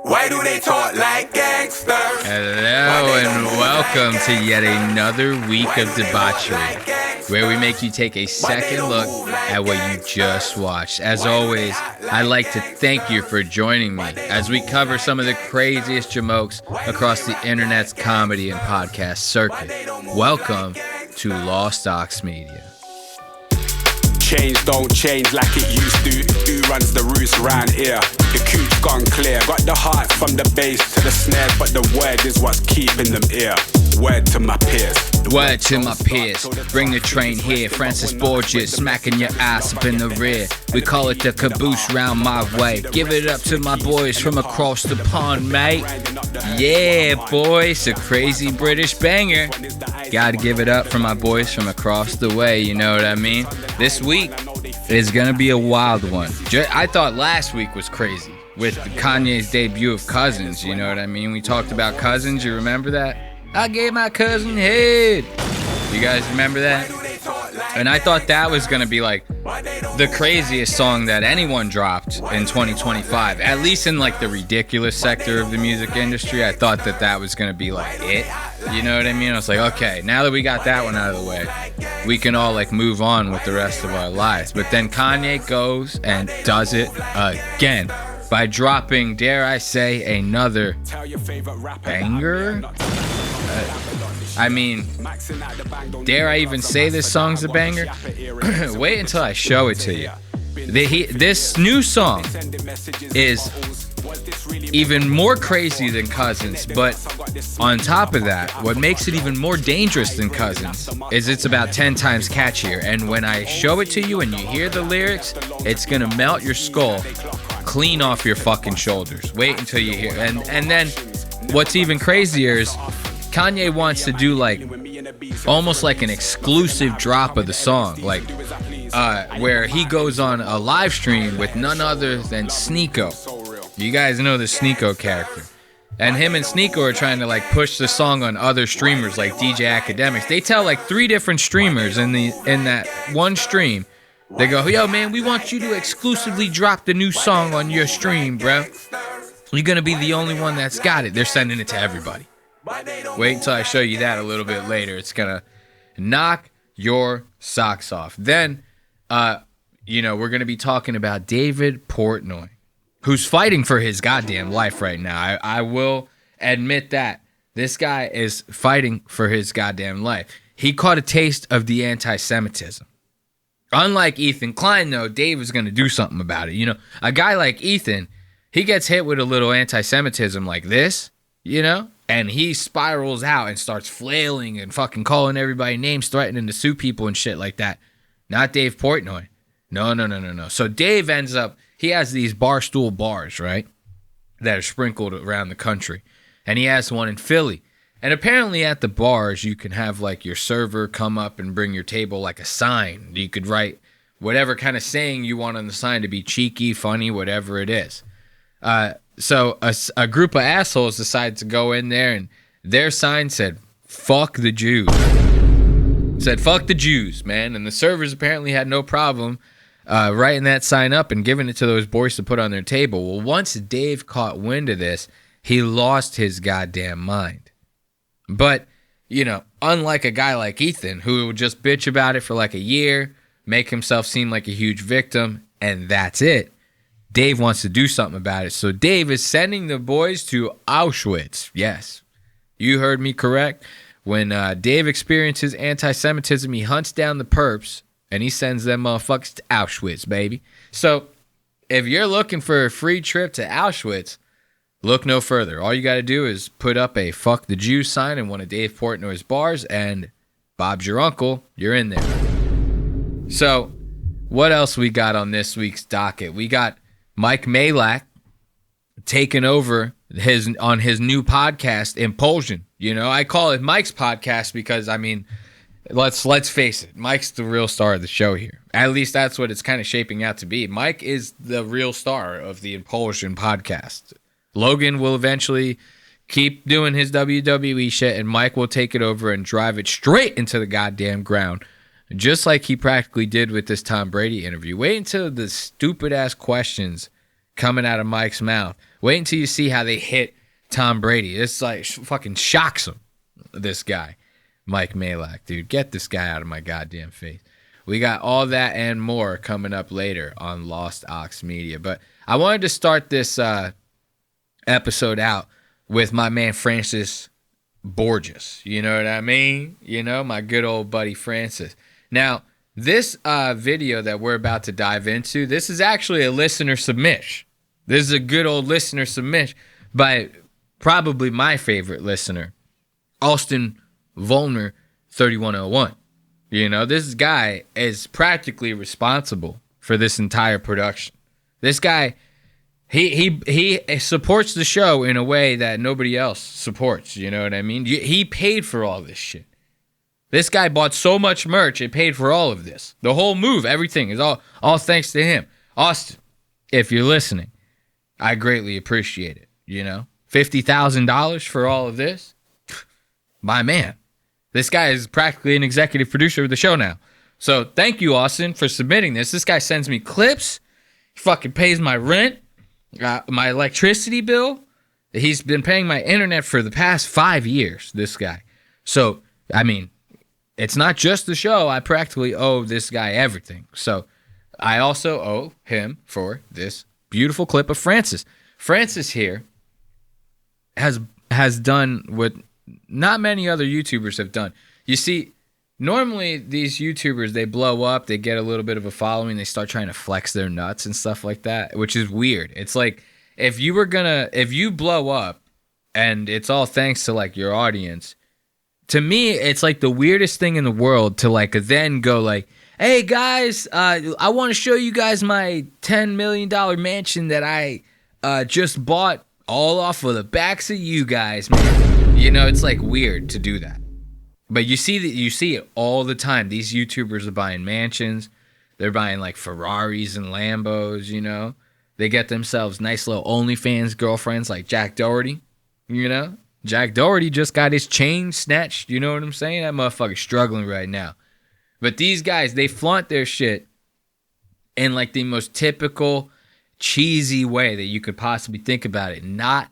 Why do they talk like gangsters? Hello and welcome to yet another week of debauchery, where we make you take a second look at what you just watched. As always, I'd like to thank you for joining me as we cover some of the craziest jamokes across the internet's comedy and podcast circuit. Welcome to Lost Ox Media. Change don't change like it used to. Who runs the roost round here? The cooch gone clear. Got the heart from the bass to the snares, but the word is what's keeping them here. Word to my peers. Word to my peers. Bring the train here. Francis Borges smacking your ass up in the rear. We call it the caboose round my way. Give it up to my boys from across the pond, mate. Yeah, boys, a crazy British banger. Gotta give it up for my boys from across the way, you know what I mean? This week is gonna be a wild one. I thought last week was crazy with Kanye's debut of Cousins, you know what I mean? We talked about Cousins, you remember that? I gave my cousin head. You guys remember that? And I thought that was gonna be like the craziest song that anyone dropped in 2025, at least in like the ridiculous sector of the music industry. I thought that was gonna be like it, you know what I mean? I was like, okay, now that we got that one out of the way, we can all like move on with the rest of our lives. But then Kanye goes and does it again by dropping, dare I say, another banger. I mean, dare I even say this song's a banger? Wait until I show it to you. This new song is even more crazy than Cousins, but on top of that, what makes it even more dangerous than Cousins is it's about 10 times catchier. And when I show it to you and you hear the lyrics, it's gonna melt your skull clean off your fucking shoulders. Wait until you hear. And then what's even crazier is Kanye wants to do like almost like an exclusive drop of the song, like where he goes on a live stream with none other than Sneako. You guys know the Sneako character, and him and Sneako are trying to like push the song on other streamers like DJ Academics. They tell like 3 different streamers in that one stream. They go, yo man, we want you to exclusively drop the new song on your stream, bro. You're gonna be the only one that's got it. They're sending it to everybody. Wait until I show you that a little bit later. It's gonna knock your socks off. Then, we're gonna be talking about David Portnoy, who's fighting for his goddamn life right now. I will admit that. This guy is fighting for his goddamn life. He caught a taste of the anti-Semitism. Unlike Ethan Klein, though, Dave is gonna do something about it. You know, a guy like Ethan, he gets hit with a little anti-Semitism like this, you know? And he spirals out and starts flailing and fucking calling everybody names, threatening to sue people and shit like that. Not Dave Portnoy. No. So Dave ends up, he has these barstool bars, right? That are sprinkled around the country. And he has one in Philly. And apparently at the bars, you can have like your server come up and bring your table like a sign. You could write whatever kind of saying you want on the sign to be cheeky, funny, whatever it is. So a group of assholes decided to go in there, and their sign said, fuck the Jews. Said, fuck the Jews, man. And the servers apparently had no problem writing that sign up and giving it to those boys to put on their table. Well, once Dave caught wind of this, he lost his goddamn mind. But, you know, unlike a guy like Ethan, who would just bitch about it for like a year, make himself seem like a huge victim, and that's it. Dave wants to do something about it. So Dave is sending the boys to Auschwitz. Yes, you heard me correct. When Dave experiences anti-Semitism, he hunts down the perps and he sends them motherfuckers to Auschwitz, baby. So if you're looking for a free trip to Auschwitz, look no further. All you got to do is put up a fuck the Jews sign in one of Dave Portnoy's bars, and Bob's your uncle. You're in there. So what else we got on this week's docket? We got Mike Malak taking over on his new podcast, Impulsion. You know, I call it Mike's podcast because, I mean, let's face it, Mike's the real star of the show here. At least that's what it's kind of shaping out to be. Mike is the real star of the Impulsion podcast. Logan will eventually keep doing his WWE shit, and Mike will take it over and drive it straight into the goddamn ground, just like he practically did with this Tom Brady interview. Wait until the stupid-ass questions coming out of Mike's mouth Wait until you see how they hit Tom Brady. This like fucking shocks him. This guy, Mike Malak, dude, get this guy out of my goddamn face. We got all that and more coming up later on Lost Ox Media. But I wanted to start this episode out with my man Francis Borges. You know what I mean? You know, my good old buddy Francis. Now, this video that we're about to dive into, this is actually a listener submission. This is a good old listener submission by probably my favorite listener, Austin Volner 3101. You know, this guy is practically responsible for this entire production. This guy, he supports the show in a way that nobody else supports. You know what I mean? He paid for all this shit. This guy bought so much merch, it paid for all of this. The whole move, everything is all thanks to him. Austin, if you're listening, I greatly appreciate it. You know, $50,000 for all of this? My man. This guy is practically an executive producer of the show now. So thank you, Austin, for submitting this. This guy sends me clips. He fucking pays my rent, my electricity bill. He's been paying my internet for the past 5 years, this guy. So, I mean, it's not just the show. I practically owe this guy everything. So I also owe him for this beautiful clip of Francis. Francis here has done what not many other YouTubers have done. You see, normally these YouTubers, they blow up, they get a little bit of a following, they start trying to flex their nuts and stuff like that, which is weird. It's like if you blow up and it's all thanks to like your audience, to me, it's like the weirdest thing in the world to like then go like, hey guys, I want to show you guys my $10 million mansion that I just bought all off of the backs of you guys, man. You know, it's like weird to do that. But you see it all the time. These YouTubers are buying mansions. They're buying like Ferraris and Lambos, you know. They get themselves nice little OnlyFans girlfriends like Jack Doherty, you know. Jack Doherty just got his chain snatched, you know what I'm saying? That motherfucker's struggling right now. But these guys, they flaunt their shit in like the most typical cheesy way that you could possibly think about it. Not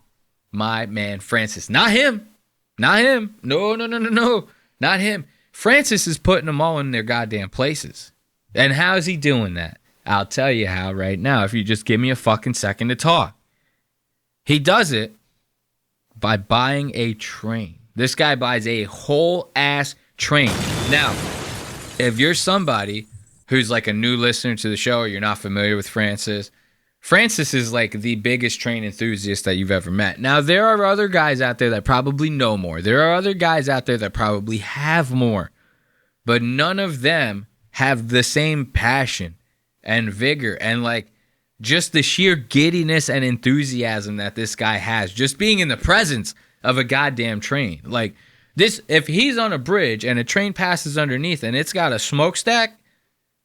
my man Francis. Not him. Not him. No. Not him. Francis is putting them all in their goddamn places. And how is he doing that? I'll tell you how right now if you just give me a fucking second to talk. He does it by buying a train. This guy buys a whole ass train. Now, if you're somebody who's like a new listener to the show or you're not familiar with Francis is like the biggest train enthusiast that you've ever met. Now, there are other guys out there that probably know more. There are other guys out there that probably have more. But none of them have the same passion and vigor and like just the sheer giddiness and enthusiasm that this guy has. Just being in the presence of a goddamn train. Like this, if he's on a bridge and a train passes underneath and it's got a smokestack,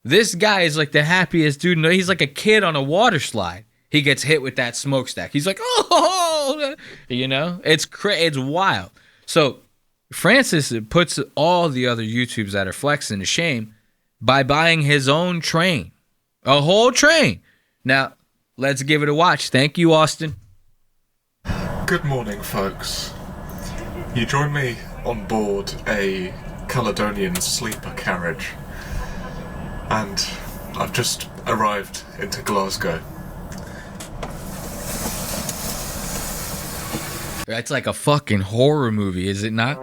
this guy is like the happiest dude. He's like a kid on a water slide. He gets hit with that smokestack. He's like, oh, you know, it's wild. So Francis puts all the other YouTubers that are flexing to shame by buying his own train, a whole train. Now, let's give it a watch. Thank you, Austin. Good morning, folks. You join me on board a Caledonian sleeper carriage. And I've just arrived into Glasgow. That's like a fucking horror movie, is it not?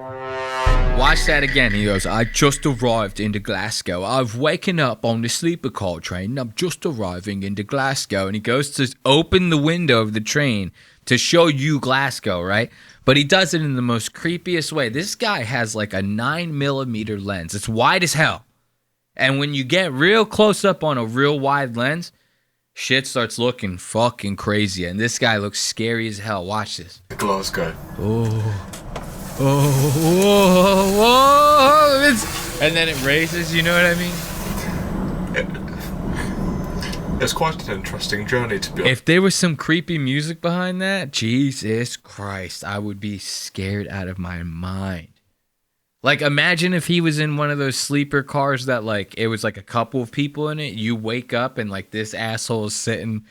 Watch that again. He goes, I just arrived into Glasgow. I've waken up on the sleeper car train and I'm just arriving into Glasgow. And he goes to open the window of the train to show you Glasgow, right? But he does it in the most creepiest way. This guy has like a 9mm lens. It's wide as hell. And when you get real close up on a real wide lens, shit starts looking fucking crazy. And this guy looks scary as hell. Watch this. Glasgow. And then it raises, you know what I mean? It's quite an interesting journey, to be honest. If there was some creepy music behind that, Jesus Christ, I would be scared out of my mind. Like, imagine if he was in one of those sleeper cars that, like, it was like a couple of people in it. You wake up and, like, this asshole is sitting,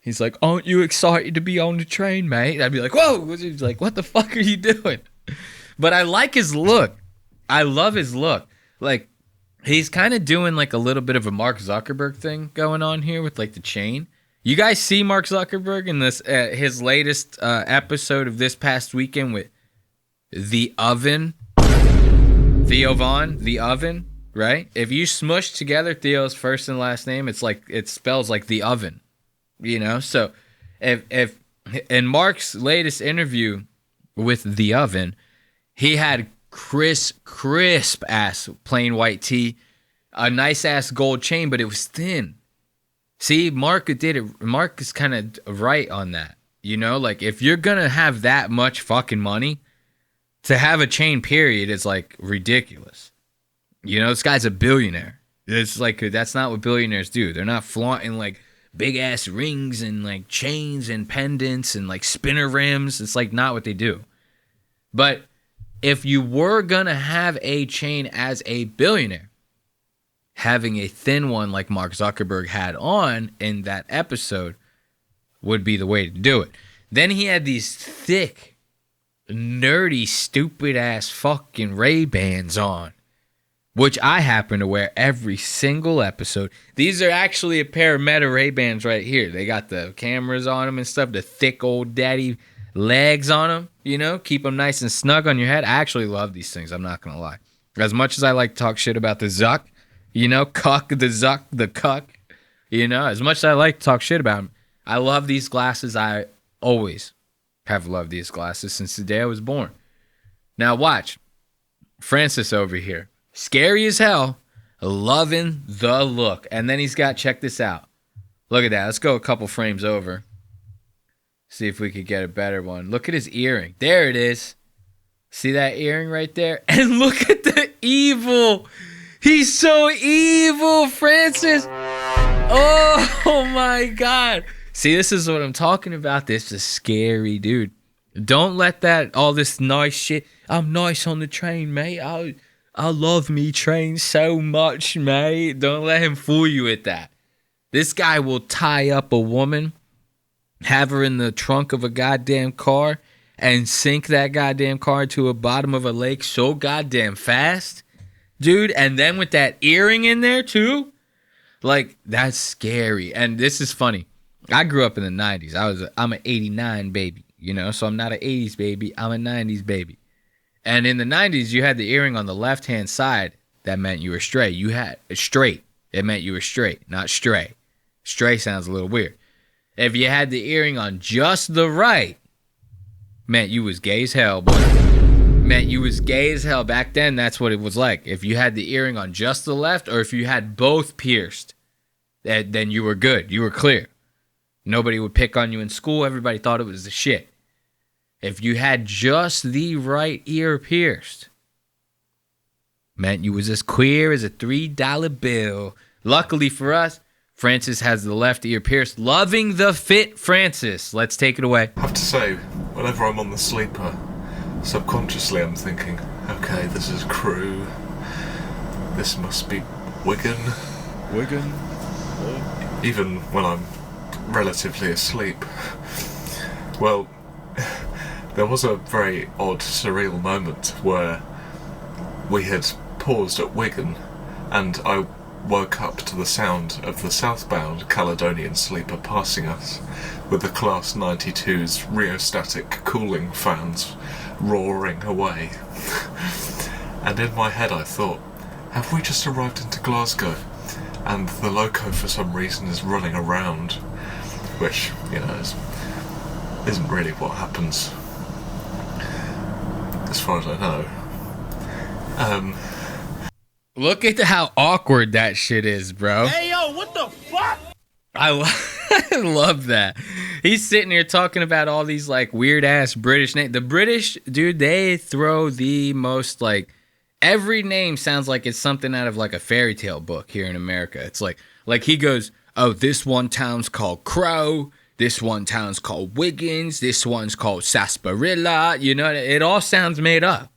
He's like, aren't you excited to be on the train, mate? I'd be like, whoa. He's like, what the fuck are you doing? But I like his look. I love his look. Like, he's kind of doing like a little bit of a Mark Zuckerberg thing going on here with like the chain. You guys see Mark Zuckerberg in this his latest episode of this past weekend with The Oven? Theo Vaughn, The Oven, right? If you smush together Theo's first and last name, it's like it spells like The Oven. You know, so if in Mark's latest interview with The Oven, he had crisp ass plain white tee, a nice ass gold chain, but it was thin. See, Mark did it. Mark is kind of right on that. You know, like if you're gonna have that much fucking money, to have a chain period is like ridiculous. You know, this guy's a billionaire. It's like that's not what billionaires do. They're not flaunting like big ass rings and like chains and pendants and like spinner rims. It's like not what they do. But if you were gonna have a chain as a billionaire, having a thin one like Mark Zuckerberg had on in that episode would be the way to do it. Then he had these thick, nerdy, stupid ass fucking Ray-Bans on, which I happen to wear every single episode. These are actually a pair of Meta Ray-Bans right here. They got the cameras on them and stuff, the thick old daddy legs on them, you know, keep them nice and snug on your head. I actually love these things, I'm not going to lie. As much as I like to talk shit about the Zuck, you know, cuck, the Zuck, the cuck, you know, as much as I like to talk shit about them, I love these glasses. I always have loved these glasses since the day I was born. Now watch, Francis over here. Scary as hell, loving the look. And then he's got, check this out. Look at that. Let's go a couple frames over. See if we could get a better one. Look at his earring. There it is. See that earring right there? And look at the evil. He's so evil, Francis. Oh my God. See, this is what I'm talking about. This is scary, dude. Don't let that, all this nice shit. I'm nice on the train, mate. I love me train so much, mate. Don't let him fool you with that. This guy will tie up a woman, have her in the trunk of a goddamn car, and sink that goddamn car to the bottom of a lake so goddamn fast, dude. And then with that earring in there too, like that's scary. And this is funny. I grew up in the 90s. I'm an 89 baby, you know, so I'm not an 80s baby. I'm a 90s baby. And in the 90s, you had the earring on the left-hand side. That meant you were straight. You had straight. It meant you were straight, not stray. Stray sounds a little weird. If you had the earring on just the right, meant you was gay as hell, boy. Meant you was gay as hell. Back then, that's what it was like. If you had the earring on just the left, or if you had both pierced, then you were good. You were clear. Nobody would pick on you in school. Everybody thought it was the shit. If you had just the right ear pierced, meant you was as queer as a $3 bill. Luckily for us, Francis has the left ear pierced. Loving the fit, Francis. Let's take it away. I have to say, whenever I'm on the sleeper, subconsciously I'm thinking, okay, this is Crewe. This must be Wigan. Wigan? Even when I'm relatively asleep. Well, there was a very odd, surreal moment where we had paused at Wigan and I woke up to the sound of the southbound Caledonian sleeper passing us with the Class 92's rheostatic cooling fans roaring away. And in my head I thought, have we just arrived into Glasgow and the loco for some reason is running around, which, you know, isn't really what happens as far as I know. Look at how awkward that shit is, bro. Hey, yo, what the fuck? I love that. He's sitting here talking about all these, like, weird-ass British names. The British, dude, they throw the most, like, every name sounds like it's something out of, like, a fairy tale book here in America. It's like he goes, oh, this one town's called Crow. This one town's called Wiggins. This one's called Sarsaparilla. You know, it all sounds made up.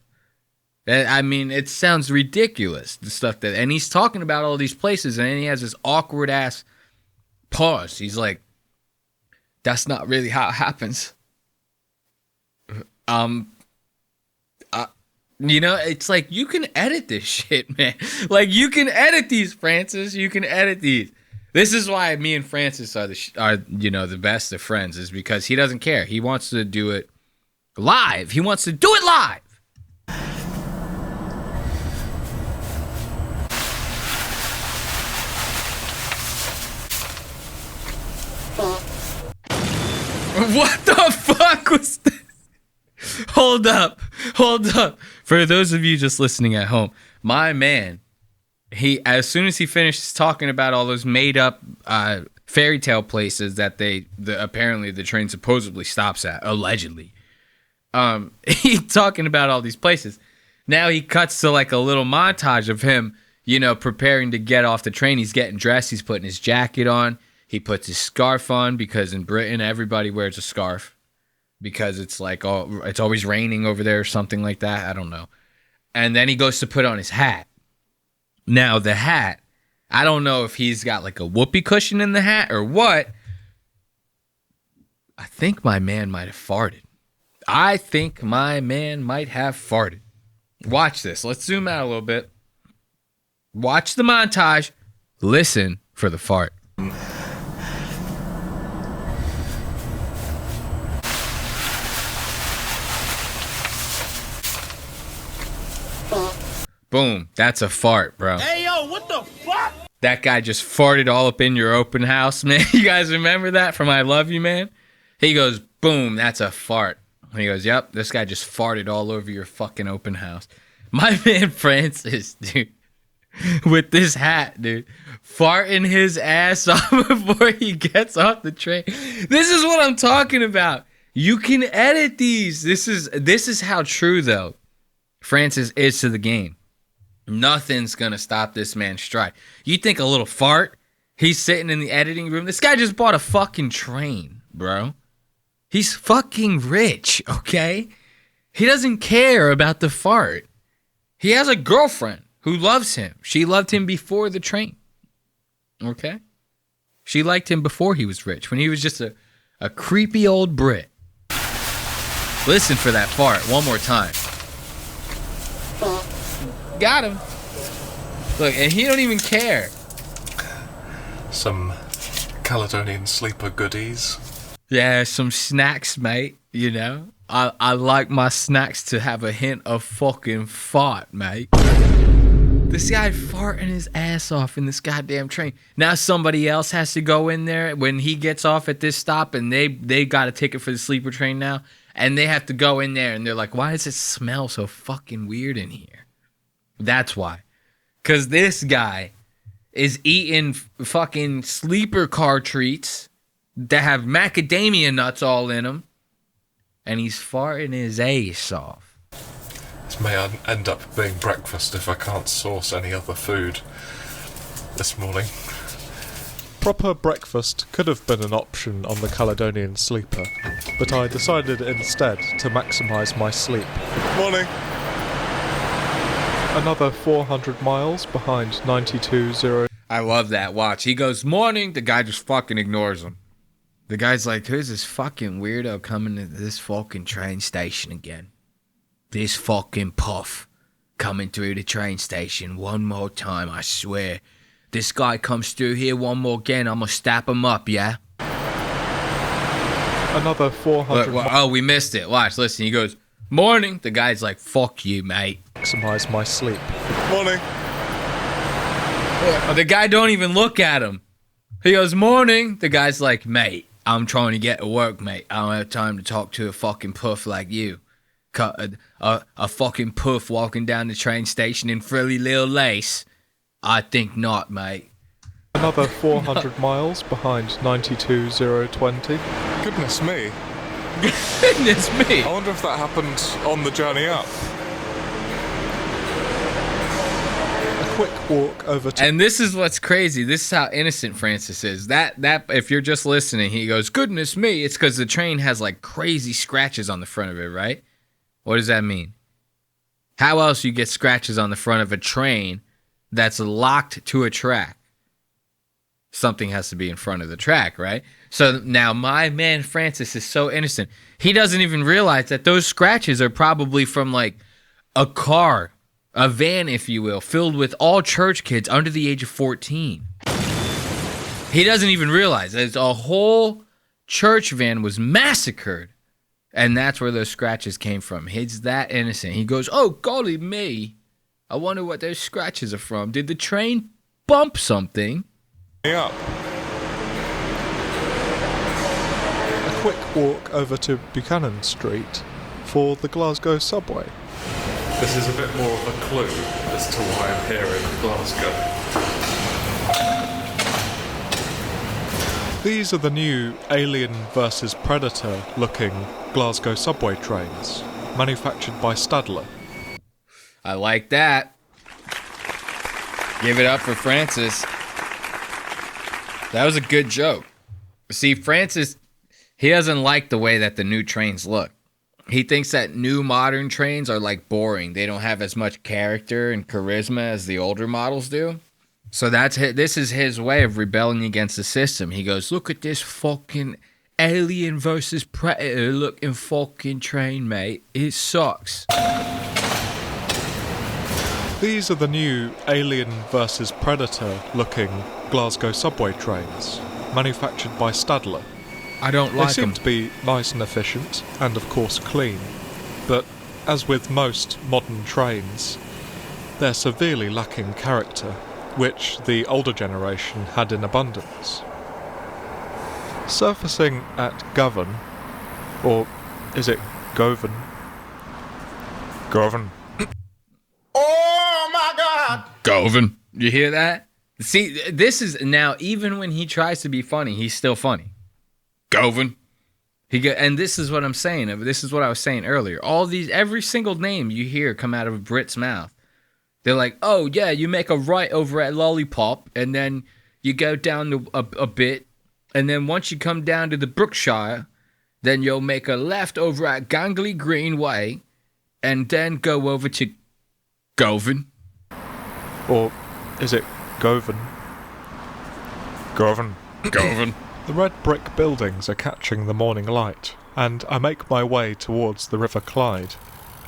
I mean, it sounds ridiculous, the stuff that, and he's talking about all these places, and then he has this awkward ass pause. He's like, That's not really how it happens. It's like you can edit this shit, man. Like you can edit these, Francis. You can edit these. This is why me and Francis are the best of friends, is because he doesn't care. He wants to do it live. He wants to do it live. What the fuck was this? Hold up. For those of you just listening at home, my man, as soon as he finishes talking about all those made up fairy tale places that apparently the train supposedly stops at, allegedly, he's talking about all these places. Now he cuts to like a little montage of him, preparing to get off the train. He's getting dressed. He's putting his jacket on. He puts his scarf on because in Britain everybody wears a scarf because it's like it's always raining over there or something like that. I don't know. And then he goes to put on his hat. Now the hat, I don't know if he's got like a whoopee cushion in the hat or what. I think my man might have farted. Watch this. Let's zoom out a little bit. Watch the montage. Listen for the fart. Boom. That's a fart, bro. Hey, yo, what the fuck? That guy just farted all up in your open house, man. You guys remember that from I Love You, Man? He goes, boom, that's a fart. And he goes, yep, this guy just farted all over your fucking open house. My man Francis, dude, with this hat, dude, farting his ass off before he gets off the train. This is what I'm talking about. You can edit these. This is how true, though, Francis is to the game. Nothing's going to stop this man's stride. You think a little fart? He's sitting in the editing room. This guy just bought a fucking train, bro. He's fucking rich, okay? He doesn't care about the fart. He has a girlfriend who loves him. She loved him before the train, okay? She liked him before he was rich, when he was just a creepy old Brit. Listen for that fart one more time. Got him. Look, and he don't even care. Some Caledonian sleeper goodies. Yeah, some snacks, mate. I like my snacks to have a hint of fucking fart, mate. This guy farting his ass off in this goddamn train. Now somebody else has to go in there when he gets off at this stop, and they got a ticket for the sleeper train now, and they have to go in there, and they're like, why does it smell so fucking weird in here? That's why. Because this guy is eating fucking sleeper car treats that have macadamia nuts all in them, and he's farting his ass off. This may end up being breakfast if I can't source any other food this morning. Proper breakfast could have been an option on the Caledonian sleeper, but I decided instead to maximise my sleep. Morning. Another 400 miles behind 920. I love that. Watch. He goes, morning. The guy just fucking ignores him. The guy's like, who's this fucking weirdo coming to this fucking train station again? This fucking puff coming through the train station one more time, I swear. This guy comes through here one more again, I'm gonna stap him up, yeah? Another 400 Look, we missed it. Watch, listen. He goes, morning. The guy's like, fuck you, mate. Maximise my sleep. Morning. The guy don't even look at him. He goes, morning. The guy's like, mate, I'm trying to get to work, mate. I don't have time to talk to a fucking puff like you. A fucking puff walking down the train station in frilly little lace. I think not, mate. Another 400 miles behind 92020. Goodness me. Goodness me. I wonder if that happened on the journey up. A quick walk over to... And this is what's crazy. This is how innocent Francis is. That if you're just listening, he goes, goodness me. It's because the train has like crazy scratches on the front of it, right? What does that mean? How else you get scratches on the front of a train that's locked to a track? something has to be in front of the track, right? So now my man Francis is so innocent. He doesn't even realize that those scratches are probably from like a car, a van, if you will, filled with all church kids under the age of 14. He doesn't even realize that a whole church van was massacred. And that's where those scratches came from. He's that innocent. He goes, oh, golly me. I wonder what those scratches are from. Did the train bump something? Up. A quick walk over to Buchanan Street for the Glasgow subway. This is a bit more of a clue as to why I'm here in Glasgow. These are the new Alien vs Predator looking Glasgow subway trains, manufactured by Stadler. I like that. Give it up for Francis. That was a good joke. See, Francis, he doesn't like the way that the new trains look. He thinks that new modern trains are like boring. They don't have as much character and charisma as the older models do. So this is his way of rebelling against the system. He goes, look at this fucking Alien versus Predator looking fucking train, mate. It sucks. These are the new Alien vs Predator looking Glasgow subway trains, manufactured by Stadler. I don't like them. They seem them. to be nice and efficient, and of course clean, but as with most modern trains, they're severely lacking character, which the older generation had in abundance. Surfacing at Govan, or is it Govan? Govan. Oh my God! Govan. You hear that? See, this is now, even when he tries to be funny, he's still funny. Govan. And this is what I'm saying. This is what I was saying earlier. Every single name you hear come out of a Brit's mouth. They're like, oh yeah, you make a right over at Lollipop, and then you go down a bit, and then once you come down to the Brookshire, then you'll make a left over at Gangley Green Way, and then go over to Govan. Or is it Govan? Govan. Govan. The red brick buildings are catching the morning light, and I make my way towards the River Clyde,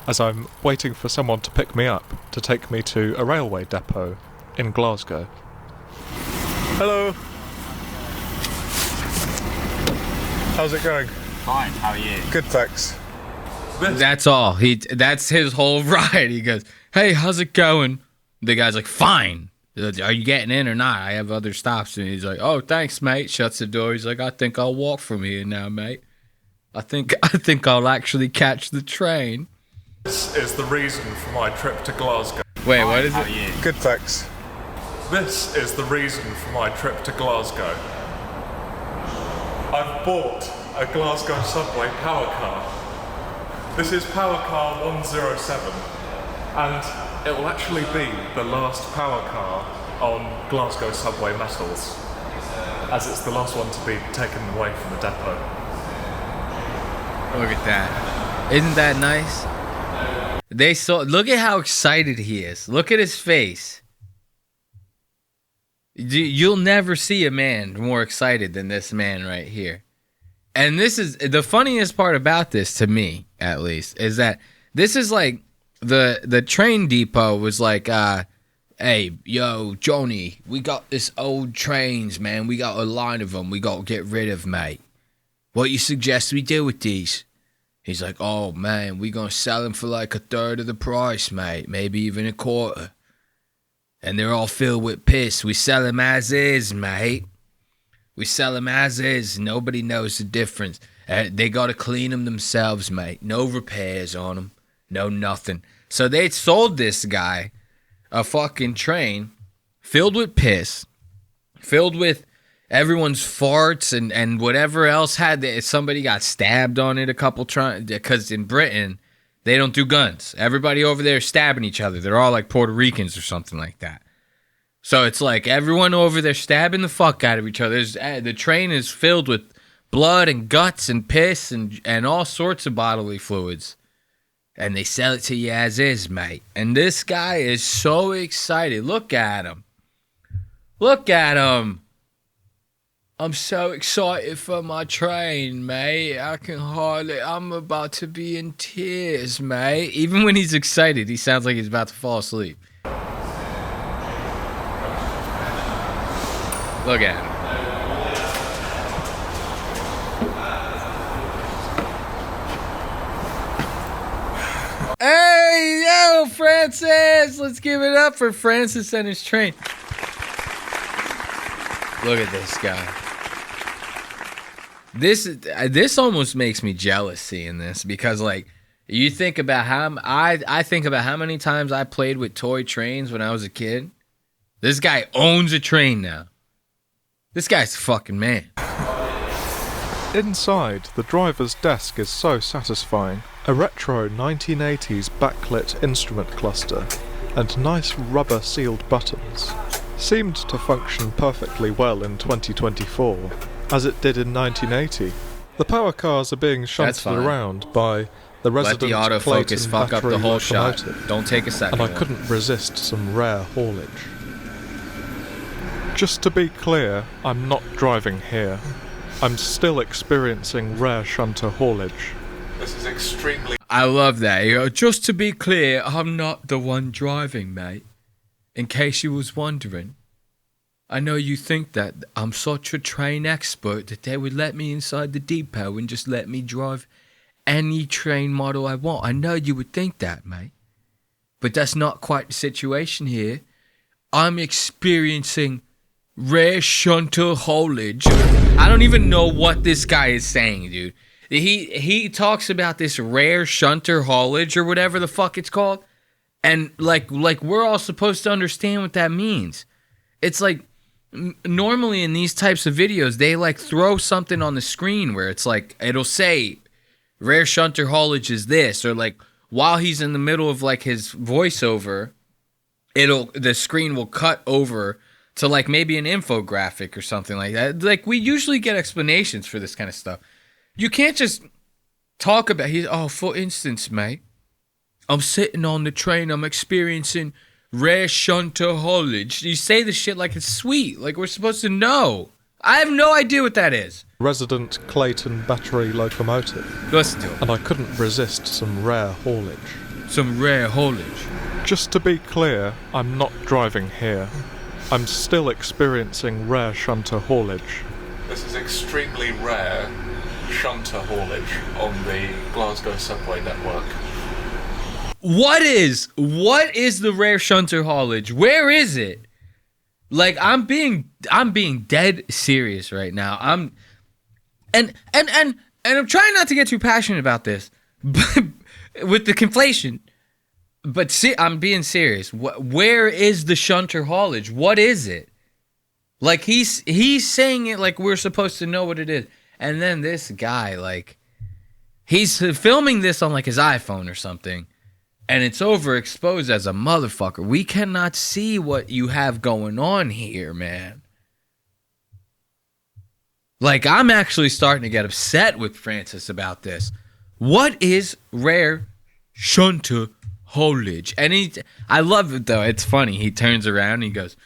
as I'm waiting for someone to pick me up to take me to a railway depot in Glasgow. Hello. How's it going? Fine, how are you? Good, thanks. That's all. That's his whole ride. He goes, hey, how's it going? The guy's like, fine. Are you getting in or not? I have other stops. And he's like, oh, thanks, mate. Shuts the door. He's like, I think I'll walk from here now, mate. I think I'll actually catch the train. This is the reason for my trip to Glasgow. Wait, what is How it? are you? Good, thanks. This is the reason for my trip to Glasgow. I've bought a Glasgow subway power car. This is power car 107, and it will actually be the last power car on Glasgow subway metals, as it's the last one to be taken away from the depot. Look at that. Isn't that nice? Look at how excited he is. Look at his face. You'll never see a man more excited than this man right here. And this is the funniest part about this, to me at least, is that this is like the train depot was like, hey, yo, Johnny, we got this old trains, man. We got a line of them. We got to get rid of, mate. What you suggest we do with these? He's like, oh, man, we going to sell them for like a third of the price, mate. Maybe even a quarter. And they're all filled with piss. We sell them as is, mate. We sell them as is. Nobody knows the difference. They got to clean them themselves, mate. No repairs on them. No nothing. So they sold this guy a fucking train filled with piss, filled with everyone's farts and whatever else somebody got stabbed on it a couple times, because in Britain they don't do guns. Everybody over there is stabbing each other. They're all like Puerto Ricans or something like that. So it's like everyone over there stabbing the fuck out of each other. The train is filled with blood and guts and piss and all sorts of bodily fluids. And they sell it to you as is, mate. And this guy is so excited. Look at him. Look at him. I'm so excited for my train, mate. I'm about to be in tears, mate. Even when he's excited, he sounds like he's about to fall asleep. Look at him. Hey, yo, Francis! Let's give it up for Francis and his train. Look at this guy. This almost makes me jealous seeing this, because like you think about how I think about how many times I played with toy trains when I was a kid. This guy owns a train now. This guy's a fucking man. Inside, the driver's desk is so satisfying. A retro 1980s backlit instrument cluster and nice rubber-sealed buttons seemed to function perfectly well in 2024, as it did in 1980. The power cars are being shunted around by the resident Let the autofocus fuck up the whole shot. Don't take a second. And I couldn't resist some rare haulage. Just to be clear, I'm not driving here. I'm still experiencing rare shunter haulage. This is extremely... I love that. You know, just to be clear, I'm not the one driving, mate. In case you was wondering. I know you think that I'm such a train expert that they would let me inside the depot and just let me drive any train model I want. I know you would think that, mate. But that's not quite the situation here. I'm experiencing rare shunter haulage. I don't even know what this guy is saying, dude. He talks about this rare shunter haulage or whatever the fuck it's called. And like we're all supposed to understand what that means. It's like normally in these types of videos, they like throw something on the screen where it's like, it'll say rare shunter haulage is this, or like while he's in the middle of like his voiceover, the screen will cut over to like maybe an infographic or something like that. Like we usually get explanations for this kind of stuff. You can't just talk about for instance, mate, I'm sitting on the train, I'm experiencing rare shunter haulage. You say the shit like it's sweet, like we're supposed to know. I have no idea what that is. Resident Clayton battery locomotive. Listen to it. And I couldn't resist some rare haulage. Some rare haulage. Just to be clear, I'm not driving here. I'm still experiencing rare shunter haulage. This is extremely rare shunter haulage on the Glasgow subway network. What is the rare shunter haulage? Where is it? Like I'm being dead serious right now. I'm trying not to get too passionate about this, but with the conflation. But I'm being serious. Where is the shunter haulage? What is it? Like he's saying it like we're supposed to know what it is. And then this guy, like, he's filming this on like his iPhone or something, and it's overexposed as a motherfucker. We cannot see what you have going on here, man. Like, I'm actually starting to get upset with Francis about this. What is rare shunter haulage? And I love it though. It's funny. He turns around and he goes,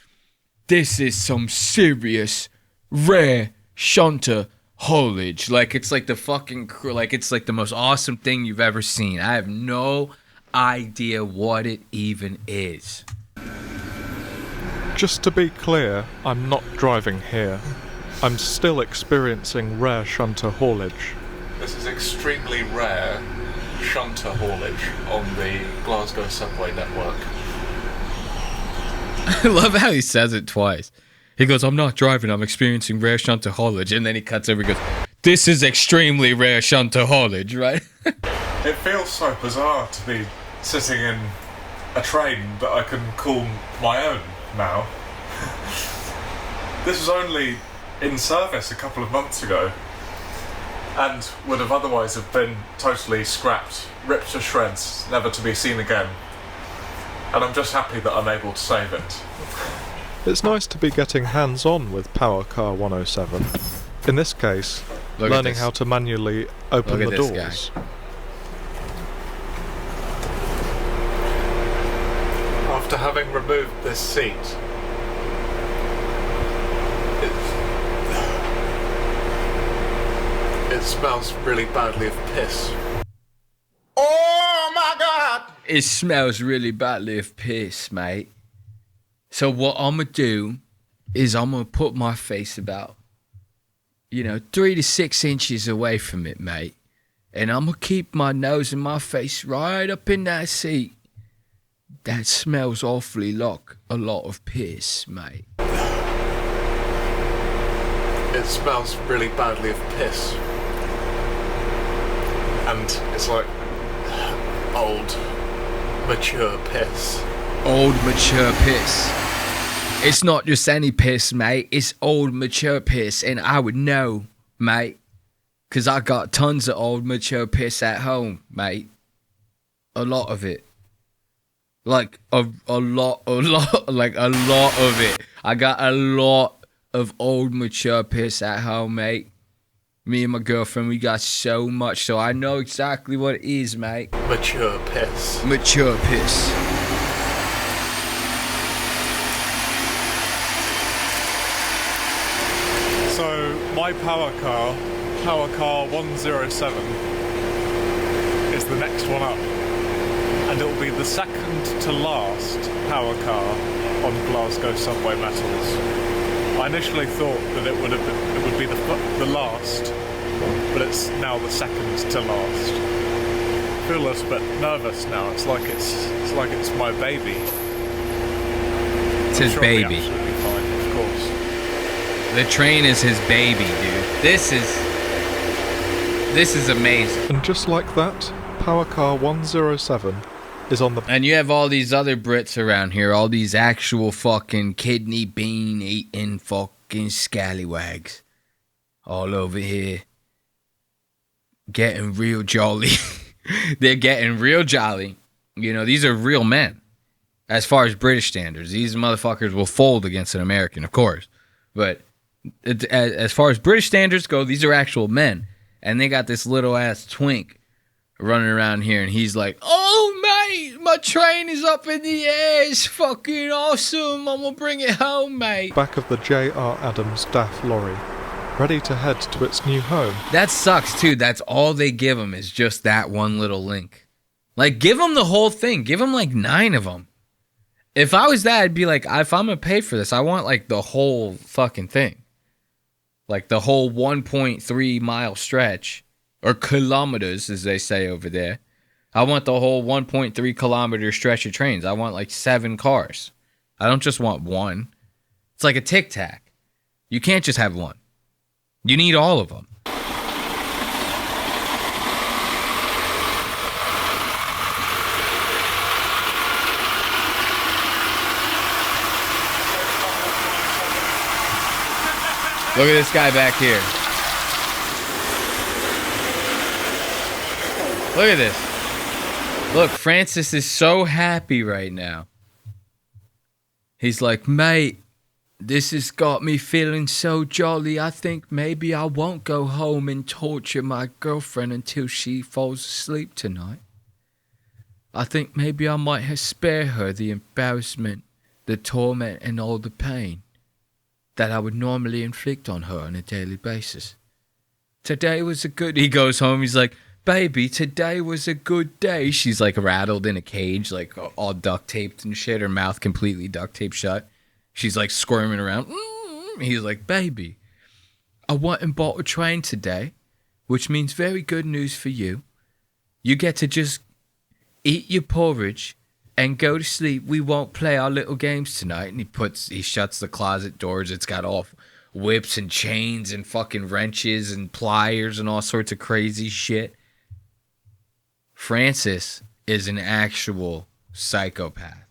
"This is some serious rare shunter haulage." Like it's like the fucking, like it's like the most awesome thing you've ever seen. I have no idea what it even is. Just to be clear, I'm not driving here. I'm still experiencing rare shunter haulage. This is extremely rare shunter haulage on the Glasgow subway network. I love how he says it twice. He goes, "I'm not driving, I'm experiencing rare shunter haulage." And then he cuts over and goes, "This is extremely rare shunter haulage," right? It feels so bizarre to be sitting in a train that I can call my own now. This was only in service a couple of months ago and would have otherwise have been totally scrapped, ripped to shreds, never to be seen again. And I'm just happy that I'm able to save it. It's nice to be getting hands-on with Power Car 107. In this case, learning how to manually open the doors. After having removed this seat, It smells really badly of piss. Oh my God! It smells really badly of piss, mate. So what I'm going to do is I'm going to put my face about, 3 to 6 inches away from it, mate. And I'm going to keep my nose and my face right up in that seat. That smells awfully like a lot of piss, mate. It smells really badly of piss. And it's like old, mature piss. Old, mature piss. It's not just any piss, mate. It's old, mature piss. And I would know, mate. Because I got tons of old, mature piss at home, mate. A lot of it. Like, a lot of it. I got a lot of old, mature piss at home, mate. Me and my girlfriend, we got so much, so I know exactly what it is, mate. Mature piss. Mature piss. So, my power car 107, is the next one up. And it will be the second to last power car on Glasgow subway metals. I initially thought that it would be the last, but it's now the second to last. I feel a little bit nervous now. It's like it's my baby. It's his baby. Absolutely fine, of course. The train is his baby, dude. This is amazing. And just like that, Power Car 107 is on the... And you have all these other Brits around here, all these actual fucking kidney bean eating fucking scallywags all over here getting real jolly. They're getting real jolly. These are real men. As far as British standards, these motherfuckers will fold against an American, of course. But as far as British standards go, these are actual men. And they got this little ass twink running around here, and he's like, "Oh, mate, my train is up in the air. It's fucking awesome. I'm gonna bring it home, mate." Back of the J.R. Adams DAF lorry, ready to head to its new home. That sucks, too. That's all they give him is just that one little link. Like, give him the whole thing. Give him, 9 of them. If I was that, I'd be like, if I'm gonna pay for this, I want, the whole fucking thing. Like, the whole 1.3 mile stretch. Or kilometers, as they say over there. I want the whole 1.3 kilometer stretch of trains. I want 7 cars. I don't just want one. It's like a Tic Tac. You can't just have one. You need all of them. Look at this guy back here. Look at this. Look, Francis is so happy right now. He's like, "Mate, this has got me feeling so jolly. I think maybe I won't go home and torture my girlfriend until she falls asleep tonight. I think maybe I might have spare her the embarrassment, the torment, and all the pain that I would normally inflict on her on a daily basis. Today was a good..." He goes home, he's like, "Baby, today was a good day." She's rattled in a cage, all duct taped and shit, her mouth completely duct taped shut. She's squirming around. He's like, "Baby, I went and bought a train today, which means very good news for you. You get to just eat your porridge and go to sleep. We won't play our little games tonight." And he shuts the closet doors. It's got all whips and chains and fucking wrenches and pliers and all sorts of crazy shit. Francis is an actual psychopath.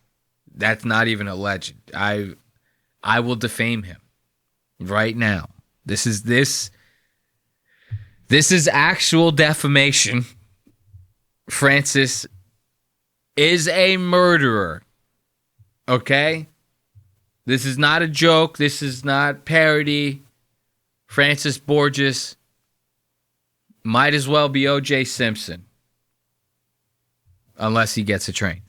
That's not even a legend. I will defame him right now. This is actual defamation. Francis is a murderer. Okay? This is not a joke. This is not parody. Francis Borges might as well be O.J. Simpson. Unless he gets a train.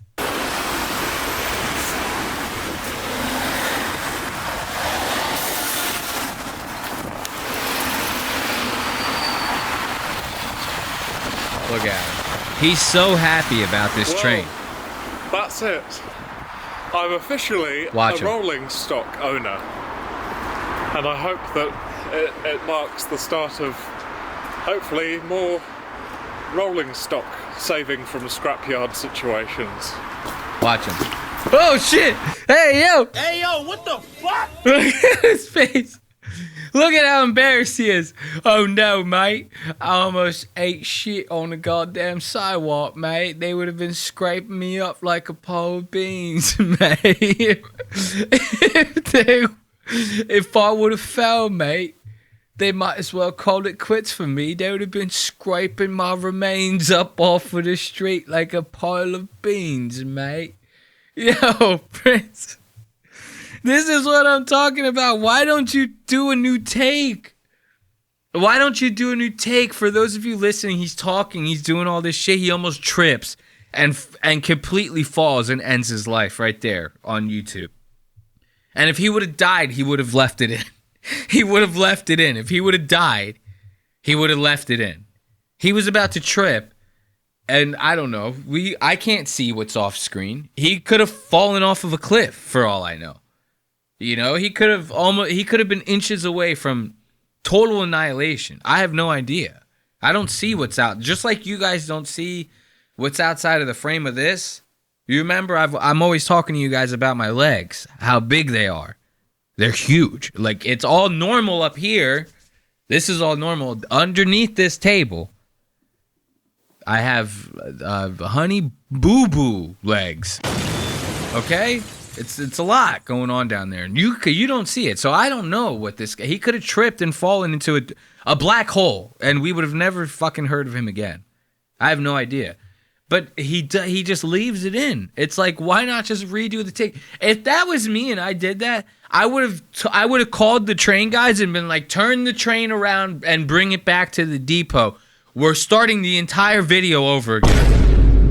Look at him. He's so happy about this train. That's it. I'm officially Watch a him. rolling stock owner. And I hope that it marks the start of, hopefully, more rolling stock saving from scrapyard situations. Watch him. Oh, shit! Hey, yo! Hey, yo, what the fuck? Look at his face. Look at how embarrassed he is. Oh no, mate. I almost ate shit on the goddamn sidewalk, mate. They would have been scraping me up like a pole of beans, mate. If I would have fell, mate, they might as well call it quits for me. They would have been scraping my remains up off of the street like a pile of beans, mate. Yo, Prince. This is what I'm talking about. Why don't you do a new take? Why don't you do a new take? For those of you listening, he's talking, he's doing all this shit. He almost trips and completely falls and ends his life right there on YouTube. And if he would have died, he would have left it in. He would have left it in. If he would have died, he would have left it in. He was about to trip, and I don't know. I can't see what's off screen. He could have fallen off of a cliff for all I know. You know, he could have been inches away from total annihilation. I have no idea. I don't see what's out. Just like you guys don't see what's outside of the frame of this. You remember I'm always talking to you guys about my legs, how big they are. They're huge. Like, it's all normal up here. This is all normal. Underneath this table, I have honey boo-boo legs. Okay? It's a lot going on down there, and you don't see it. So I don't know what this guy. He could have tripped and fallen into a black hole, and we would have never fucking heard of him again. I have no idea. But he just leaves it in. It's like, why not just redo the take? If that was me and I did that, I would have called the train guys and been like, turn the train around and bring it back to the depot. We're starting the entire video over again.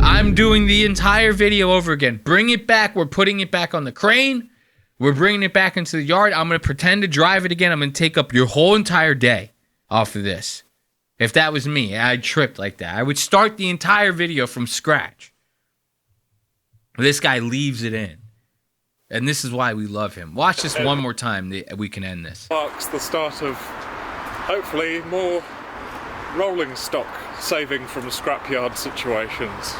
I'm doing the entire video over again. Bring it back. We're putting it back on the crane. We're bringing it back into the yard. I'm going to pretend to drive it again. I'm going to take up your whole entire day off of this. If that was me, I'd trip like that. I would start the entire video from scratch. This guy leaves it in. And this is why we love him. Watch this one more time. We can end this. Marks the start of, hopefully, more rolling stock saving from scrapyard situations.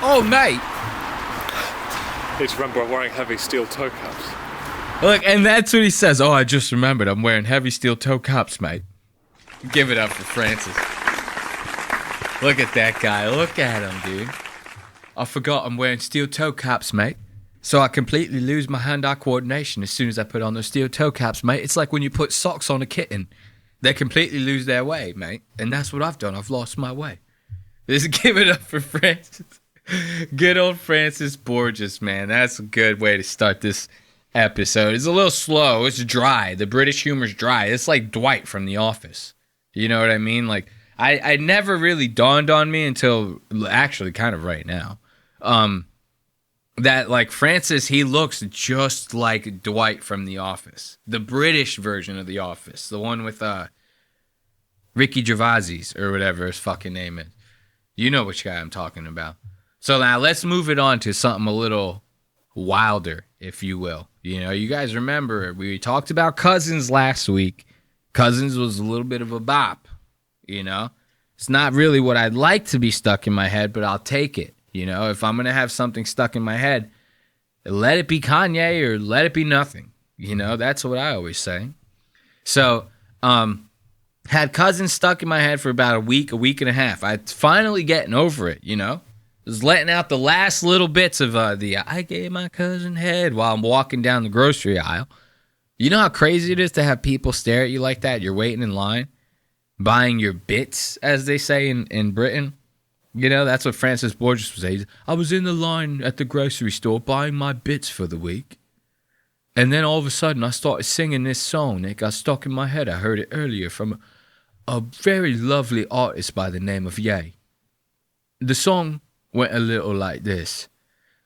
Oh, mate. Need to remember I'm wearing heavy steel toe caps. Look, and that's what he says. Oh, I just remembered. I'm wearing heavy steel toe caps, mate. Give it up for Francis. Look at that guy. Look at him, dude. I forgot I'm wearing steel toe caps, mate. So I completely lose my hand-eye coordination as soon as I put on those steel toe caps, mate. It's like when you put socks on a kitten. They completely lose their way, mate. And that's what I've done. I've lost my way. Just give it up for Francis. Good old Francis Borges, man. That's a good way to start this episode. It's a little slow. It's dry. The British humor's dry. It's like Dwight from The Office. You know what I mean? Like, I never really dawned on me until actually kind of right now. That, like, Francis, he looks just like Dwight from The Office. The British version of The Office. The one with Ricky Gervais, or whatever his fucking name is. You know which guy I'm talking about. So now let's move it on to something a little wilder, if you will. You know, you guys remember, we talked about Cousins last week. Cousins was a little bit of a bop, you know. It's not really what I'd like to be stuck in my head, but I'll take it. You know, if I'm going to have something stuck in my head, let it be Kanye or let it be nothing. You know, that's what I always say. So, had Cousins stuck in my head for about a week and a half. I'm finally getting over it, you know. Just letting out the last little bits of the I gave my cousin head while I'm walking down the grocery aisle. You know how crazy it is to have people stare at you like that? You're waiting in line, buying your bits, as they say in Britain. You know, that's what Francis Borges was saying. I was in the line at the grocery store buying my bits for the week. And then all of a sudden I started singing this song. It got stuck in my head. I heard it earlier from a very lovely artist by the name of Ye. The song went a little like this.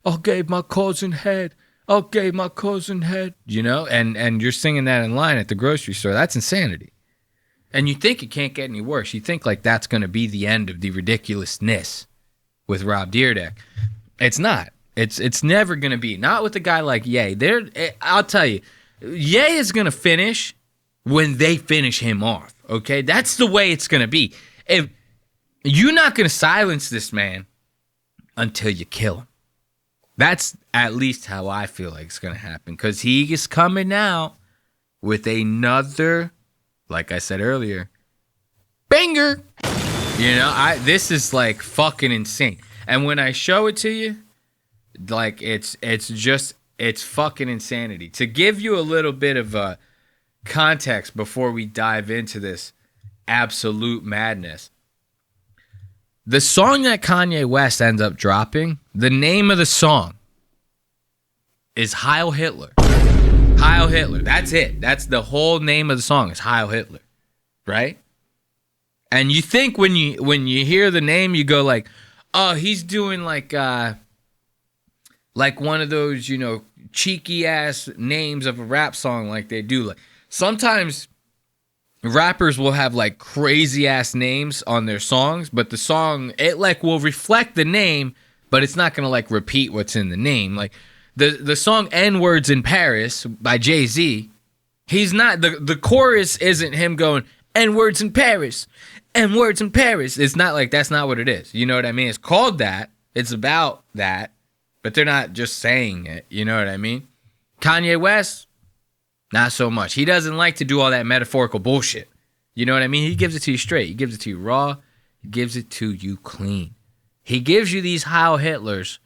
I gave my cousin head. I gave my cousin head. You know, and you're singing that in line at the grocery store. That's insanity. And you think it can't get any worse. You think like that's going to be the end of the ridiculousness with Rob Dyrdek. It's not. It's never going to be. Not with a guy like Ye. I'll tell you, Ye is going to finish when they finish him off, okay? That's the way it's going to be. If you're not going to silence this man until you kill him. That's at least how I feel like it's going to happen, because he is coming out with another, like I said earlier, banger. You know, this is like fucking insane. And when I show it to you, like it's fucking insanity. To give you a little bit of context before we dive into this absolute madness, the song that Kanye West ends up dropping, the name of the song is Heil Hitler. Heil Hitler. That's it. That's the whole name of the song is Heil Hitler. Right? And you think when you hear the name, you go like, oh, he's doing like one of those, you know, cheeky ass names of a rap song like they do. Like sometimes rappers will have like crazy ass names on their songs, but the song, it like will reflect the name, but it's not gonna like repeat what's in the name. Like the song N-Words in Paris by Jay-Z, he's not, the chorus isn't him going N-Words in Paris, N-Words in Paris. It's not like, that's not what it is. You know what I mean? It's called that. It's about that, but they're not just saying it. You know what I mean? Kanye West, not so much. He doesn't like to do all that metaphorical bullshit. You know what I mean? He gives it to you straight. He gives it to you raw. He gives it to you clean. He gives you these Heil Hitlers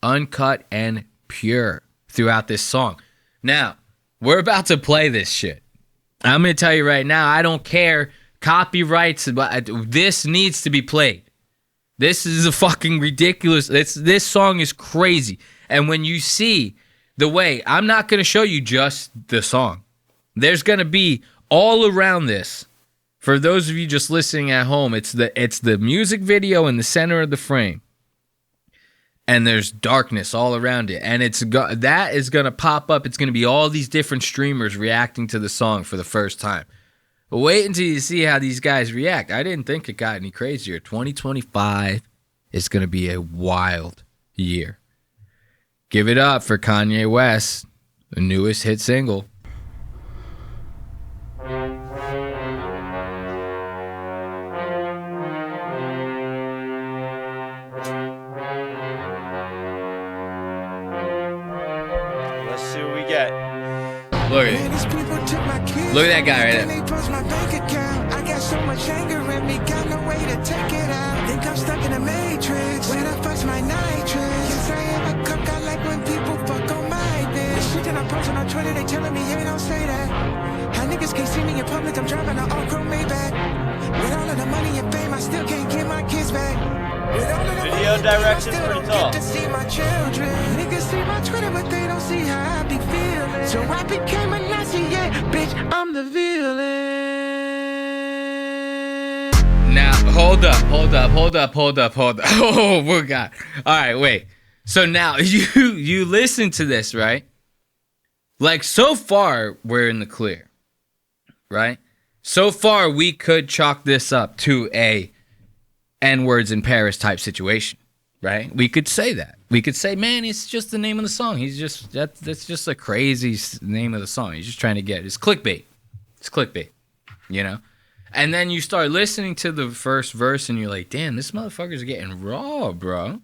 uncut and pure throughout this song. Now, we're about to play this shit. I'm going to tell you right now, I don't care. Copyrights, but this needs to be played. This is a fucking ridiculous. This song is crazy. And when you see the way, I'm not going to show you just the song. There's going to be all around this. For those of you just listening at home, it's the music video in the center of the frame. And there's darkness all around it. And that is going to pop up. It's going to be all these different streamers reacting to the song for the first time. But wait until you see how these guys react. I didn't think it got any crazier. 2025 is going to be a wild year. Give it up for Kanye West, the newest hit single. Let's see what we get. Look at it. Look at that guy right there. I got so much anger in me, got no way to take it out. Think I'm stuck in a matrix when I bust my nitrous. Yes, I am a cuck. I like when people fuck on my bitch. Shit that I'm posting on Twitter, they telling me, hey, don't say that. How niggas can't see me in public, I'm driving an all-chrome Maybach. With all of the money and fame, I still can't get my kids back. With all of the Video direction's pretty tall. Get to see my children. Niggas see my Twitter, but they don't see how I be feeling. So I became a Nazi, yeah, bitch, I'm the villain. Now, hold up. Oh, my God. All right, wait. So now, you listen to this, right? Like, so far, we're in the clear, right? So far, we could chalk this up to a N-Words in Paris type situation, right? We could say that. We could say, man, it's just the name of the song. That's just a crazy name of the song. He's just trying to get, it's clickbait. It's clickbait, you know? And then you start listening to the first verse and you're like, damn, this motherfucker's getting raw, bro.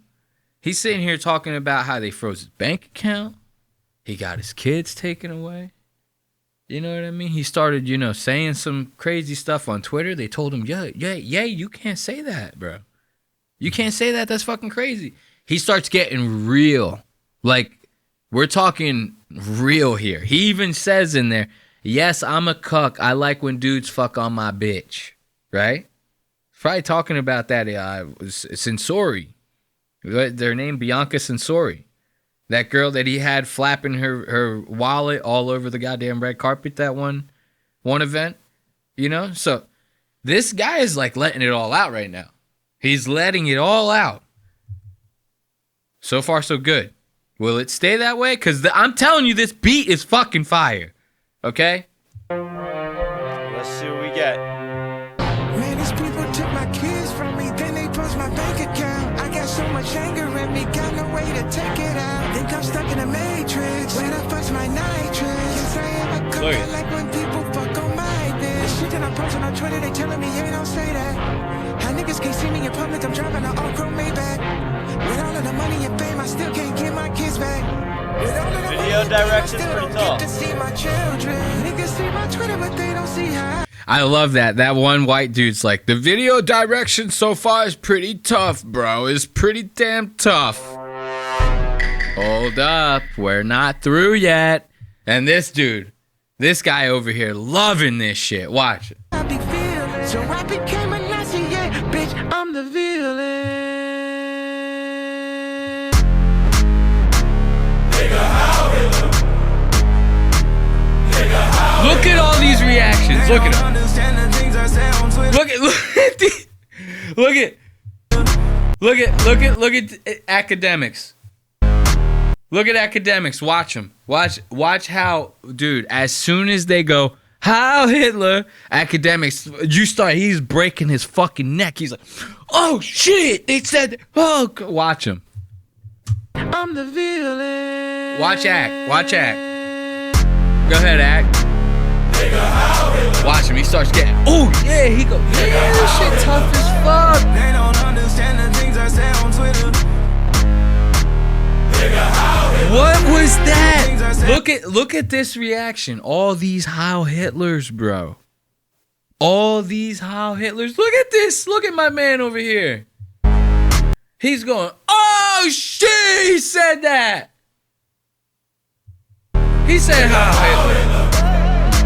He's sitting here talking about how they froze his bank account. He got his kids taken away. You know what I mean? He started, you know, saying some crazy stuff on Twitter. They told him, yeah, you can't say that, bro. You can't say that. That's fucking crazy. He starts getting real. Like, we're talking real here. He even says in there, yes, I'm a cuck. I like when dudes fuck on my bitch. Right? Probably talking about that Sensori. Their name, Bianca Sensori. That girl that he had flapping her wallet all over the goddamn red carpet that one event. You know? So this guy is like letting it all out right now. He's letting it all out. So far, so good. Will it stay that way? Because I'm telling you, this beat is fucking fire. Okay? Let's see what we get. When I flush my nitrous, yes, I am a cook. I like when people fuck on my bitch. Shit that I post on Twitter, they telling me, hey, don't say that. How niggas can't see me in public, I'm driving an all-chrome Maybach. With all of the money and fame, I still can't get my kids back. With all of the Video direction's I pretty don't tall. get to see my children. Niggas see my Twitter, but they don't see how I love that. That one white dude's like, the video direction so far is pretty tough, bro. It's pretty damn tough. Hold up. We're not through yet. And this dude, this guy over here loving this shit. Watch it. I be feeling. So I became a Nazi, yeah, bitch, I'm the villain. Look at all these reactions. Look at them. Look at academics. Look at academics. Watch them. Watch how, dude, as soon as they go, Heil Hitler, academics, he's breaking his fucking neck. He's like, oh shit, they said, oh, watch him. I'm the villain. Watch act. Go ahead, act. Watch him, he starts getting, oh yeah, he goes, yeah, this shit tough as fuck. They don't understand the things I say on Twitter. What was that? Look at this reaction. All these Heil Hitlers, bro. All these Heil Hitlers. Look at this. Look at my man over here. He's going, oh shit, he said that. He said Heil Hitler.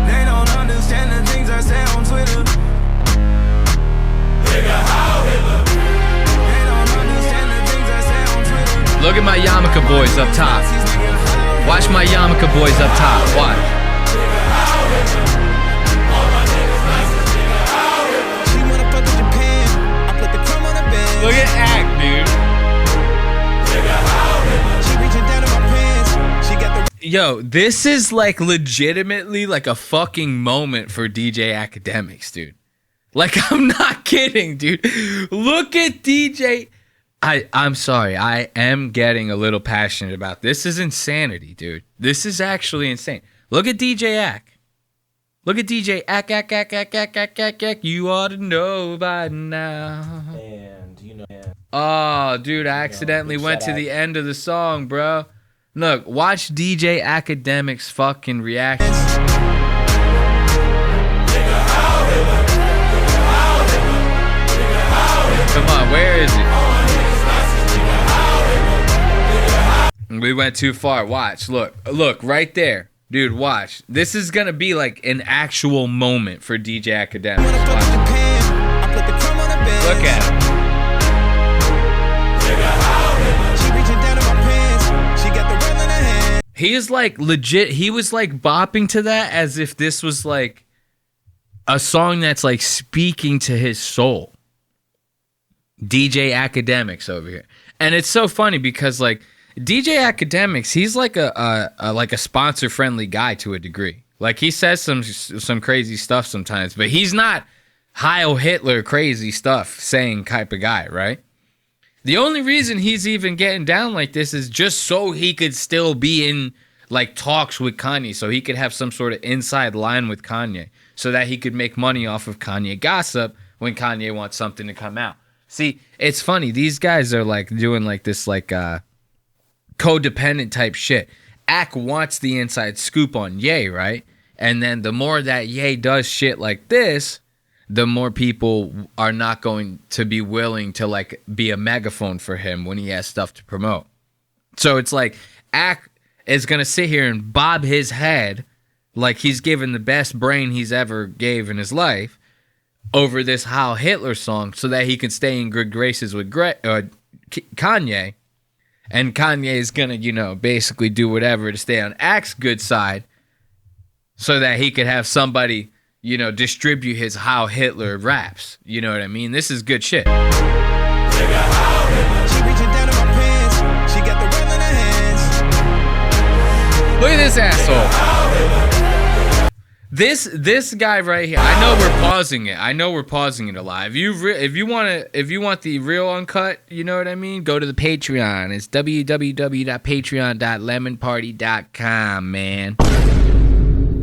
They don't understand the things I say on Twitter. Look at my yarmulke boys up top. Watch my yarmulke boys up top. Watch. Look at act, dude. Yo, this is like legitimately like a fucking moment for DJ Academics, dude. Like, I'm not kidding, dude. Look at DJ. I'm sorry. I am getting a little passionate about this. This is insanity, dude. This is actually insane. Look at DJ Ack. Look at DJ Ack. You ought to know by now. And you know. Oh, dude, I accidentally went to the end of the song, bro. Look, watch DJ Academics fucking reaction. Come on, where is it? We went too far. Watch. Look right there. Dude, watch. This is going to be like an actual moment for DJ Academics. Watch. Look at him. He is like legit. He was like bopping to that as if this was like a song that's like speaking to his soul. DJ Academics over here. And it's so funny because like DJ Academics, he's like a sponsor friendly guy to a degree. Like he says some crazy stuff sometimes, but he's not Heil Hitler crazy stuff saying type of guy, right? The only reason he's even getting down like this is just so he could still be in like talks with Kanye, so he could have some sort of inside line with Kanye, so that he could make money off of Kanye gossip when Kanye wants something to come out. See, it's funny. These guys are like doing like this like codependent type shit. Ack wants the inside scoop on Ye, right? And then the more that Ye does shit like this, the more people are not going to be willing to like be a megaphone for him when he has stuff to promote. So it's like Ack is going to sit here and bob his head like he's given the best brain he's ever gave in his life over this Heil Hitler song so that he can stay in good graces with Kanye. And Kanye is going to, you know, basically do whatever to stay on Ack's good side so that he could have somebody, you know, distribute his Heil Hitler raps. You know what I mean? This is good shit. Look at this asshole. This guy right here. I know we're pausing it. A lot. If you want the real uncut, you know what I mean. Go to the Patreon. It's www.patreon.lemonparty.com, man.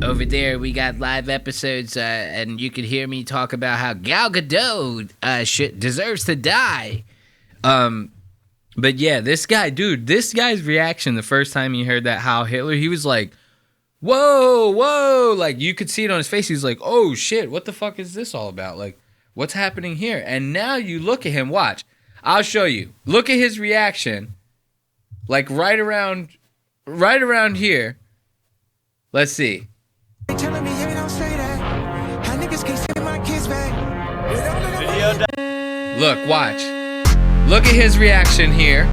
Over there, we got live episodes, and you can hear me talk about how Gal Gadot deserves to die. But yeah, this guy's reaction the first time he heard that Heil Hitler, he was like, whoa, like you could see it on his face. He's like, oh shit, what the fuck is this all about? Like, what's happening here? And now you look at him, watch. I'll show you. Look at his reaction, like right around here. Let's see. Telling me you don't say that. How niggas can't send my kids back. Look, watch. Look at his reaction here.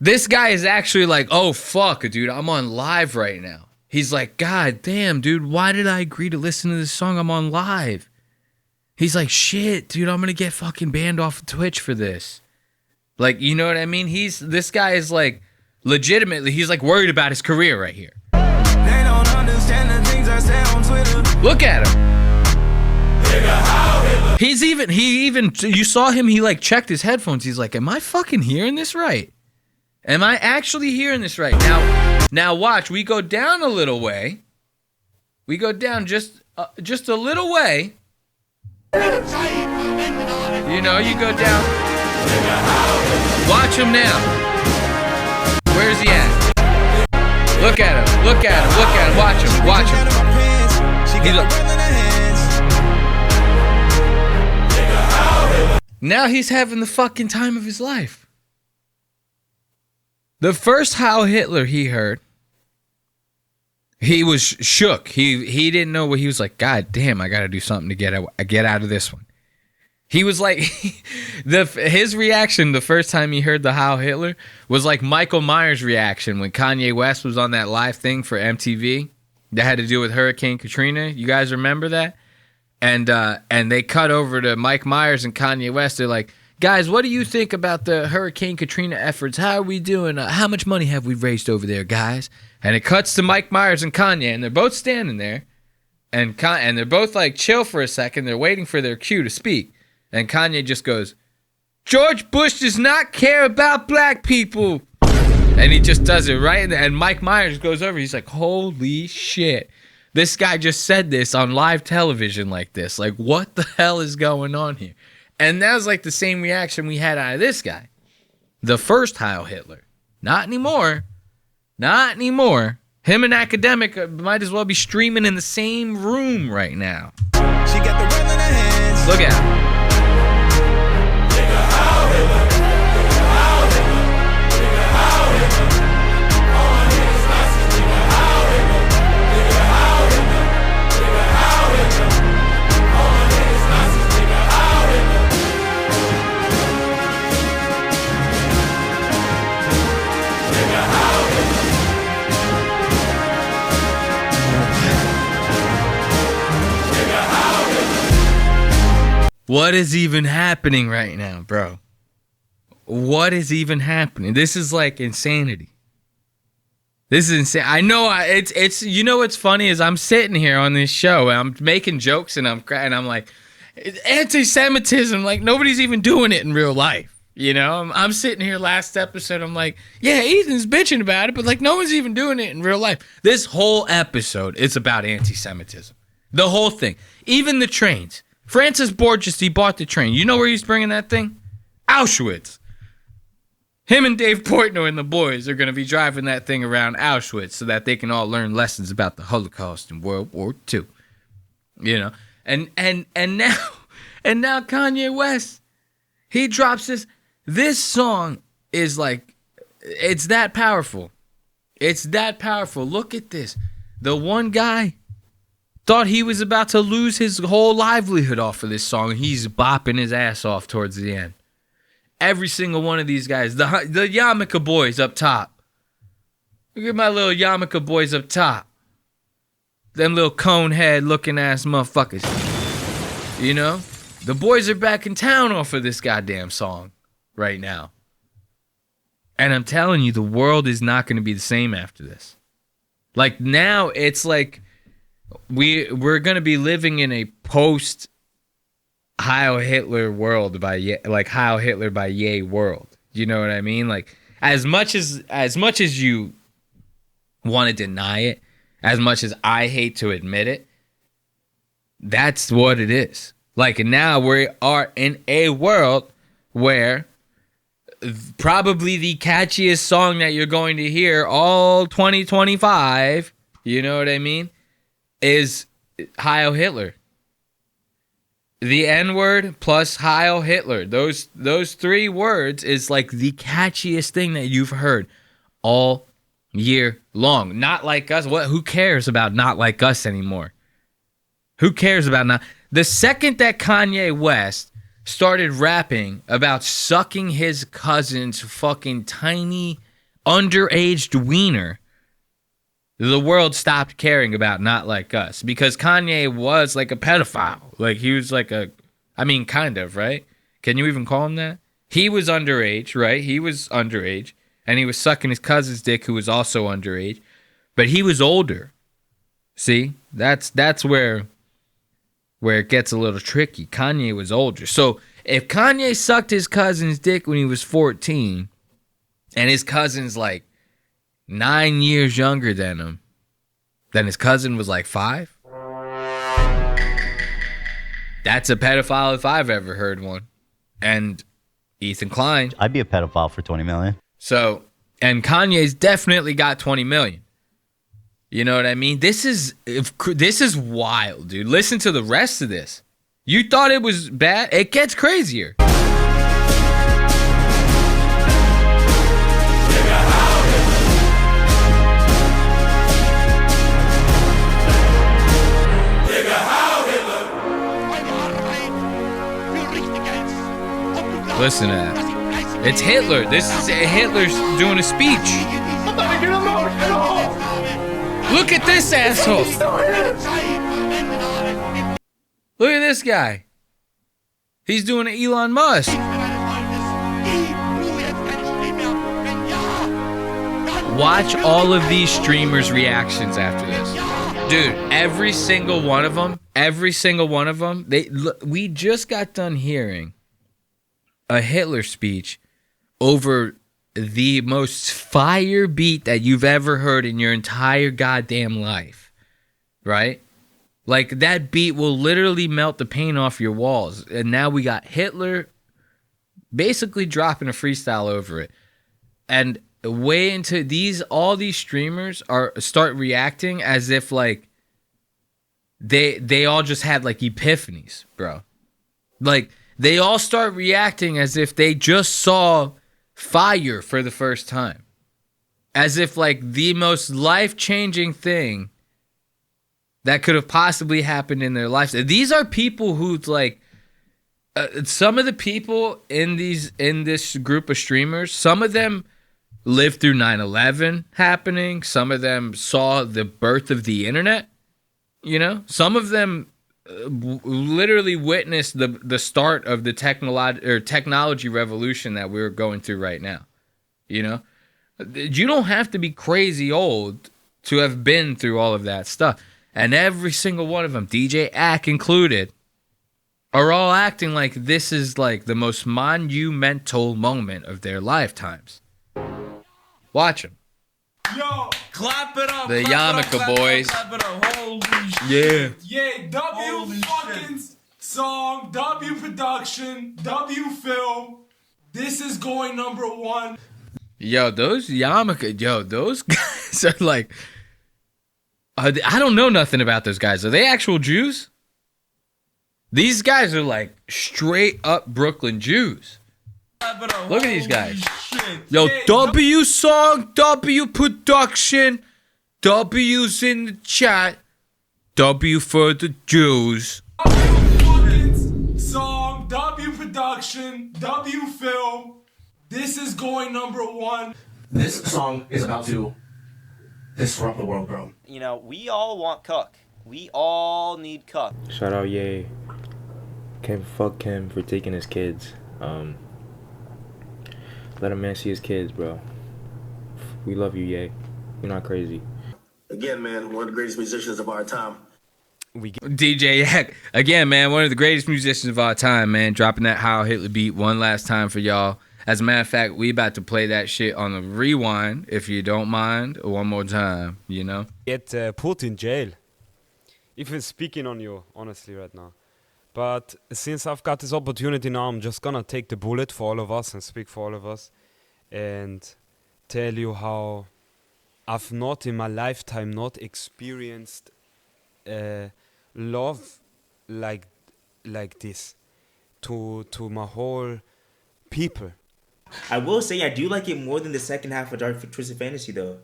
This guy is actually like, oh fuck, dude, I'm on live right now. He's like, God damn, dude, why did I agree to listen to this song? I'm on live. He's like, shit, dude, I'm gonna get fucking banned off of Twitch for this. Like, you know what I mean? This guy is like, legitimately, he's like worried about his career right here. They don't understand the things I say on Twitter. Look at him. He even, you saw him, he like checked his headphones. He's like, am I fucking hearing this right? Am I actually hearing this right? Now watch, we go down a little way. We go down just a little way. You know, you go down. Watch him now. Where's he at? Look at him. Watch him. Now he's having the fucking time of his life. The first Heil Hitler he heard, he was shook. He didn't know what he was like. God damn, I gotta do something to get out of this one. He was like, his reaction the first time he heard the Heil Hitler was like Michael Myers' reaction when Kanye West was on that live thing for MTV that had to do with Hurricane Katrina. You guys remember that? And they cut over to Mike Myers and Kanye West. They're like, guys, what do you think about the Hurricane Katrina efforts? How are we doing? How much money have we raised over there, guys? And it cuts to Mike Myers and Kanye, and they're both standing there, and they're both like chill for a second. They're waiting for their cue to speak. And Kanye just goes, George Bush does not care about black people. And he just does it right. And Mike Myers goes over. He's like, holy shit. This guy just said this on live television like this. Like, what the hell is going on here? And that was like the same reaction we had out of this guy. The first Heil Hitler. Not anymore. Him and Academic might as well be streaming in the same room right now. She got the ring in her hands. Look at him. What is even happening right now, bro? What is even happening? This is like insanity. This is insane. I know it's you know what's funny is I'm sitting here on this show and I'm making jokes and I'm like, anti-Semitism, like nobody's even doing it in real life. You know, I'm sitting here last episode, I'm like, yeah, Ethan's bitching about it, but like no one's even doing it in real life. This whole episode is about anti-Semitism. The whole thing. Even the trains. Francis Borges, he bought the train. You know where he's bringing that thing? Auschwitz. Him and Dave Portnoy and the boys are going to be driving that thing around Auschwitz so that they can all learn lessons about the Holocaust and World War II. You know? And now Kanye West, he drops this song is like, it's that powerful. It's that powerful. Look at this. The one guy thought he was about to lose his whole livelihood off of this song. He's bopping his ass off towards the end. Every single one of these guys. The Yarmulke boys up top. Look at my little Yarmulke boys up top. Them little cone head looking ass motherfuckers. You know? The boys are back in town off of this goddamn song right now. And I'm telling you, the world is not going to be the same after this. Like, now it's like we're going to be living in a post Heil Hitler world like Heil Hitler by Ye world. You know what I mean? Like, as much as you want to deny it, as much as I hate to admit it, that's what it is. Like, now we are in a world where probably the catchiest song that you're going to hear all 2025, you know what I mean, is Heil Hitler. The N-word plus Heil Hitler. Those three words is like the catchiest thing that you've heard all year long. Not Like Us. Who cares about Not Like Us anymore? Who cares about not? The second that Kanye West started rapping about sucking his cousin's fucking tiny underaged wiener, the world stopped caring about Not Like Us, because Kanye was like a pedophile. Like, he was like kind of, right? Can you even call him that? He was underage, right? He was underage, and he was sucking his cousin's dick, who was also underage, but he was older. See, that's where it gets a little tricky. Kanye was older. So if Kanye sucked his cousin's dick when he was 14, and his cousin's like 9 years younger than him, then his cousin was like 5, that's a pedophile if I've ever heard one. And Ethan Klein. I'd be a pedophile for 20 million. So, and Kanye's definitely got 20 million. You know what I mean? This is wild, dude. Listen to the rest of this. You thought it was bad? It gets crazier. Listen to that. It's Hitler. This is Hitler's doing a speech. Look at this asshole. Look at this guy. He's doing an Elon Musk. Watch all of these streamers' reactions after this. Dude, every single one of them, we just got done hearing a Hitler speech over the most fire beat that you've ever heard in your entire goddamn life, right? Like, that beat will literally melt the paint off your walls. And now we got Hitler basically dropping a freestyle over it. And way into all these streamers start reacting as if like they all just had like epiphanies, bro. Like, they all start reacting as if they just saw fire for the first time. As if like the most life-changing thing that could have possibly happened in their lives. These are people who like some of the people in this group of streamers, some of them lived through 9/11 happening. Some of them saw the birth of the internet. You know, some of them literally witnessed the start of the technology revolution that we're going through right now. You know, you don't have to be crazy old to have been through all of that stuff. And every single one of them, DJ Ack included, are all acting like this is like the most monumental moment of their lifetimes. Watch them. Yo, clap it up. The Yarmulke boys. Clap it up. Holy Yeah. shit. Yeah, W fucking song, W production, W film. This is going #1. Yo, those Yarmulke, those guys are like, I don't know nothing about those guys. Are they actual Jews? These guys are like straight up Brooklyn Jews. Look at these guys. Yo, W song, W production, W's in the chat, W for the Jews. W song, W production, W film. This is going #1. This song is about to disrupt the world, bro. You know, we all want Cook. We all need Cook. Shout out Ye. Can't fuck him for taking his kids. Let a man see his kids, bro. We love you, Ye. You're not crazy. Again, man, one of the greatest musicians of our time. DJ Yak, again, man, one of the greatest musicians of our time, man, dropping that Heil Hitler beat one last time for y'all. As a matter of fact, we about to play that shit on the rewind, if you don't mind, one more time, you know? Get put in jail. Even speaking on you, honestly, right now. But since I've got this opportunity now, I'm just gonna take the bullet for all of us and speak for all of us and tell you how I've not in my lifetime not experienced love like this to my whole people. I will say I do like it more than the second half of Dark Twisted Fantasy, though.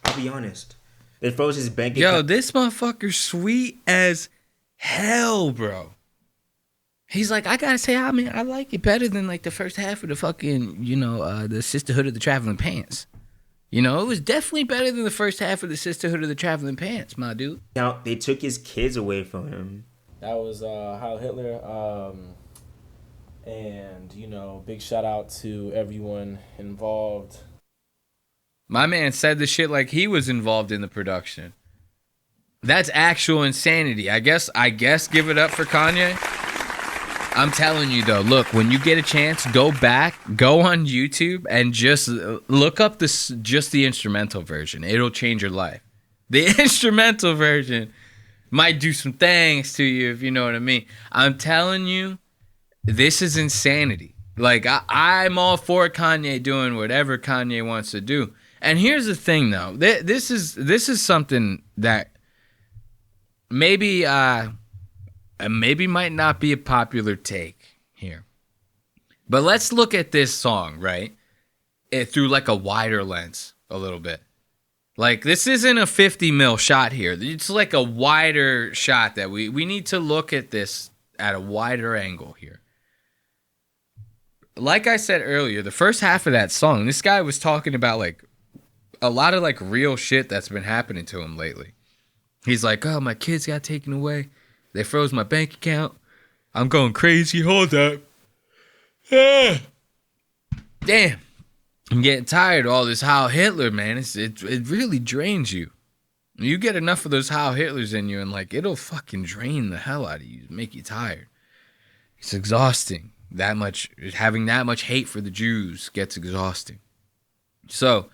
I'll be honest. They froze his bank account. Yo, this motherfucker's sweet as hell, bro. He's like, I gotta say, I mean, I like it better than like the first half of the fucking, the Sisterhood of the Traveling Pants. You know, it was definitely better than the first half of the Sisterhood of the Traveling Pants, my dude. Now, they took his kids away from him. That was Heil Hitler. And, big shout out to everyone involved. My man said the shit like he was involved in the production. That's actual insanity. I guess give it up for Kanye. I'm telling you, though, look, when you get a chance, go back, go on YouTube, and just look up just the instrumental version. It'll change your life. The instrumental version might do some things to you, if you know what I mean. I'm telling you, this is insanity. Like, I'm all for Kanye doing whatever Kanye wants to do. And here's the thing, though. This is something that maybe might not be a popular take here. But let's look at this song, right? Through like a wider lens a little bit. Like, this isn't a 50 mil shot here. It's like a wider shot that we need to look at this at a wider angle here. Like I said earlier, the first half of that song, this guy was talking about like a lot of like real shit that's been happening to him lately. He's like, oh, my kids got taken away. They froze my bank account. I'm going crazy. Hold up. Damn. I'm getting tired of all this Heil Hitler, man. It really drains you. You get enough of those Heil Hitlers in you and like it'll fucking drain the hell out of you. Make you tired. It's exhausting. Having that much hate for the Jews gets exhausting. So,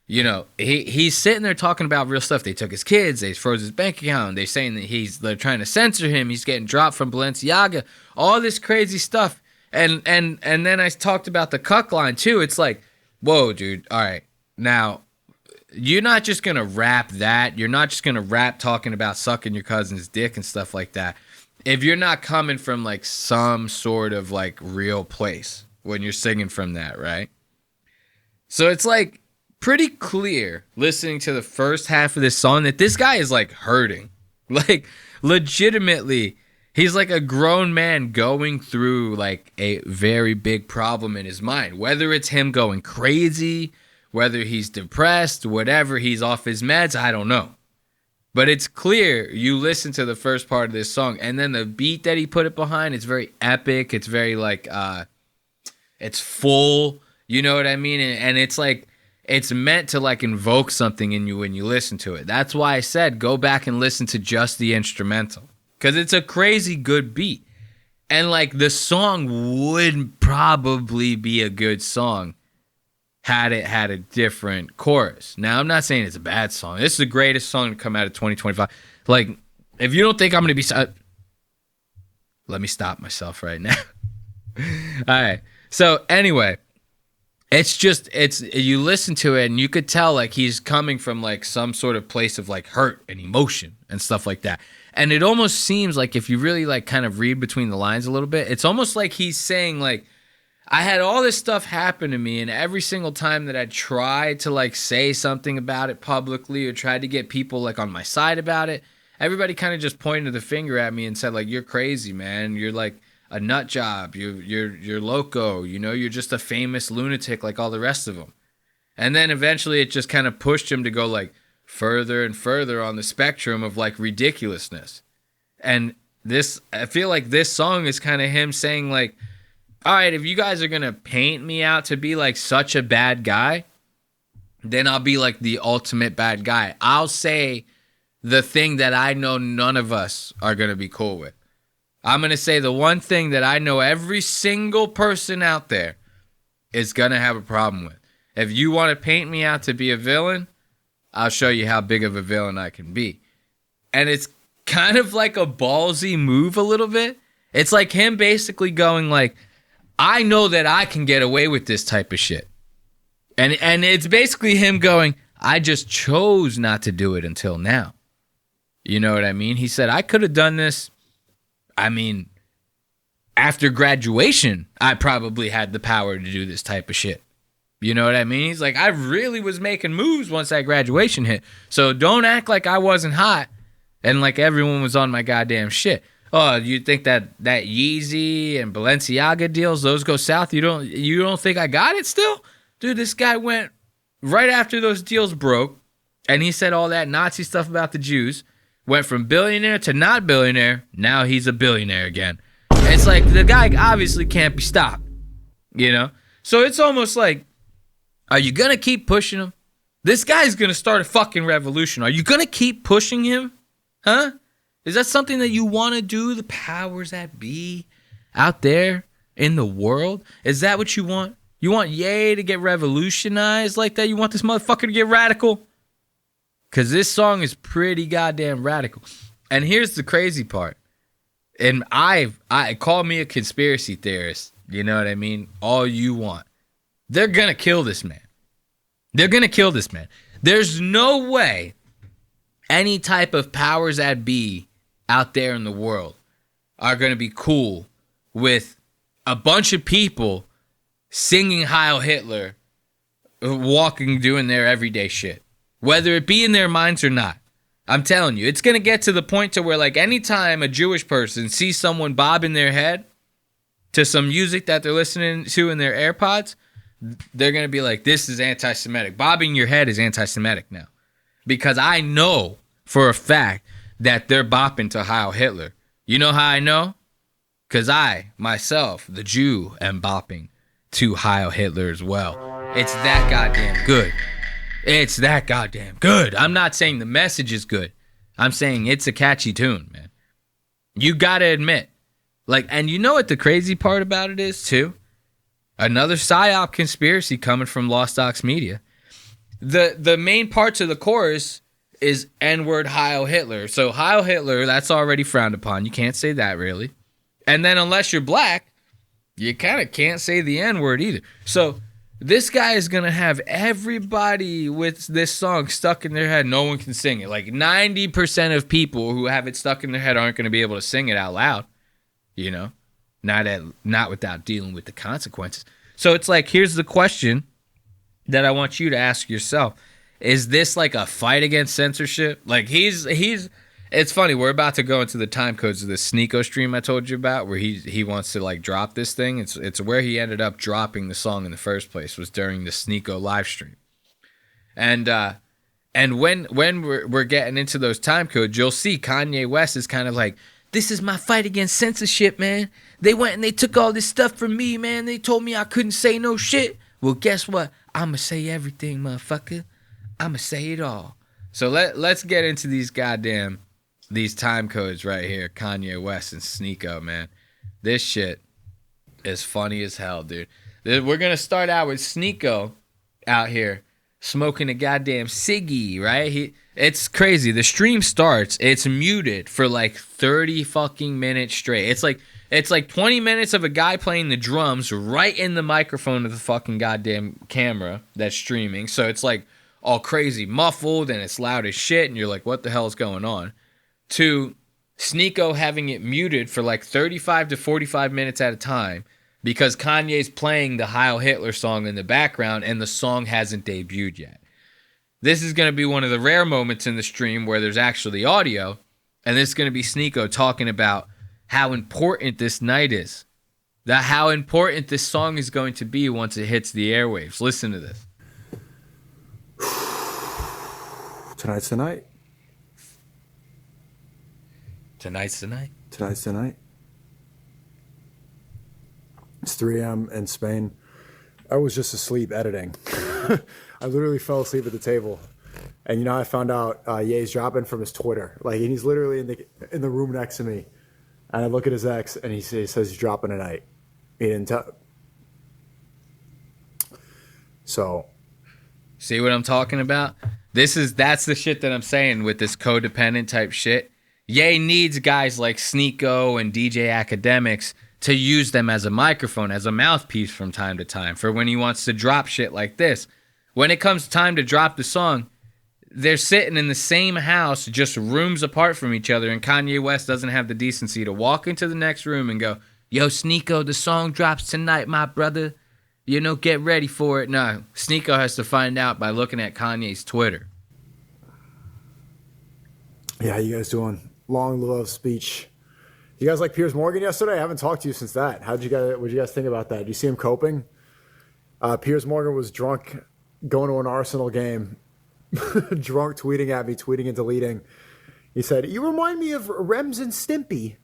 he's sitting there talking about real stuff. They took his kids. They froze his bank account. They're saying that they're trying to censor him. He's getting dropped from Balenciaga. All this crazy stuff. And then I talked about the cuck line too. It's like, whoa, dude. All right. Now, you're not just going to rap that. You're not just going to rap talking about sucking your cousin's dick and stuff like that. If you're not coming from like some sort of like real place when you're singing from that, right? So it's like pretty clear listening to the first half of this song that this guy is like hurting. Like legitimately, he's like a grown man going through like a very big problem in his mind. Whether it's him going crazy, whether he's depressed, whatever, he's off his meds, I don't know. But it's clear, you listen to the first part of this song, and then the beat that he put it behind, it's very epic. It's very, like, it's full, you know what I mean? And it's, like, it's meant to, like, invoke something in you when you listen to it. That's why I said go back and listen to just the instrumental. Because it's a crazy good beat. And, like, the song would probably be a good song had it had a different chorus. Now, I'm not saying it's a bad song. This is the greatest song to come out of 2025. Like, if you don't think I'm going to be... let me stop myself right now. All right. So, anyway, you listen to it and you could tell, like, he's coming from, like, some sort of place of, like, hurt and emotion and stuff like that. And it almost seems like if you really, like, kind of read between the lines a little bit, it's almost like he's saying, like, I had all this stuff happen to me, and every single time that I tried to, like, say something about it publicly or tried to get people, like, on my side about it, everybody kind of just pointed the finger at me and said, like, you're crazy, man. You're, like, a nut job. You're loco. You're just a famous lunatic like all the rest of them. And then eventually it just kind of pushed him to go, like, further and further on the spectrum of, like, ridiculousness. And I feel like this song is kind of him saying, like, all right, if you guys are going to paint me out to be like such a bad guy, then I'll be like the ultimate bad guy. I'll say the thing that I know none of us are going to be cool with. I'm going to say the one thing that I know every single person out there is going to have a problem with. If you want to paint me out to be a villain, I'll show you how big of a villain I can be. And it's kind of like a ballsy move a little bit. It's like him basically going like, I know that I can get away with this type of shit. And it's basically him going, I just chose not to do it until now. You know what I mean? He said, I could have done this. I mean, after graduation, I probably had the power to do this type of shit. You know what I mean? He's like, I really was making moves once that graduation hit. So don't act like I wasn't hot and like everyone was on my goddamn shit. Oh, you think that Yeezy and Balenciaga deals, those go south? You don't think I got it still? Dude, this guy went right after those deals broke, and he said all that Nazi stuff about the Jews, went from billionaire to not billionaire, now he's a billionaire again. It's like the guy obviously can't be stopped, you know? So it's almost like, are you going to keep pushing him? This guy's going to start a fucking revolution. Are you going to keep pushing him? Huh? Is that something that you want to do, the powers that be out there in the world? Is that what you want? You want Ye to get revolutionized like that? You want this motherfucker to get radical? Because this song is pretty goddamn radical. And here's the crazy part. And I call me a conspiracy theorist. You know what I mean? All you want. They're going to kill this man. They're going to kill this man. There's no way any type of powers that be out there in the world are going to be cool with a bunch of people singing Heil Hitler, walking, doing their everyday shit, whether it be in their minds or not. I'm telling you, it's going to get to the point to where, like, anytime a Jewish person sees someone bobbing their head to some music that they're listening to in their AirPods, they're going to be like, this is anti-Semitic. Bobbing your head is anti-Semitic now. Because I know for a fact that they're bopping to Heil Hitler. You know how I know? Because I, myself, the Jew, am bopping to Heil Hitler as well. It's that goddamn good. It's that goddamn good. I'm not saying the message is good. I'm saying it's a catchy tune, man. You gotta admit. Like, and you know what the crazy part about it is, too? Another PSYOP conspiracy coming from Lost Ox Media. The main parts of the chorus is N-word Heil Hitler. So Heil Hitler, that's already frowned upon. You can't say that, really. And then unless you're black, you kind of can't say the N-word either. So this guy is going to have everybody with this song stuck in their head. No one can sing it. Like 90% of people who have it stuck in their head aren't going to be able to sing it out loud. You know? Not without dealing with the consequences. So it's like, here's the question that I want you to ask yourself. Is this like a fight against censorship? Like it's funny, we're about to go into the time codes of the Sneako stream I told you about, where he wants to like drop this thing. It's where he ended up dropping the song in the first place, was during the Sneako live stream. And when we're getting into those time codes, you'll see Kanye West is kind of like, this is my fight against censorship, man. They went and they took all this stuff from me, man. They told me I couldn't say no shit. Well, guess what? I'ma say everything, motherfucker. I'ma say it all. So let's get into these time codes right here. Kanye West and Sneako, man. This shit is funny as hell, dude. We're gonna start out with Sneako out here smoking a goddamn ciggy, right? It's crazy. The stream starts, it's muted for like 30 fucking minutes straight. It's like 20 minutes of a guy playing the drums right in the microphone of the fucking goddamn camera that's streaming. So it's like all crazy muffled and it's loud as shit and you're like, what the hell is going on? To Sneako having it muted for like 35 to 45 minutes at a time because Kanye's playing the Heil Hitler song in the background and the song hasn't debuted yet. This is going to be one of the rare moments in the stream where there's actually audio, and this is going to be Sneako talking about how important this night is, how important this song is going to be once it hits the airwaves. Listen to this. Tonight's the night. Tonight's the night. Tonight's the night. It's 3 a.m. in Spain. I was just asleep editing. I literally fell asleep at the table. And you know, I found out Ye's dropping from his Twitter. Like, and he's literally in the room next to me. And I look at his ex, and he says he's dropping tonight. He didn't tell. So, see what I'm talking about? That's the shit that I'm saying with this codependent type shit. Ye needs guys like Sneako and DJ Academics to use them as a microphone, as a mouthpiece from time to time for when he wants to drop shit like this. When it comes time to drop the song, they're sitting in the same house, just rooms apart from each other, and Kanye West doesn't have the decency to walk into the next room and go, yo, Sneako, the song drops tonight, my brother. You know, get ready for it. No, Sneako has to find out by looking at Kanye's Twitter. yeah, how you guys doing? Long love speech. You guys like Piers Morgan yesterday? I haven't talked to you since that. What did you guys think about that? Did you see him coping? Piers Morgan was drunk going to an Arsenal game, drunk tweeting at me, tweeting and deleting. He said, "You remind me of Rems and Stimpy.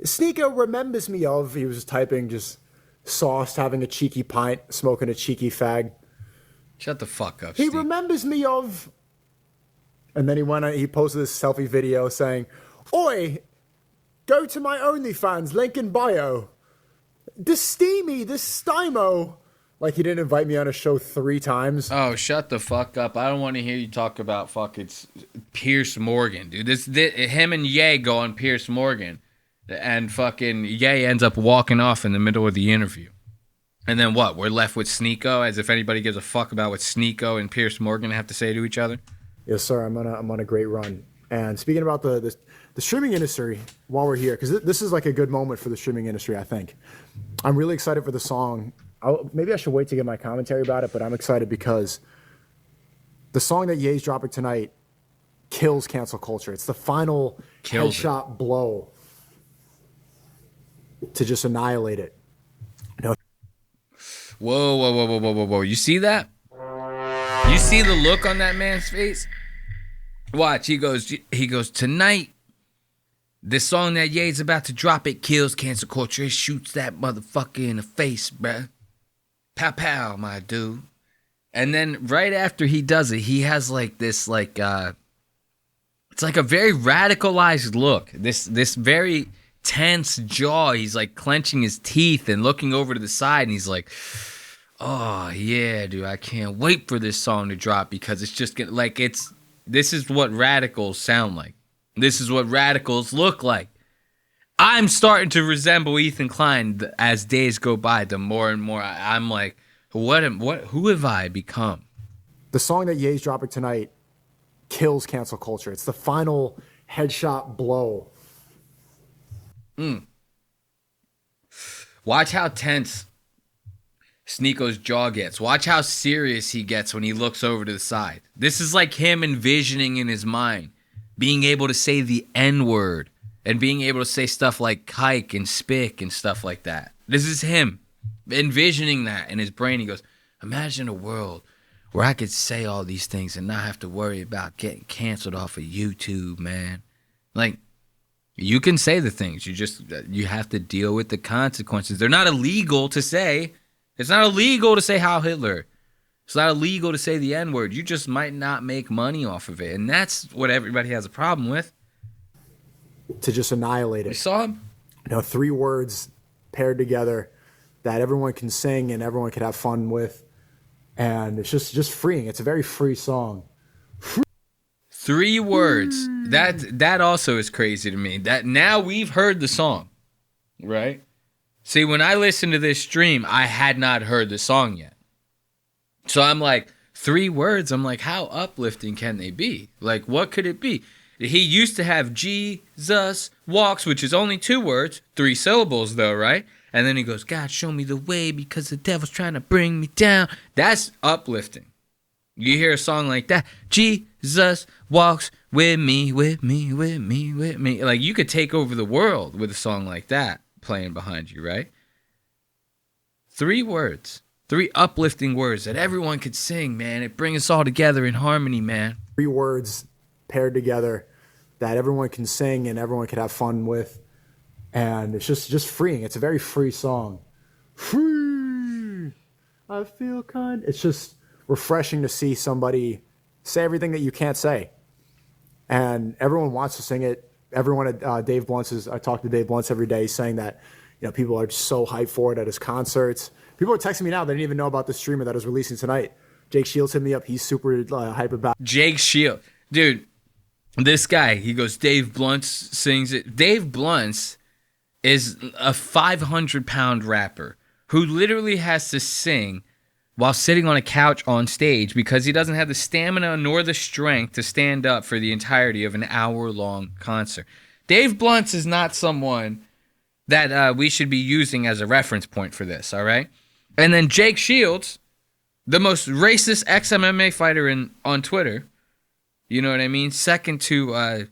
Sneako remembers me of," he was just typing, just sauced, having a cheeky pint, smoking a cheeky fag. Shut the fuck up, He Steve. remembers me of. And then he posted this selfie video saying, "Oi, go to my OnlyFans, link in bio. This steamy, this stymo." Like he didn't invite me on a show 3 times. Oh, shut the fuck up. I don't want to hear you talk about fucking Piers Morgan, dude. Him and Ye go on Piers Morgan, and fucking Ye ends up walking off in the middle of the interview. And then what? We're left with Sneako, as if anybody gives a fuck about what Sneako and Piers Morgan have to say to each other. Yes, sir. I'm on a great run. And speaking about the streaming industry, while we're here, because this is like a good moment for the streaming industry, I think. I'm really excited for the song. Maybe I should wait to get my commentary about it, but I'm excited because the song that Ye's dropping tonight kills cancel culture. It's the final headshot blow to just annihilate it. No. Whoa. You see that? You see the look on that man's face? Watch, he goes, tonight, this song that Ye's about to drop, it kills cancel culture. It shoots that motherfucker in the face, bruh. Pow, pow, my dude. And then right after he does it, he has like this, like, it's like a very radicalized look. This very tense jaw. He's like clenching his teeth and looking over to the side, and he's like, oh, yeah, dude, I can't wait for this song to drop because it's just gonna, like, this is what radicals sound like. This is what radicals look like. I'm starting to resemble Ethan Klein as days go by. The more and more I'm like, who have I become? The song that Ye's dropping tonight kills cancel culture. It's the final headshot blow. Watch how tense Sneako's jaw gets. Watch how serious he gets when he looks over to the side. This is like him envisioning in his mind being able to say the N-word and being able to say stuff like kike and spick and stuff like that. This is him envisioning that in his brain. He goes, imagine a world where I could say all these things and not have to worry about getting canceled off of YouTube, man. Like, you can say the things. You have to deal with the consequences. They're not illegal to say. It's not illegal to say Heil Hitler. It's not illegal to say the N-word. You just might not make money off of it. And that's what everybody has a problem with. To just annihilate it. You saw him? 3 words paired together that everyone can sing and everyone can have fun with. And it's just freeing. It's a very free song. 3 words. That also is crazy to me. That now we've heard the song, right? See, when I listened to this stream, I had not heard the song yet. So I'm like, 3 words. I'm like, how uplifting can they be? Like, what could it be? He used to have Jesus walks, which is only 2 words, 3 syllables though, right? And then he goes, God, show me the way because the devil's trying to bring me down. That's uplifting. You hear a song like that, Jesus walks with me, with me, with me, with me. Like, you could take over the world with a song like that playing behind you, right? 3 words. 3 uplifting words that everyone could sing, man. It brings us all together in harmony, man. 3 words paired together that everyone can sing and everyone can have fun with. And it's just freeing. It's a very free song. Free. I feel kind. It's just refreshing to see somebody say everything that you can't say. And everyone wants to sing it. Everyone at Dave Blunt's I talk to Dave Blunt's every day saying that, people are just so hyped for it at his concerts. People are texting me now. They didn't even know about the streamer that is releasing tonight. Jake Shields hit me up. He's super hype about it. Jake Shields. Dude, this guy, he goes, Dave Blunt sings it. Dave Blunt is a 500-pound rapper who literally has to sing while sitting on a couch on stage because he doesn't have the stamina nor the strength to stand up for the entirety of an hour-long concert. Dave Blunt is not someone that we should be using as a reference point for this, all right? And then Jake Shields, the most racist ex-MMA fighter on Twitter, you know what I mean? Second to,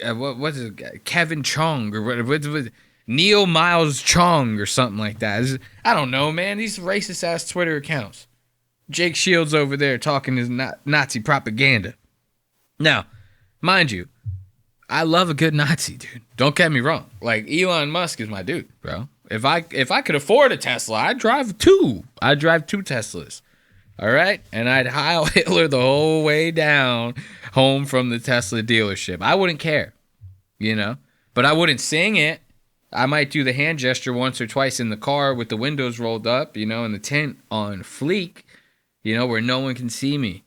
what is it? Kevin Chong or what Neil Miles Chong or something like that. I don't know, man. These racist-ass Twitter accounts. Jake Shields over there talking his Nazi propaganda. Now, mind you, I love a good Nazi, dude. Don't get me wrong. Like, Elon Musk is my dude, bro. If I could afford a Tesla, I'd drive two. I'd drive 2 Teslas. All right? And I'd Heil Hitler the whole way down home from the Tesla dealership. I wouldn't care, But I wouldn't sing it. I might do the hand gesture once or twice in the car with the windows rolled up, and the tent on fleek, where no one can see me.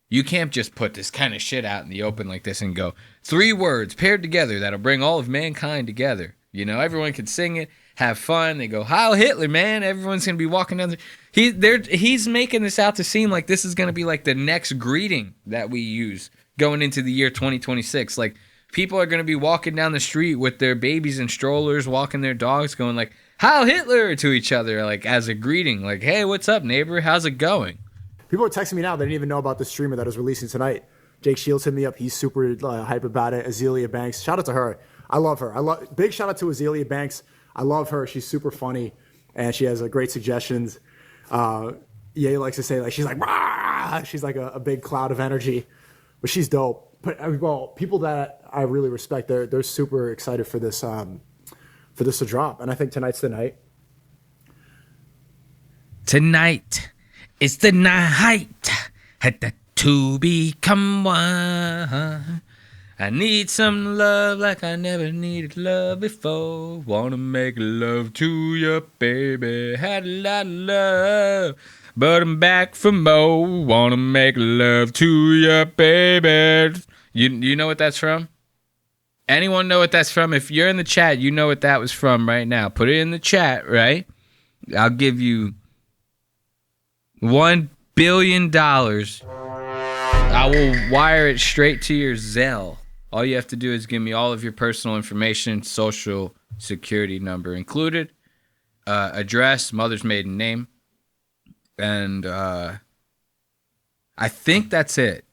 You can't just put this kind of shit out in the open like this and go, 3 words paired together that'll bring all of mankind together. Everyone can sing it, have fun. They go, Heil Hitler, man. Everyone's going to be walking down he's making this out to seem like this is going to be like the next greeting that we use going into the year 2026. Like, people are going to be walking down the street with their babies and strollers, walking their dogs, going like, Heil Hitler to each other, like as a greeting. Like, hey, what's up, neighbor? How's it going? People are texting me now. They didn't even know about the streamer that is releasing tonight. Jake Shields hit me up. He's super hype about it. Azealia Banks. Shout out to her. I love her. Big shout out to Azealia Banks. I love her. She's super funny, and she has great suggestions. Ye likes to say, she's like, rah! She's like a big cloud of energy, but she's dope. But people that I really respect, they're super excited for this to drop, and I think tonight's the night. Tonight is the night had to become one. I need some love like I never needed love before. Wanna make love to you, baby. Had a lot of love, but I'm back for more. Wanna make love to you, baby. You know what that's from? Anyone know what that's from? If you're in the chat, you know what that was from right now. Put it in the chat, right? I'll give you $1 billion. I will wire it straight to your Zelle. All you have to do is give me all of your personal information, social security number included, address, mother's maiden name, and I think that's it.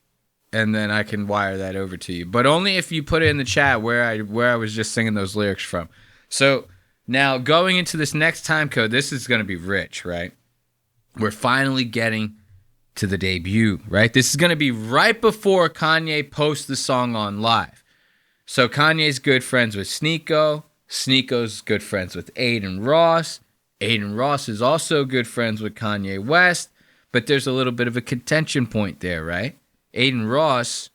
And then I can wire that over to you. But only if you put it in the chat where I was just singing those lyrics from. So now going into this next time code, this is going to be rich, right? We're finally getting to the debut, right? This is going to be right before Kanye posts the song on live. So Kanye's good friends with Sneako. Sneako's good friends with Aiden Ross. Aiden Ross is also good friends with Kanye West. But there's a little bit of a contention point there, right? Aiden Ross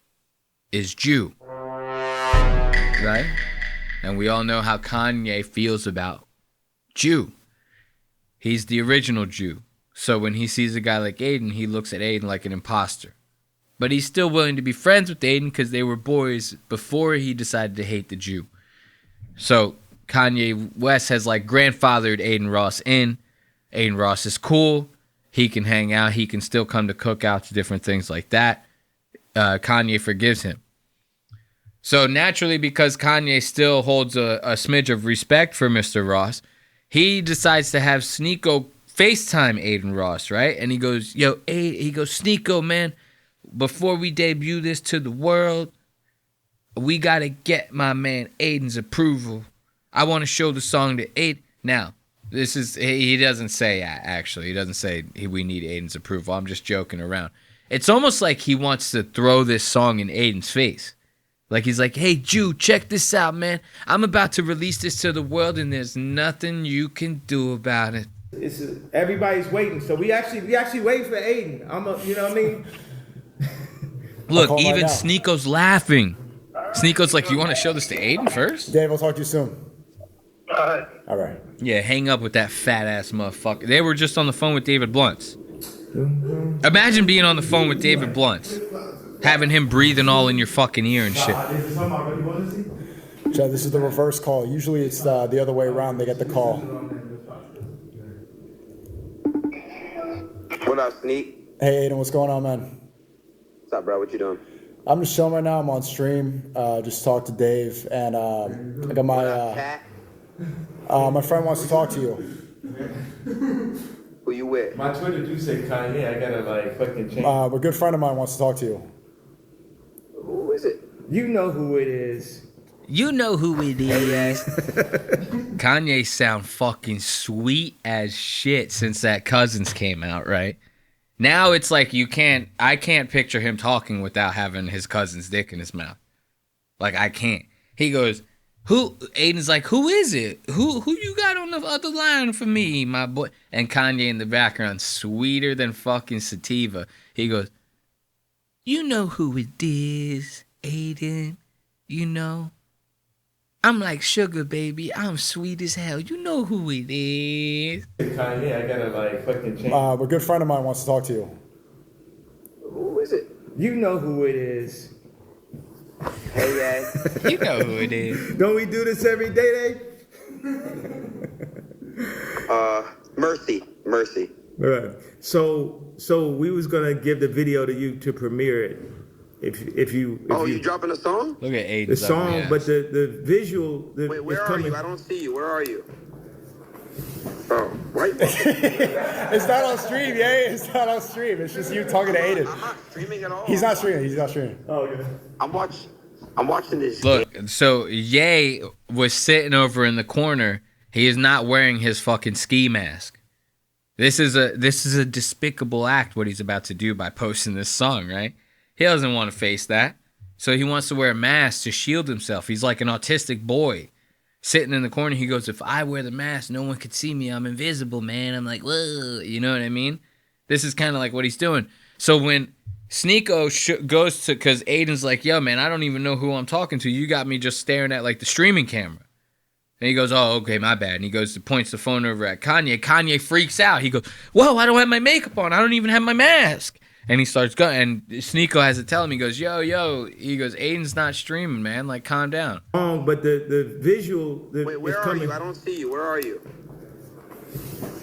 is Jew, right? And we all know how Kanye feels about Jew. He's the original Jew. So when he sees a guy like Aiden, he looks at Aiden like an imposter. But he's still willing to be friends with Aiden because they were boys before he decided to hate the Jew. So Kanye West has grandfathered Aiden Ross in. Aiden Ross is cool. He can hang out. He can still come to cookouts, different things like that. Kanye forgives him. So naturally, because Kanye still holds a smidge of respect for Mr. Ross, he decides to have Sneako FaceTime Aiden Ross, right? And he goes, Sneako, man, before we debut this to the world, we got to get my man Aiden's approval. I want to show the song to Aiden. Now, he doesn't say, actually, he doesn't say we need Aiden's approval. I'm just joking around. It's almost like he wants to throw this song in Aiden's face. Like he's like, hey, Jew, check this out, man. I'm about to release this to the world, and there's nothing you can do about it. Everybody's waiting, so we actually waiting for Aiden. You know what I mean? Look, even Sneako's laughing. Sneako's like, you want to show this to Aiden first? Dave, I'll talk to you soon. All right. Yeah, hang up with that fat ass motherfucker. They were just on the phone with David Blunt's. Imagine being on the phone with David Blunt's, having him breathing all in your fucking ear and shit. Chad, this is the reverse call. Usually it's the other way around. They get the call. What up, Sneak? Hey, Aiden, what's going on, man? What's up, bro? What you doing? I'm just chilling right now. I'm on stream. Just talked to Dave, and I got my friend wants to talk to you. Who you with? My Twitter do say Kaye. I gotta like fucking change. A good friend of mine wants to talk to you. Who is it? You know who it is. You know who it is. Kanye sound fucking sweet as shit since that Cousins came out, right? Now it's like I can't picture him talking without having his cousin's dick in his mouth. Like, I can't. He goes, Aiden's like, who is it? Who you got on the other line for me, my boy? And Kanye in the background, sweeter than fucking sativa. He goes, you know who it is, Aiden. You know? I'm like sugar, baby. I'm sweet as hell. You know who it is. Kanye, I gotta like fucking change. A good friend of mine wants to talk to you. Who is it? You know who it is. Hey, yeah. You know who it is. Don't we do this every day, Mercy. All right. So we was gonna give the video to you to premiere it. If you dropping a song? Look at Aiden. The song, but the visual. Wait, where are you? I don't see you. Where are you? Oh, right. It's not on stream, yeah. It's not on stream. It's just you talking to Aiden. I'm not streaming at all. He's not streaming. Oh, okay. I'm watching this. Look, so Ye was sitting over in the corner. He is not wearing his fucking ski mask. This is a despicable act what he's about to do by posting this song, right? He doesn't want to face that. So he wants to wear a mask to shield himself. He's like an autistic boy. Sitting in the corner, he goes, if I wear the mask, no one could see me. I'm invisible, man. I'm like, whoa. You know what I mean? This is kind of like what he's doing. So when Sneako goes to, because Aiden's like, yo, man, I don't even know who I'm talking to. You got me just staring at like the streaming camera. And he goes, oh, okay, my bad. And he goes, points the phone over at Kanye. Kanye freaks out. He goes, whoa, I don't have my makeup on. I don't even have my mask. And he starts going, and Sneako has to tell him, he goes, yo, he goes, Aiden's not streaming, man, like, calm down. But the visual... Wait, where are you? I don't see you. Where are you?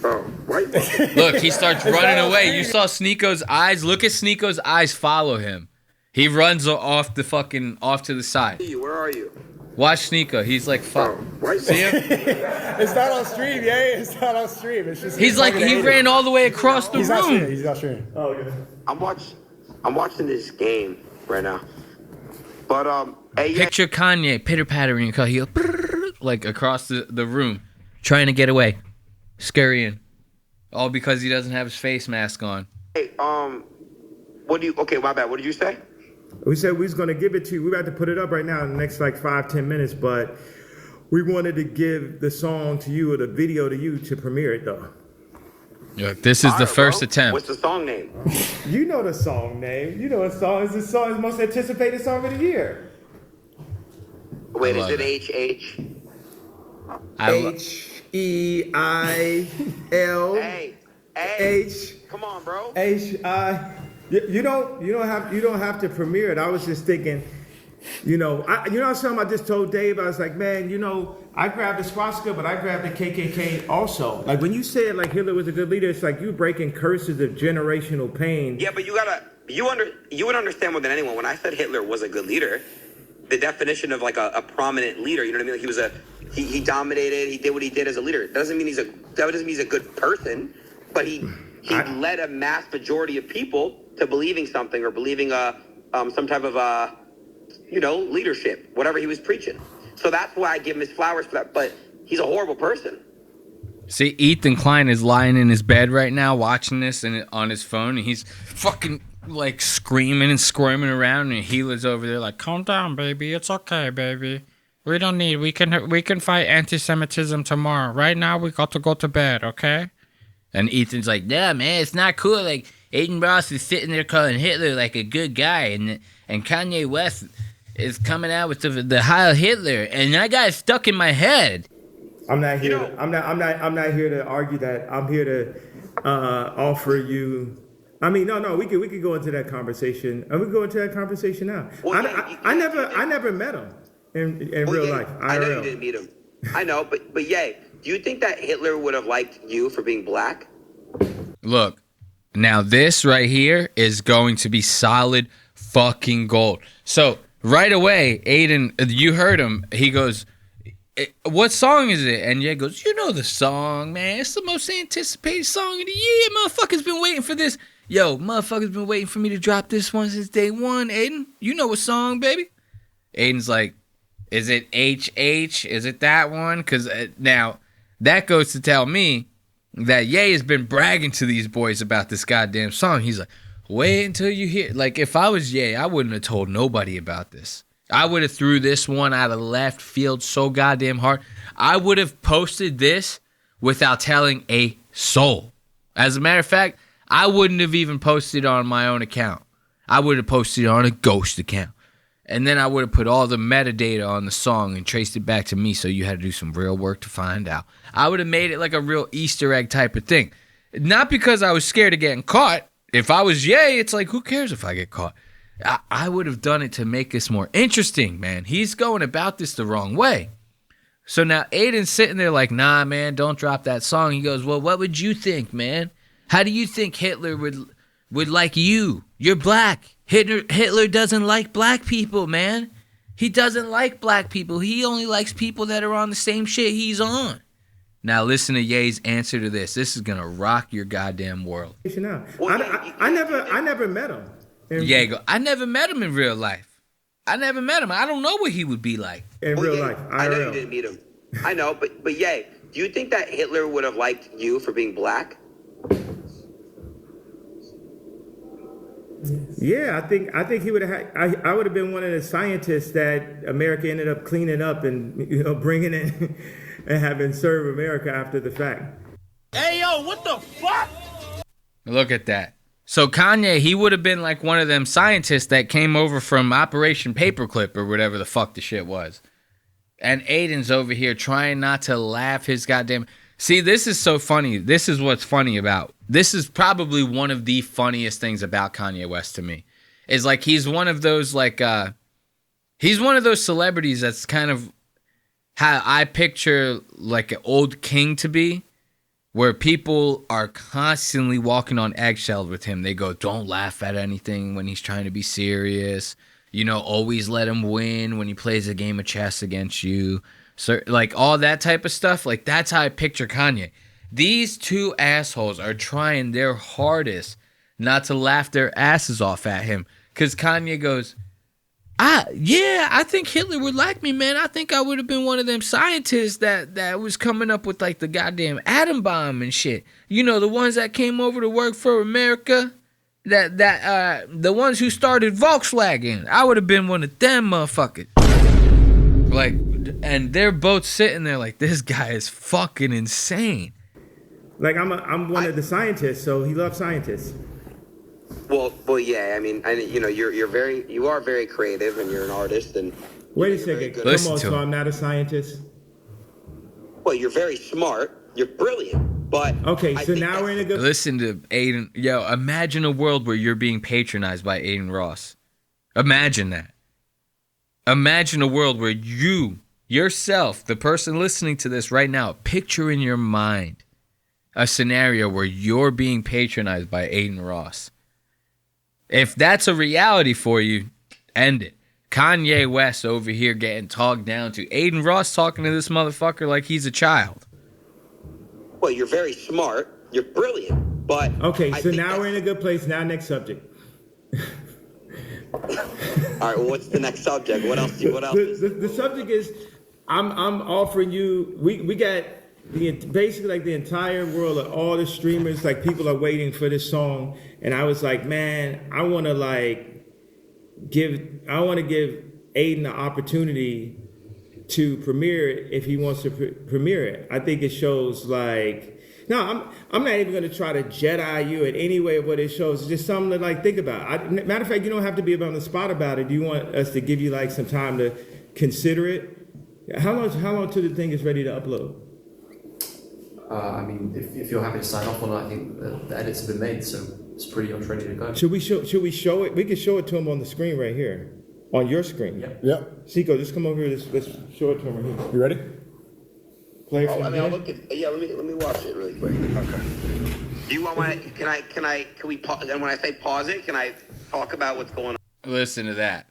Oh, right. Look, he starts running away. You saw Sneako's eyes. Look at Sneako's eyes follow him. He runs off to the side. Where are you? Watch Sneako. He's like, fuck. Right. See him? It's not on stream, yeah. It's not on stream. It's just. He's like, he ran all the way across the room. He's not streaming. Oh, okay. I'm watching this game right now. But hey, Picture Kanye pitter pattering your car. He goes like across the room, trying to get away, scurrying, all because he doesn't have his face mask on. Hey, okay, my bad. What did you say? We said we was gonna give it to you. We're about to put it up right now in the next like 5-10 minutes, but we wanted to give the song to you or the video to you to premiere it though. Look, this is the first attempt. What's the song name? You know the song name. You know what song is. This song is the most anticipated song of the year. Wait, is it H? H-E-I-L H. Come on, bro. H-I. You don't have to premiere it. I was just thinking, something I just told Dave. I was like, man, I grabbed the swastika, but I grabbed the KKK also. Like when you said like Hitler was a good leader, it's like you breaking curses of generational pain. Yeah, but you would understand more than anyone. When I said Hitler was a good leader, the definition of like a prominent leader, you know what I mean? Like he dominated, he did what he did as a leader. That doesn't mean he's a good person, but he led a mass majority of people to believing something or believing some type of leadership, whatever he was preaching. So that's why I give him his flowers for that. But he's a horrible person. See, Ethan Klein is lying in his bed right now watching this and on his phone, and he's fucking like screaming and squirming around, and Gela's over there like, calm down, baby. It's okay, baby. We don't need. We can fight anti-Semitism tomorrow. Right now, we got to go to bed, okay? And Ethan's like, yeah, man, it's not cool. Like Aiden Ross is sitting there calling Hitler like a good guy, and Kanye West is coming out with the Heil Hitler, and that guy's stuck in my head. I'm not here. I'm not here to argue that. I'm here to offer you. I mean, no. We could go into that conversation, and we can go into that conversation now. Well, I never met him in real life. I know you didn't meet him. I know, but do you think that Hitler would have liked you for being black? Look, now this right here is going to be solid fucking gold. So right away, Aiden, you heard him. He goes, what song is it? And Ye goes, you know the song, man. It's the most anticipated song of the year. Motherfuckers been waiting for this. Yo, motherfuckers been waiting for me to drop this one since day one, Aiden. You know what song, baby? Aiden's like, is it HH? Is it that one? Because now that goes to tell me that Ye has been bragging to these boys about this goddamn song. He's like, wait until you hear. Like, if I was Ye, I wouldn't have told nobody about this. I would have threw this one out of left field so goddamn hard. I would have posted this without telling a soul. As a matter of fact, I wouldn't have even posted it on my own account. I would have posted it on a ghost account. And then I would have put all the metadata on the song and traced it back to me, so you had to do some real work to find out. I would have made it like a real Easter egg type of thing. Not because I was scared of getting caught. If I was Ye, it's like, who cares if I get caught? I would have done it to make this more interesting, man. He's going about this the wrong way. So now Aiden's sitting there like, nah, man, don't drop that song. He goes, well, what would you think, man? How do you think Hitler would like you? You're black. Hitler doesn't like black people, man. He doesn't like black people. He only likes people that are on the same shit he's on. Now listen to Ye's answer to this. This is gonna rock your goddamn world. I never met him. Ye go, I never met him in real life. I never met him. I don't know what he would be like. In real life. I know you didn't meet him. I know, but Ye, do you think that Hitler would have liked you for being black? Yeah, I think he would have. I would have been one of the scientists that America ended up cleaning up and bringing in and having served America after the fact. Hey yo, what the fuck? Look at that. So Kanye, he would have been like one of them scientists that came over from Operation Paperclip or whatever the fuck the shit was. And Aiden's over here trying not to laugh his goddamn. See, this is so funny. This is what's funny about. This is probably one of the funniest things about Kanye West to me. Is like he's one of those he's one of those celebrities that's kind of how I picture like an old king to be, where people are constantly walking on eggshells with him. They go, don't laugh at anything when he's trying to be serious. You know, always let him win when he plays a game of chess against you. So, like, all that type of stuff, like, that's how I picture Kanye. These two assholes are trying their hardest not to laugh their asses off at him. Because Kanye goes, yeah, I think Hitler would like me, man. I think I would have been one of them scientists that was coming up with, like, the goddamn atom bomb and shit. You know, the ones that came over to work for America. The ones who started Volkswagen. I would have been one of them motherfuckers. Like, and they're both sitting there like, this guy is fucking insane. Like, I'm one of the scientists, so he loves scientists. Well, yeah. I mean, you are very creative, and you're an artist. And wait a second, come on, so I'm not a scientist. Well, you're very smart. You're brilliant, but okay. So now we're in a good. Listen to Aiden. Yo, imagine a world where you're being patronized by Aiden Ross. Imagine that. Imagine a world where you, yourself, the person listening to this right now, picture in your mind a scenario where you're being patronized by Aiden Ross. If that's a reality for you, end it. Kanye West over here getting talked down to. Aiden Ross talking to this motherfucker like he's a child. Well, you're very smart. You're brilliant, but okay. So now we're in a good place. Now, next subject. All right. Well, what's the next subject? What else? The subject is, I'm offering you. We got basically like the entire world, of all the streamers, like people are waiting for this song, and I was like, man, I want to give Aiden the opportunity to premiere it if he wants to premiere it. I think it shows no, I'm not even going to try to Jedi you in any way of what it shows. It's just something to think about. Matter of fact, you don't have to be on the spot about it. Do you want us to give you some time to consider it? How long till the thing is ready to upload? I mean, if you're happy to sign off on it, I think the edits have been made, so it's pretty much ready to go. Should we show it? We can show it to him on the screen right here, on your screen. Yep. Sneako, just come over here. Let's show it to him right here. You ready? Play it Oh, from I mean, I'll here? look at. Yeah, let me watch it really quick. Okay. Do you want my? Can we pause? And when I say pause it, can I talk about what's going on? Listen to that.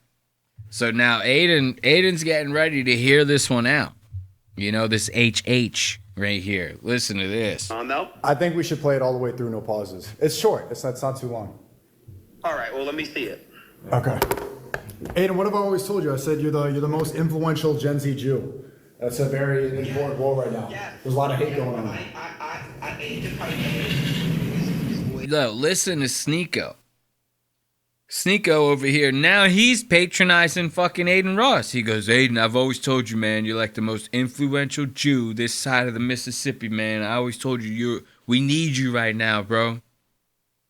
So now Aiden's getting ready to hear this one out. You know, this HH right here. Listen to this. No? I think we should play it all the way through, no pauses. It's short. It's not too long. All right. Well, let me see it. Okay. Aiden, what have I always told you? I said you're the most influential Gen Z Jew. That's a very important role right now. There's a lot of hate going on. Look, listen to Sneako. Sneako over here, now he's patronizing fucking Aiden Ross. He goes, Aiden, I've always told you, man, you're like the most influential Jew this side of the Mississippi, man. I always told you, we need you right now, bro.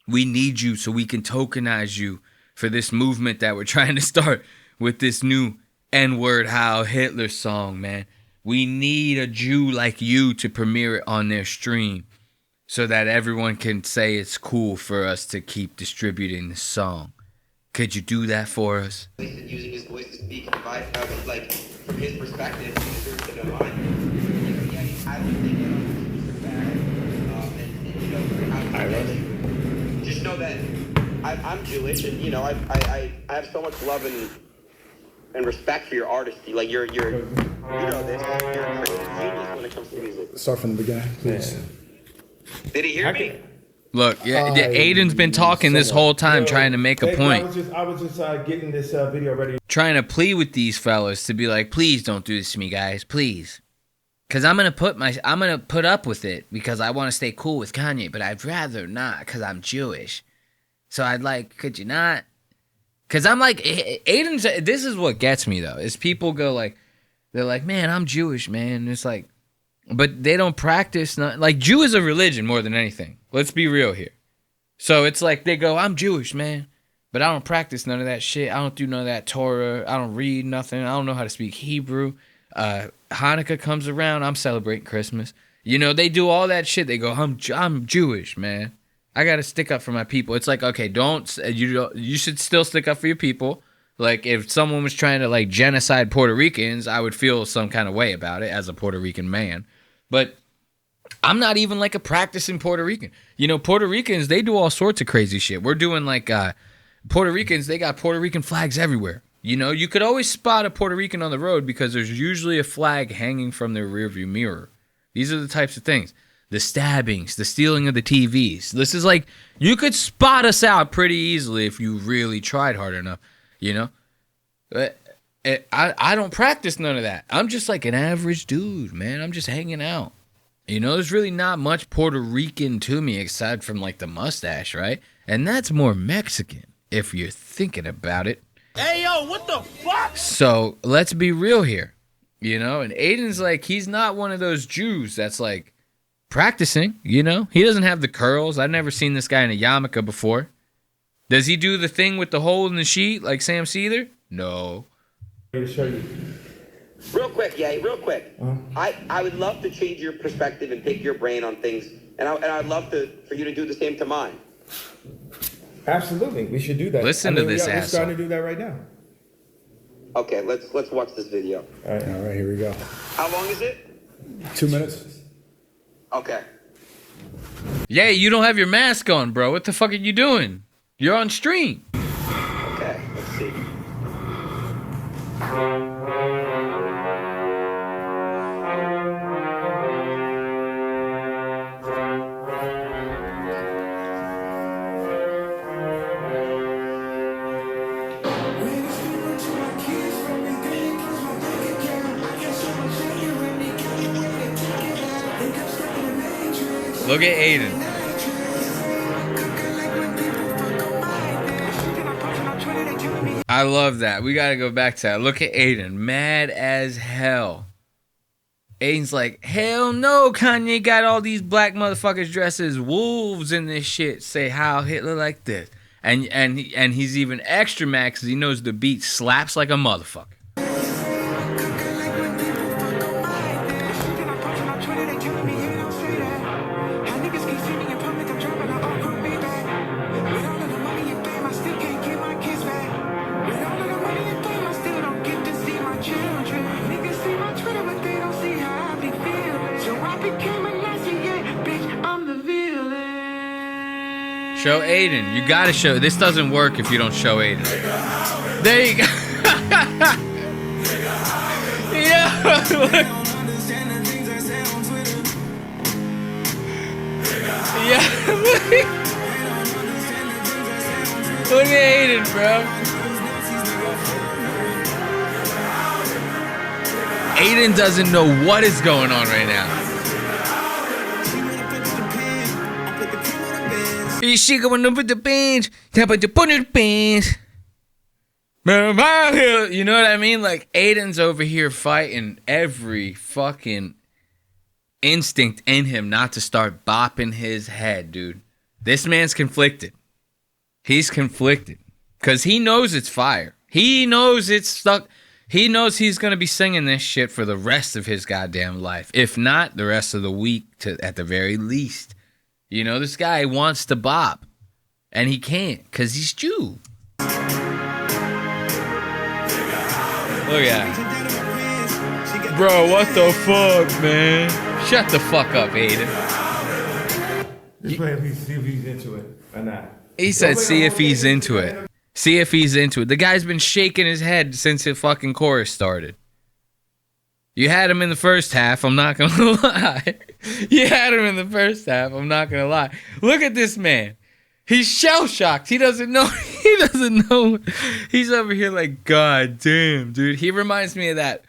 We need you so we can tokenize you for this movement that we're trying to start with this new N-word Heil Hitler song, man. We need a Jew like you to premiere it on their stream so that everyone can say it's cool for us to keep distributing the song. Could you do that for us? Using his voice to speak and advice, from his perspective, he deserves to go on. I would think just know that I'm Jewish, and I have so much love and respect for your artistry. Like you're this. You're a creative genius when it comes to music. Start from the beginning, please. Did he hear me? Look, Aiden's been talking this whole time trying to make a point. I was just getting this video ready. Trying to plead with these fellas to be like, please don't do this to me, guys, please. Cause I'm gonna put up with it because I want to stay cool with Kanye, but I'd rather not because I'm Jewish. So could you not? Cause I'm like, Aiden's. This is what gets me though, is people go they're like, man, I'm Jewish, man. It's like, but they don't practice. Jew is a religion more than anything. Let's be real here. So it's like they go, I'm Jewish, man, but I don't practice none of that shit. I don't do none of that Torah. I don't read nothing. I don't know how to speak Hebrew. Hanukkah comes around, I'm celebrating Christmas. They do all that shit. They go, I'm Jewish, man. I gotta stick up for my people. It's like, okay, you should still stick up for your people. Like if someone was trying to genocide Puerto Ricans, I would feel some kind of way about it as a Puerto Rican man. But I'm not even a practicing Puerto Rican. Puerto Ricans, they do all sorts of crazy shit. We're doing Puerto Ricans, they got Puerto Rican flags everywhere. You could always spot a Puerto Rican on the road because there's usually a flag hanging from their rearview mirror. These are the types of things. The stabbings, the stealing of the TVs. This is you could spot us out pretty easily if you really tried hard enough, But I don't practice none of that. I'm just an average dude, man. I'm just hanging out. There's really not much Puerto Rican to me aside from the mustache, right? And that's more Mexican if you're thinking about it. Hey, yo, what the fuck? So let's be real here, and Aiden's he's not one of those Jews that's practicing, He doesn't have the curls. I've never seen this guy in a yarmulke before. Does he do the thing with the hole in the sheet like Sam Seether? No. To show you. Real quick, real quick. I would love to change your perspective and pick your brain on things, and I'd love for you to do the same to mine. Absolutely, we should do that. Listen to this We're asshole. starting to do that right now. Okay, let's watch this video. All right, here we go. How long is it? 2 minutes. Okay. Yeah, you don't have your mask on, bro. What the fuck are you doing? You're on stream. Okay, let's see. Think Look at Aiden. I love that. We gotta go back to that. Look at Aiden. Mad as hell. Aiden's like, hell no, Kanye got all these black motherfuckers dressed as wolves in this shit. Say Heil Hitler like this. And he's even extra mad because he knows the beat slaps like a motherfucker. Show Aiden. You gotta show. This doesn't work if you don't show Aiden. There you go. Yeah. Look. Yeah. Look at Aiden, bro. Aiden doesn't know what is going on right now. She going to put the bench. Put the bench. You know what I mean? Like, Aiden's over here fighting every fucking instinct in him not to start bopping his head, dude. This man's conflicted. He's conflicted. Because he knows it's fire. He knows it's stuck. He knows he's going to be singing this shit for the rest of his goddamn life. If not, the rest of the week at the very least. You know, this guy wants to bop, and he can't because he's Jew. Look at him. Bro, what the fuck, man? Shut the fuck up, Aiden. Just wait if he's into it or not. He said, see if he's into it. See if he's into it. The guy's been shaking his head since the fucking chorus started. You had him in the first half, I'm not going to lie. You had him in the first half, I'm not going to lie. Look at this man. He's shell-shocked. He doesn't know. He doesn't know. He's over here like, God damn, dude. He reminds me of that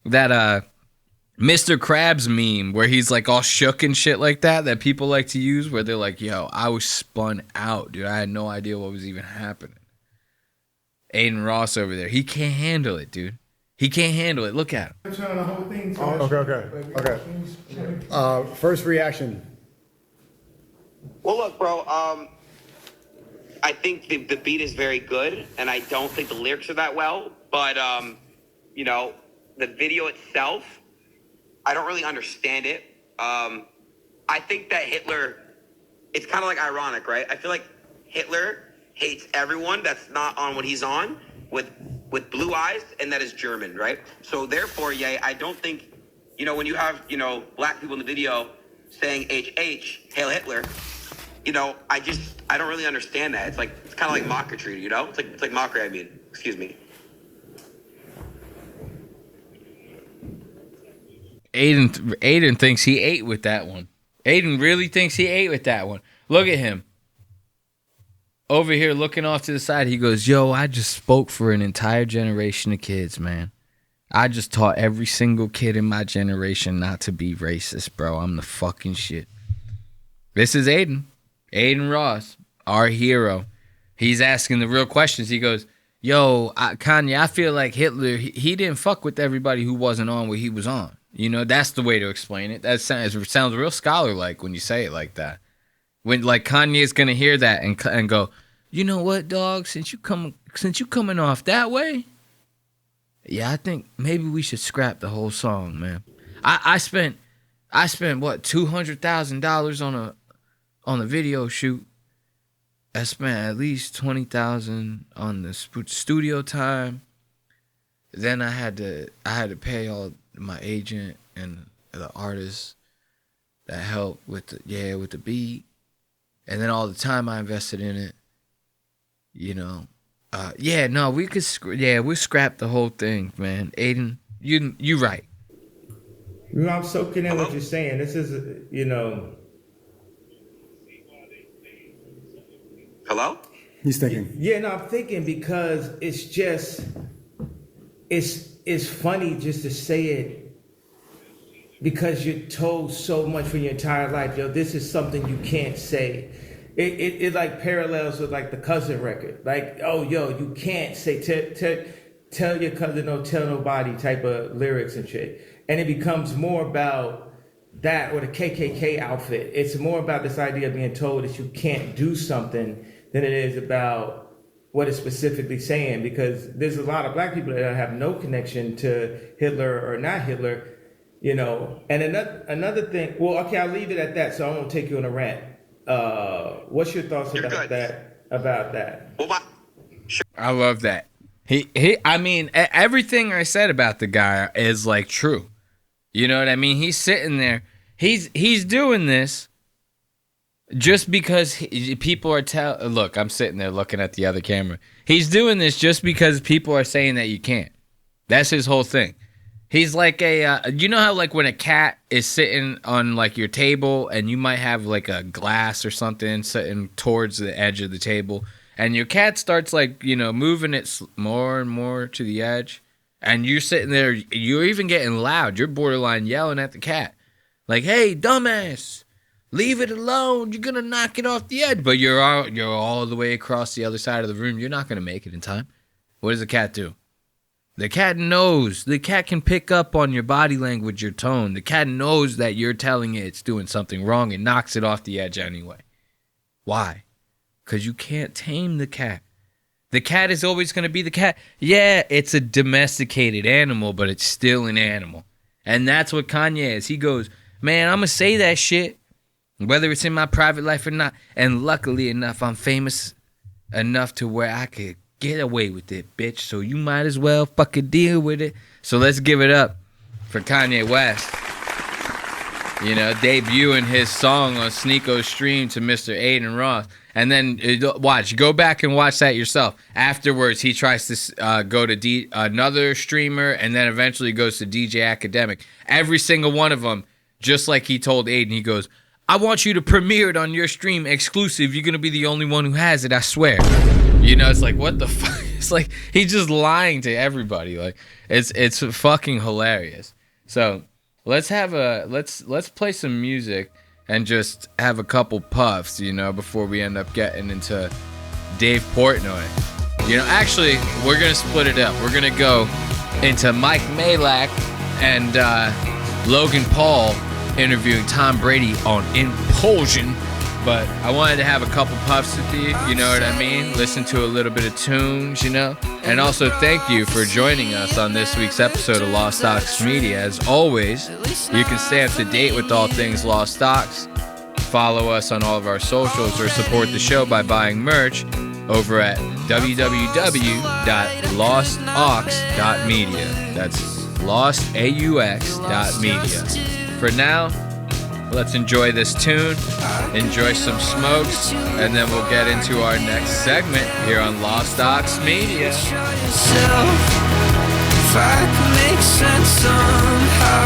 Mr. Krabs meme where he's like all shook and shit like that people like to use where they're like, yo, I was spun out, dude. I had no idea what was even happening. Aiden Ross over there. He can't handle it, dude. He can't handle it. Look at him. Okay. First reaction. Well, look, bro. I think the beat is very good, and I don't think the lyrics are that well. But you know, the video itself, I don't really understand it. I think that Hitler, it's kind of like ironic, right? I feel like Hitler hates everyone that's not on what he's on with blue eyes, and that is German, right? So therefore, I don't think, you know, when you have, you know, black people in the video saying HH, Hail Hitler, you know, I don't really understand that. It's kind of like mockery, you know? It's like mockery, I mean. Excuse me. Aiden thinks he ate with that one. Aiden really thinks he ate with that one. Look at him. Over here looking off to the side, he goes, yo, I just spoke for an entire generation of kids, man. I just taught every single kid in my generation not to be racist, bro. I'm the fucking shit. This is Aiden. Aiden Ross, our hero. He's asking the real questions. He goes, yo, Kanye, I feel like Hitler, he didn't fuck with everybody who wasn't on what he was on. You know, that's the way to explain it. That sounds real scholar-like when you say it like that. When like Kanye's gonna hear that and go, you know what, dog? Since you coming off that way, yeah, I think maybe we should scrap the whole song, man. I spent what $200,000 on a video shoot. I spent at least $20,000 on the studio time. Then I had to pay all my agent and the artists that helped with the beat. And then all the time I invested in it, you know. We'll scrap the whole thing, man. Aiden, you right. You know, I'm soaking in what you're saying. This is, you know. Hello? He's thinking. Yeah, no, I'm thinking because it's just, it's funny just to say it because you're told so much for your entire life, yo, this is something you can't say. It like parallels with like the Cousin record. Like, oh, yo, you can't say, tell your cousin, no, tell nobody type of lyrics and shit. And it becomes more about that, or the KKK outfit. It's more about this idea of being told that you can't do something than it is about what it's specifically saying, because there's a lot of black people that have no connection to Hitler or not Hitler, you know. And another thing, well, okay, I'll leave it at that, so I won't take you on a rant. What's your thoughts about that? I love that. I mean, everything I said about the guy is like true. You know what I mean? He's sitting there. He's doing this just because people are look, I'm sitting there looking at the other camera. He's doing this just because people are saying that you can't. That's his whole thing. He's like you know how like when a cat is sitting on like your table and you might have like a glass or something sitting towards the edge of the table, and your cat starts like, you know, moving it more and more to the edge, and you're sitting there, you're even getting loud, you're borderline yelling at the cat. Like, hey, dumbass, leave it alone, you're gonna knock it off the edge. But you're all the way across the other side of the room, you're not gonna make it in time. What does the cat do? The cat knows. The cat can pick up on your body language, your tone. The cat knows that you're telling it it's doing something wrong and knocks it off the edge anyway. Why? Because you can't tame the cat. The cat is always going to be the cat. Yeah, it's a domesticated animal, but it's still an animal. And that's what Kanye is. He goes, man, I'm going to say that shit, whether it's in my private life or not. And luckily enough, I'm famous enough to where I could get away with it, bitch. So you might as well fucking deal with it. So let's give it up for Kanye West. You know, debuting his song on Sneako's stream to Mr. Aiden Ross. And then go back and watch that yourself. Afterwards, he tries to go to another streamer, and then eventually goes to DJ Academic. Every single one of them, just like he told Aiden, he goes, I want you to premiere it on your stream exclusive. You're going to be the only one who has it, I swear. You know, it's like, what the fuck? It's like, he's just lying to everybody. Like, it's fucking hilarious. So, let's play some music and just have a couple puffs, you know, before we end up getting into Dave Portnoy. You know, actually, we're going to split it up. We're going to go into Mike Malak and Logan Paul interviewing Tom Brady on Impulsion. But I wanted to have a couple puffs with you know what I mean? Listen to a little bit of tunes, you know? And also thank you for joining us on this week's episode of Lost Stocks Media. As always, you can stay up to date with all things Lost Stocks. Follow us on all of our socials or support the show by buying merch over at www.lostaux.media. That's lostaux.media. For now, let's enjoy this tune, enjoy some smokes, and then we'll get into our next segment here on Lost Stocks Media. If I could make sense somehow,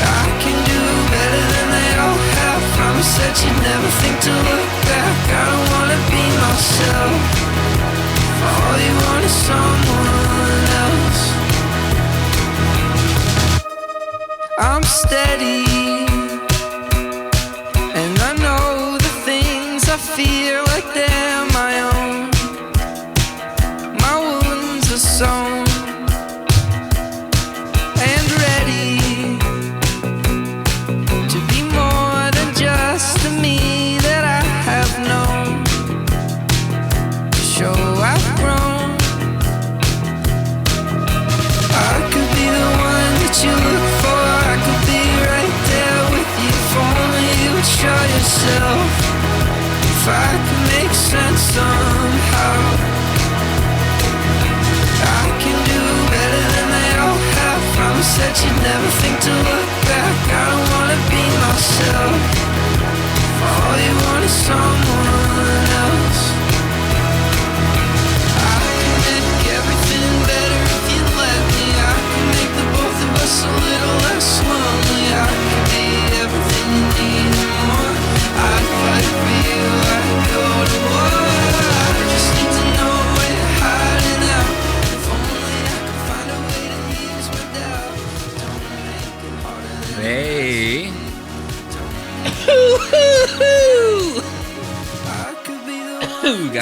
I can do better than they all have. Promise that you'd never think to look back. I don't wanna be myself. All you want is someone else. I'm steady, and I know the things I feel like they're my own. My wounds are sewn and ready to be more than just the me that I have known. To show I've grown, I could be the one that you look for. Show yourself. If I could make sense somehow, I can do better than they all have. Promise that you'd never think to look back. I don't wanna be myself. All you want is someone else. I can make everything better if you let me. I can make the both of us a little less lonely. I can be everything you need. I'd fight for you, I'd go to war. I just need to know where you're hiding out. If only I could find a way to ease my doubt. Don't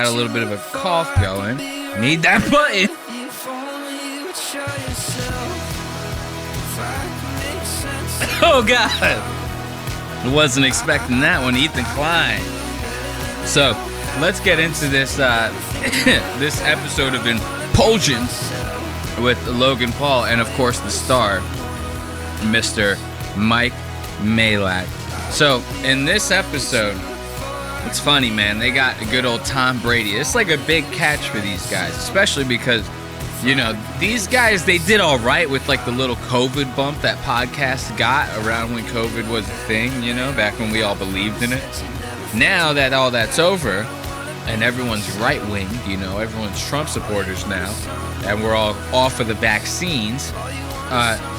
a little bit of a cough going. Need that button. Oh, God. Wasn't expecting that one, Ethan Klein. So, let's get into this this episode of Impulsions with Logan Paul and, of course, the star, Mr. Mike Malak. So, in this episode, it's funny, man. They got a good old Tom Brady. It's like a big catch for these guys, especially because, you know, these guys, they did all right with like the little COVID bump that podcast got around when COVID was a thing, you know, back when we all believed in it. Now that all that's over and everyone's right-winged, you know, everyone's Trump supporters now, and we're all off of the vaccines,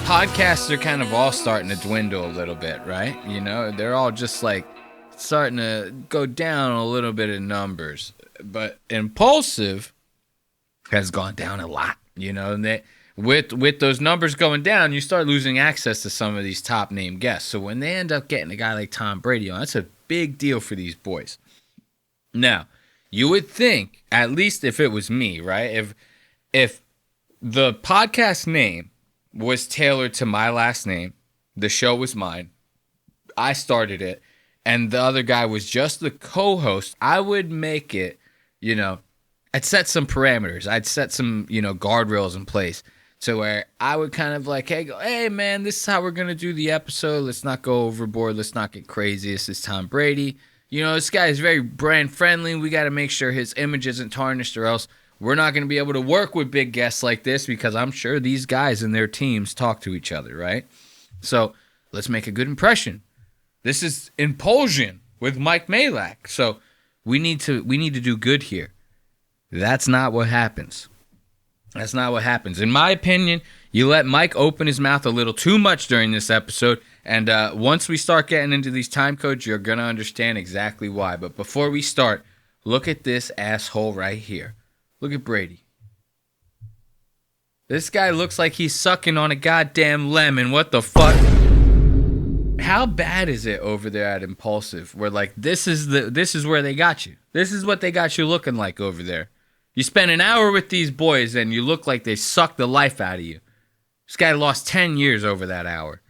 podcasts are kind of all starting to dwindle a little bit, right? You know, they're all just like starting to go down a little bit in numbers. But Impulsive has gone down a lot, you know, and they, with those numbers going down, you start losing access to some of these top name guests. So when they end up getting a guy like Tom Brady on, that's a big deal for these boys. Now, you would think, at least if it was me, right? If the podcast name was tailored to my last name, the show was mine, I started it, and the other guy was just the co-host, I would make it, you know, I'd set some parameters. I'd set some, you know, guardrails in place to where I would kind of like, hey, man, this is how we're going to do the episode. Let's not go overboard. Let's not get crazy. This is Tom Brady. You know, this guy is very brand friendly. We got to make sure his image isn't tarnished, or else we're not going to be able to work with big guests like this, because I'm sure these guys and their teams talk to each other, right? So let's make a good impression. This is Impulsion with Mike Malak. So we need to do good here. That's not what happens. That's not what happens. In my opinion, you let Mike open his mouth a little too much during this episode, and once we start getting into these time codes, you're going to understand exactly why. But before we start, look at this asshole right here. Look at Brady. This guy looks like he's sucking on a goddamn lemon. What the fuck? How bad is it over there at Impulsive, where like this is where they got you? This is what they got you looking like over there. You spend an hour with these boys and you look like they sucked the life out of you. This guy lost 10 years over that hour.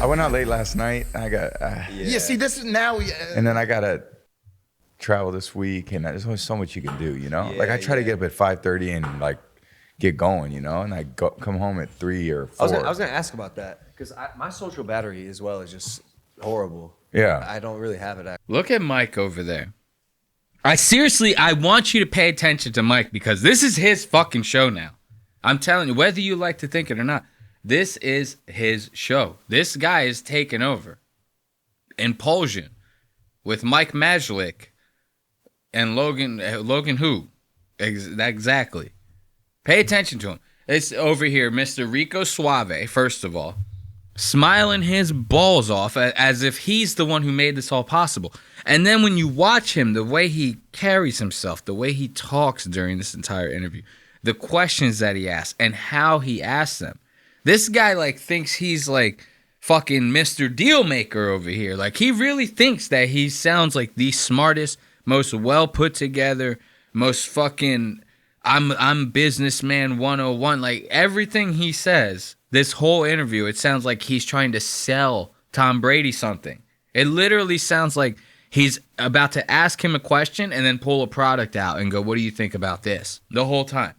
I went out late last night. I got yeah. See, this is now. And then I gotta travel this week, and there's only so much you can do, you know. Like I try to get up at 5:30 and like get going, you know, and I come home at 3 or 4. I was gonna ask about that because my social battery as well is just horrible. Yeah, I don't really have it. Look at Mike over there. I want you to pay attention to Mike, because this is his fucking show now. I'm telling you, whether you like to think it or not, this is his show. This guy is taking over. Impulsion with Mike Majlik and Logan who? Exactly. Pay attention to him. It's over here, Mr. Rico Suave, first of all, smiling his balls off as if he's the one who made this all possible. And then when you watch him, the way he carries himself, the way he talks during this entire interview, the questions that he asks and how he asks them. This guy like thinks he's like fucking Mr. Dealmaker over here. Like he really thinks that he sounds like the smartest, most well put together, most fucking I'm businessman 101. Like everything he says, this whole interview, it sounds like he's trying to sell Tom Brady something. It literally sounds like he's about to ask him a question and then pull a product out and go, "What do you think about this?" The whole time.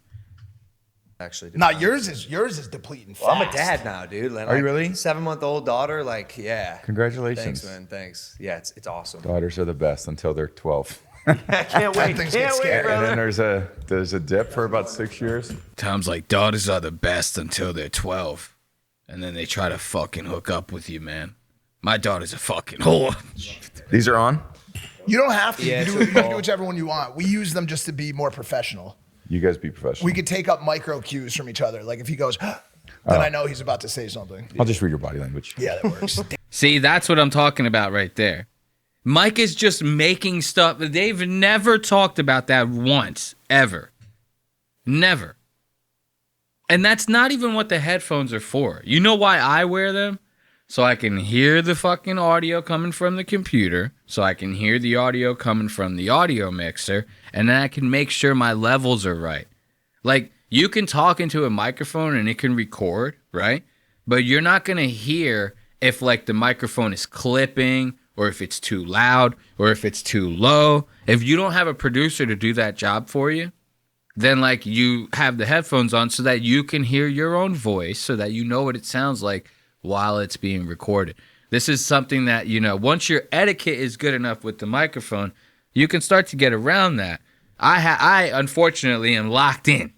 Actually, now yours is depleting fast. Well, I'm a dad now, dude. Like, are you really? 7-month-old daughter, like yeah. Congratulations. Thanks, man. Thanks. Yeah, it's awesome. Daughters are the best until they're 12. I can't wait. Can't wait, brother. And then there's a dip for about 6 years. Tom's like, daughters are the best until they're 12, and then they try to fucking hook up with you, man. My daughter's a fucking whore. These are on? You don't have to. You can do whichever one you want. We use them just to be more professional. You guys be professional. We could take up micro cues from each other. Like if he goes, then I know he's about to say something. I'll just read your body language. Yeah, that works. See, that's what I'm talking about right there. Mike is just making stuff. They've never talked about that once, ever. Never. And that's not even what the headphones are for. You know why I wear them? So I can hear the fucking audio coming from the computer, so I can hear the audio coming from the audio mixer, and then I can make sure my levels are right. Like, you can talk into a microphone and it can record, right? But you're not going to hear if, like, the microphone is clipping or if it's too loud or if it's too low. If you don't have a producer to do that job for you, then, like, you have the headphones on so that you can hear your own voice, so that you know what it sounds like while it's being recorded. This is something that, you know, once your etiquette is good enough with the microphone, you can start to get around that. I unfortunately am locked in.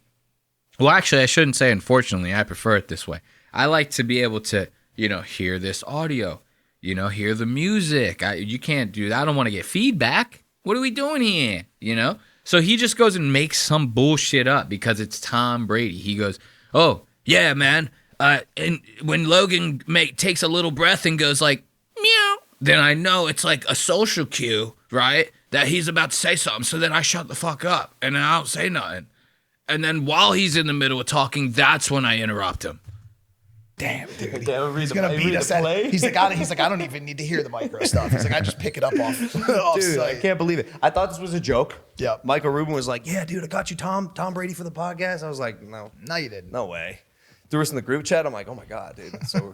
Well, actually, I shouldn't say unfortunately. I prefer it this way. I like to be able to, you know, hear this audio, you know, hear the music. You can't do that. I don't want to get feedback. What are we doing here? You know? So he just goes and makes some bullshit up because it's Tom Brady. He goes, oh, yeah, man. And when Logan takes a little breath and goes like, meow, then I know it's like a social cue, right? That he's about to say something. So then I shut the fuck up and then I don't say nothing. And then while he's in the middle of talking, that's when I interrupt him. Damn, dude. He's gonna beat us at it. He's like, I don't even need to hear the micro stuff. He's like, I just pick it up off Dude, site. I can't believe it. I thought this was a joke. Yeah. Michael Rubin was like, yeah, dude, I got you Tom Brady for the podcast. I was like, no, you didn't. No way. Threw us in the group chat. I'm like, oh my God, dude. So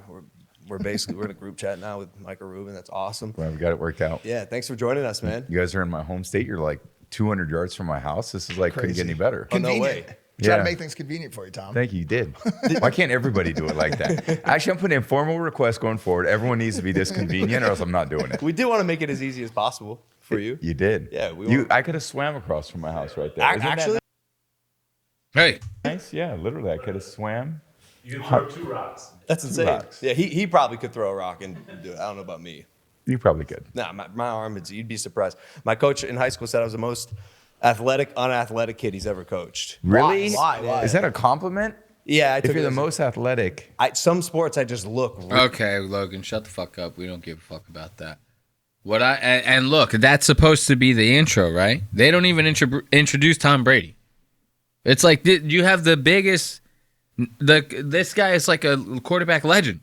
we're in a group chat now with Michael Rubin. That's awesome. Well, we got it worked out. Yeah, thanks for joining us, man. You guys are in my home state. You're like 200 yards from my house. This is like couldn't get any better. Oh, no way. Try to make things convenient for you, Tom. Thank you. You did. Why can't everybody do it like that? Actually, I'm putting in formal requests going forward. Everyone needs to be this convenient, or else I'm not doing it. We did want to make it as easy as possible for you. You did. Yeah. I could have swam across from my house right there. Actually. Hey. Nice. Yeah. Literally, I could have swam. You can throw 2 rocks. That's insane. Rocks. Yeah, he probably could throw a rock and do it. I don't know about me. You probably could. Nah, my arm, you'd be surprised. My coach in high school said I was the most unathletic kid he's ever coached. Really? Why? Is that a compliment? Yeah. If you're the most athletic. Some sports I just look. Okay, Logan, shut the fuck up. We don't give a fuck about that. And look, that's supposed to be the intro, right? They don't even introduce Tom Brady. It's like you have the biggest. This guy is like a quarterback legend.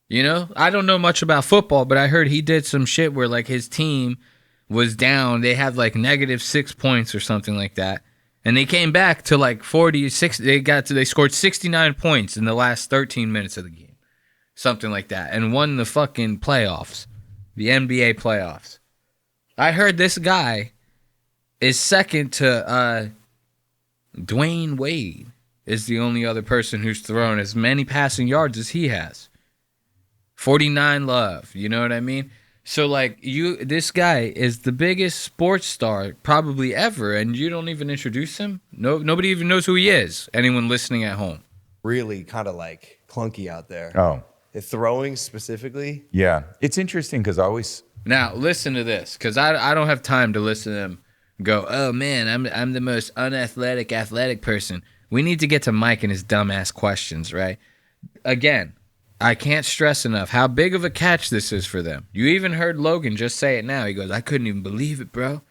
You know, I don't know much about football, but I heard he did some shit where like his team was down. They had like -6 points or something like that, and they came back to like 46. They scored 69 points in the last 13 minutes of the game, something like that, and won the fucking playoffs, the NBA playoffs. I heard this guy is second to Dwayne Wade. Is the only other person who's thrown as many passing yards as he has. 49 Love, you know what I mean? So like this guy is the biggest sports star probably ever, and you don't even introduce him? Nobody even knows who he is. Anyone listening at home? Really kind of like clunky out there. Oh. The throwing specifically? Yeah. It's interesting because I always... Now, listen to this, because I don't have time to listen to them go, oh man, I'm the most athletic person. We need to get to Mike and his dumbass questions, right? Again, I can't stress enough how big of a catch this is for them. You even heard Logan just say it now. He goes, I couldn't even believe it, bro.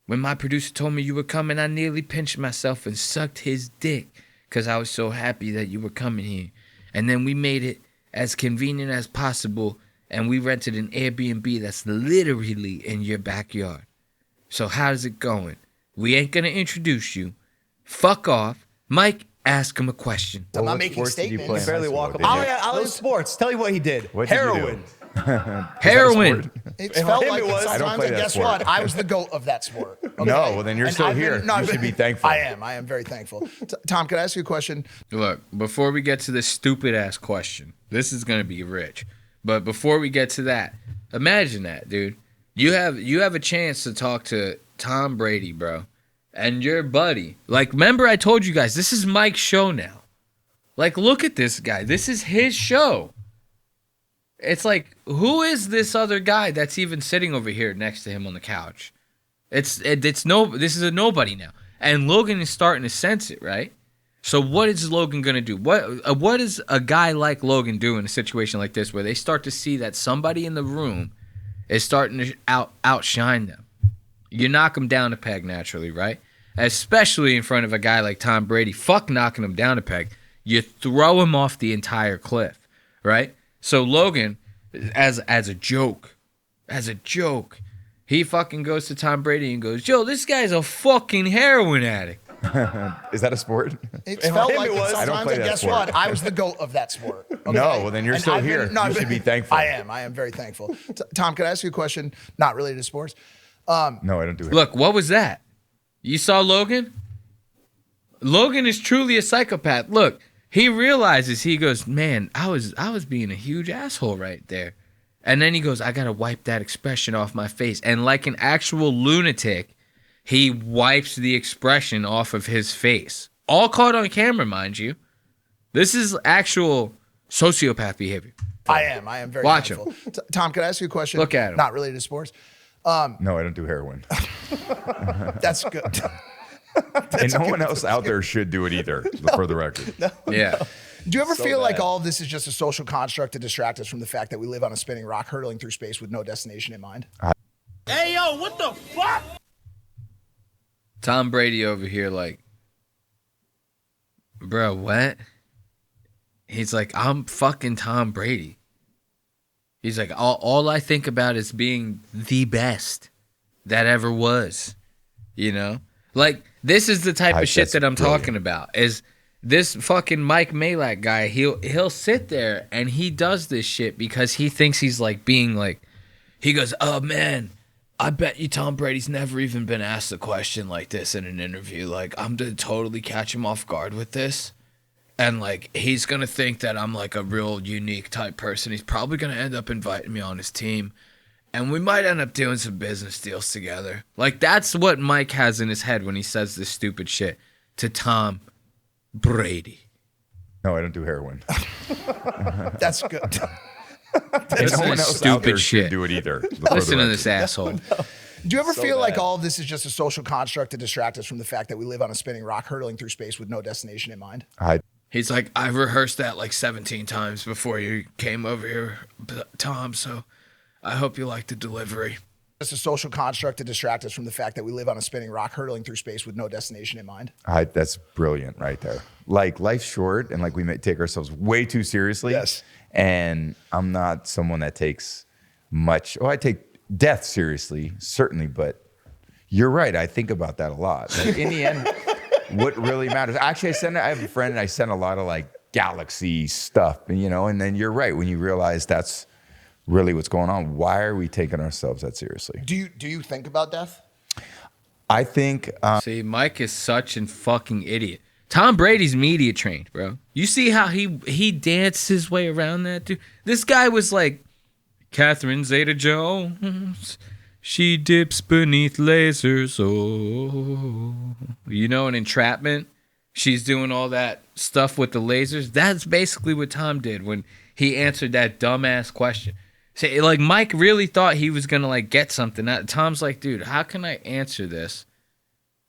When my producer told me you were coming, I nearly pinched myself and sucked his dick because I was so happy that you were coming here. And then we made it as convenient as possible, and we rented an Airbnb that's literally in your backyard. So how's it going? We ain't going to introduce you. Fuck off. Mike, ask him a question. I'm not making statements. He barely walk up. Oh, yeah, I was sports. Tell you what he did. Heroin. Heroin. It felt like it it was. I don't sometimes, play and that guess sport. what? I was the GOAT of that sport. Okay? No, well then you're And still I've here. been- You should be thankful. I am very thankful. Tom, can I ask you a question? Look, before we get to this stupid-ass question, this is going to be rich. But before we get to that, imagine that, dude. You have a chance to talk to Tom Brady, bro. And your buddy. Like, remember I told you guys, this is Mike's show now. Like, look at this guy. This is his show. It's like, who is this other guy that's even sitting over here next to him on the couch? This is a nobody now. And Logan is starting to sense it, right? So what is Logan going to do? What does a guy like Logan do in a situation like this where they start to see that somebody in the room is starting to outshine them? You knock him down a peg naturally, right? Especially in front of a guy like Tom Brady. Fuck knocking him down a peg. you throw him off the entire cliff, right? So Logan, as a joke, he fucking goes to Tom Brady and goes, yo, this guy's a fucking heroin addict. Is that a sport? It felt like it sometimes, I don't play and that guess sport. what? I was the GOAT of that sport. Okay? No, well then you're And still I've here. been- You should be thankful. I am very thankful. Tom, can I ask you a question not related to sports? No, I don't do it. Look, what was that? You saw Logan? Logan is truly a psychopath. Look, he realizes, he goes, man, I was being a huge asshole right there. And then he goes, I gotta wipe that expression off my face. And like an actual lunatic, he wipes the expression off of his face. All caught on camera, mind you. This is actual sociopath behavior. I am very Watch thankful. Tom, can I ask you a question? Look at him. Not related to sports. No, I don't do heroin. That's good. And no one else out there should do it either, for the record. Yeah. Do you ever So feel like bad. all of this is just a social construct to distract us from the fact that we live on a spinning rock hurtling through space with no destination in mind? Hey, yo, what the fuck? Tom Brady over here like, bro, what? He's like, I'm fucking Tom Brady. He's like, all I think about is being the best that ever was. You know? Like, this is the type of shit that I'm talking about. Is this fucking Mike Malak guy, he'll sit there and he does this shit because he thinks he's like being like, he goes, oh man, I bet you Tom Brady's never even been asked a question like this in an interview. Like, I'm gonna totally catch him off guard with this. And like, he's gonna think that I'm like a real unique type person. He's probably gonna end up inviting me on his team. And we might end up doing some business deals together. Like, that's what Mike has in his head when he says this stupid shit to Tom Brady. No, I don't do heroin. That's good. And no one else out there should do it either. for the Listen to record. this asshole. Do you ever So feel like bad. all of this is just a social construct to distract us from the fact that we live on a spinning rock hurtling through space with no destination in mind? He's like, I rehearsed that like 17 times before you came over here, Tom, so I hope you like the delivery. Just a social construct to distract us from the fact that we live on a spinning rock hurtling through space with no destination in mind. That's brilliant right there. Like, life's short, and like we may take ourselves way too seriously. Yes. And I'm not someone that takes much. Oh, I take death seriously, certainly, but you're right. I think about that a lot. Like, in the end, what really matters? Actually, I have a friend, and I send a lot of like galaxy stuff, and and then you're right when you realize that's really what's going on. Why are we taking ourselves that seriously? Do you think about death? I think. See, Mike is such a fucking idiot. Tom Brady's media trained, bro. You see how he danced his way around that dude? This guy was like, Catherine Zeta-Jones, she dips beneath lasers, oh. You know, in Entrapment, she's doing all that stuff with the lasers. That's basically what Tom did when he answered that dumbass question. Say, like, Mike really thought he was gonna like get something. Tom's like, dude, how can I answer this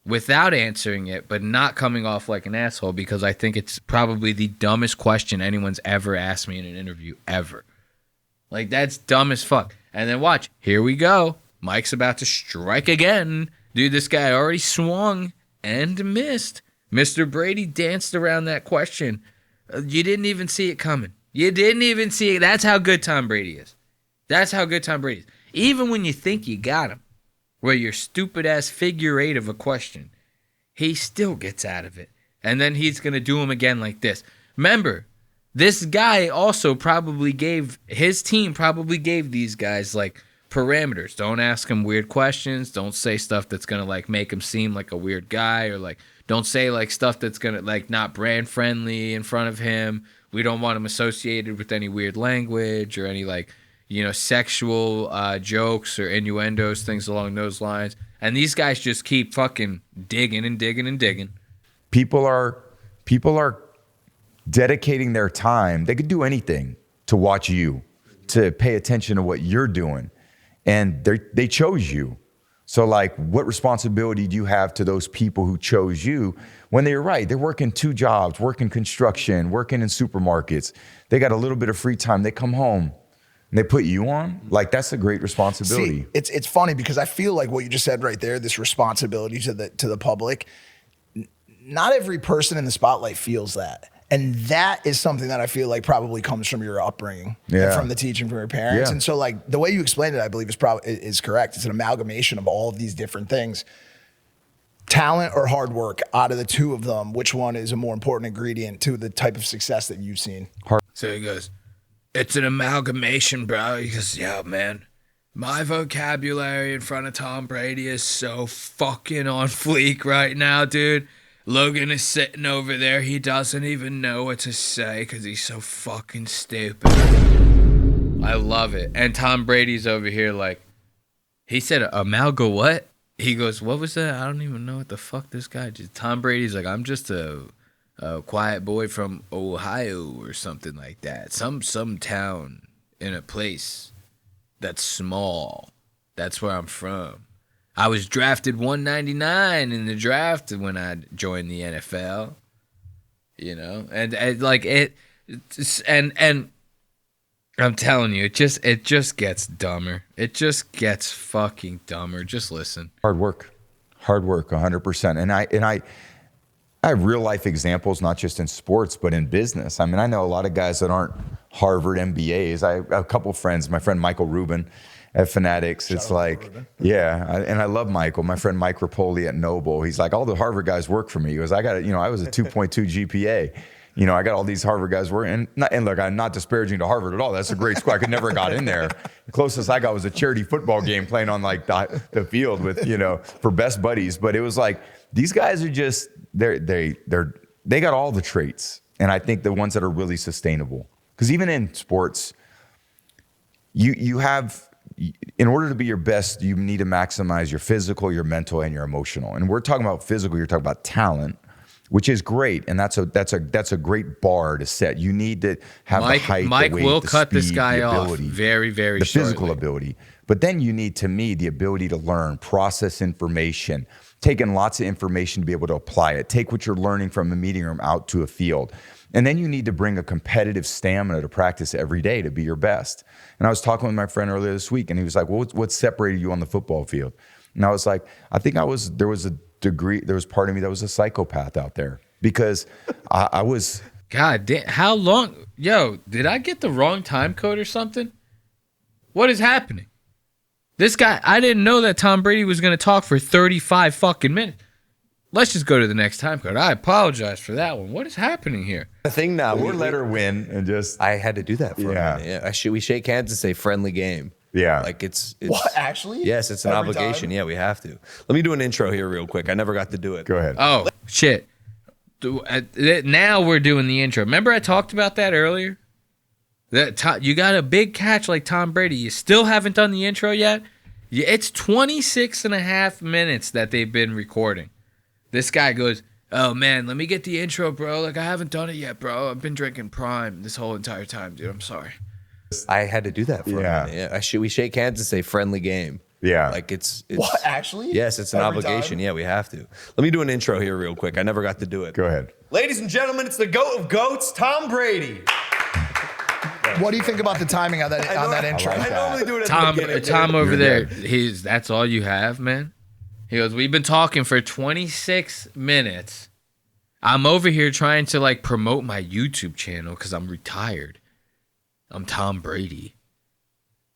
without answering it, but not coming off like an asshole? Because I think it's probably the dumbest question anyone's ever asked me in an interview ever. Like, that's dumb as fuck. And then watch, here we go. Mike's about to strike again. Dude, this guy already swung and missed. Mr. Brady danced around that question. You didn't even see it coming. You didn't even see it. That's how good Tom Brady is. That's how good Tom Brady is. Even when you think you got him, where your stupid ass figure eight of a question, he still gets out of it. And then he's going to do him again like this. Remember, this guy also probably gave, his team probably gave these guys like parameters. Don't ask him weird questions. Don't say stuff that's going to like make him seem like a weird guy, or like don't say like stuff that's going to like not brand friendly in front of him. We don't want him associated with any weird language or any like, sexual jokes or innuendos, things along those lines. And these guys just keep fucking digging and digging and digging. People are dedicating their time. They could do anything to watch you, to pay attention to what you're doing. And they chose you. So like, what responsibility do you have to those people who chose you when they're right? They're working 2 jobs, working construction, working in supermarkets. They got a little bit of free time. They come home and they put you on. Like, that's a great responsibility. See, it's funny because I feel like what you just said right there, this responsibility to the public, not every person in the spotlight feels that. And that is something that I feel like probably comes from your upbringing, and from the teaching from your parents. Yeah. And so like the way you explained it, I believe is correct. It's an amalgamation of all of these different things. Talent or hard work, out of the two of them, which one is a more important ingredient to the type of success that you've seen? So he goes, it's an amalgamation, bro. He goes, yo, man, my vocabulary in front of Tom Brady is so fucking on fleek right now, dude. Logan is sitting over there. He doesn't even know what to say because he's so fucking stupid. I love it. And Tom Brady's over here like, he said, amalga what? He goes, what was that? I don't even know what the fuck this guy just. Tom Brady's like, I'm just a quiet boy from Ohio or something like that. Some town in a place that's small. That's where I'm from. I was drafted 199 in the draft when I joined the NFL. You know, and like and I'm telling you, it just gets dumber. It just gets fucking dumber. Just listen. Hard work, 100%. And I have real life examples, not just in sports, but in business. I mean, I know a lot of guys that aren't Harvard MBAs. I have a couple friends, my friend Michael Rubin at Fanatics. It's like, and I love Michael. My friend Mike Rapoli at Noble. He's like, all the Harvard guys work for me. He goes, I was a 2.2 GPA. You know, I got all these Harvard guys working. And look, I'm not disparaging to Harvard at all. That's a great school. I could never got in there. The closest I got was a charity football game playing on like the field with, for best buddies. But it was like, these guys are just, they got all the traits. And I think the ones that are really sustainable. Because even in sports, you have, in order to be your best, you need to maximize your physical, your mental, and your emotional. And we're talking about physical, you're talking about talent, which is great, and that's a great bar to set. You need to have the height, Mike the weight, will the cut speed, this guy the off ability, very, very the shortly. physical ability. But then you need, to me, the ability to learn, process information, taking lots of information to be able to apply it. Take what you're learning from a meeting room out to a field. And then you need to bring a competitive stamina to practice every day to be your best. And I was talking with my friend earlier this week, and he was like, well, what separated you on the football field? And I was like, I think there was part of me that was a psychopath out there. Because I was... God damn, how long? Yo, did I get the wrong time code or something? What is happening? This guy, I didn't know that Tom Brady was going to talk for 35 fucking minutes. Let's just go to the next time code. I apologize for that one. What is happening here? The thing now, we let her win and just... I had to do that for a minute. Yeah. We shake hands and say friendly game. Yeah. Like it's what, actually? Yes, it's an Every obligation. time? Yeah, we have to. Let me do an intro here real quick. I never got to do it. Go ahead. Oh, shit. Now we're doing the intro. Remember I talked about that earlier? You got a big catch like Tom Brady. You still haven't done the intro yet? It's 26 and a half minutes that they've been recording. This guy goes, oh, man, let me get the intro, bro. Like, I haven't done it yet, bro. I've been drinking Prime this whole entire time, dude. I'm sorry. I had to do that for a minute. Yeah. We shake hands and say friendly game. Yeah. Like it's what, actually? Yes, it's an Every obligation. time? Yeah, we have to. Let me do an intro here real quick. I never got to do it. Go ahead. Ladies and gentlemen, it's the GOAT of GOATs, Tom Brady. What do you think about the timing on that intro? I normally do it at the beginning. Tom over there, that's all you have, man? He goes, we've been talking for 26 minutes. I'm over here trying to like promote my YouTube channel because I'm retired. I'm Tom Brady.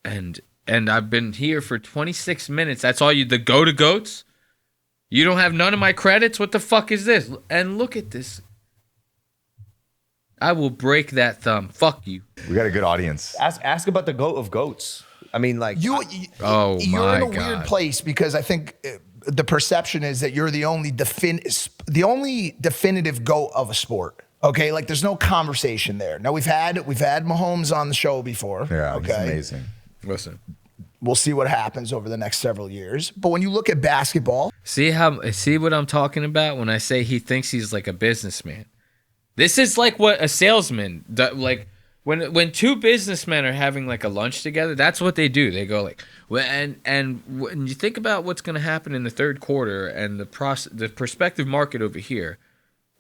And I've been here for 26 minutes. That's all the go-to-goats? You don't have none of my credits? What the fuck is this? And look at this. I will break that thumb. Fuck you. We got a good audience. Ask about the GOAT of GOATs. I mean, like... You're in a weird place because I think the perception is that you're the only definitive GOAT of a sport. Okay, like there's no conversation there. Now we've had Mahomes on the show before. Yeah, okay, he's amazing. Listen, we'll see what happens over the next several years. But when you look at basketball, see what I'm talking about when I say he thinks he's like a businessman. This is like what a salesman like when two businessmen are having like a lunch together. That's what they do. They go like, well, and when you think about what's going to happen in the third quarter and the prospective market over here.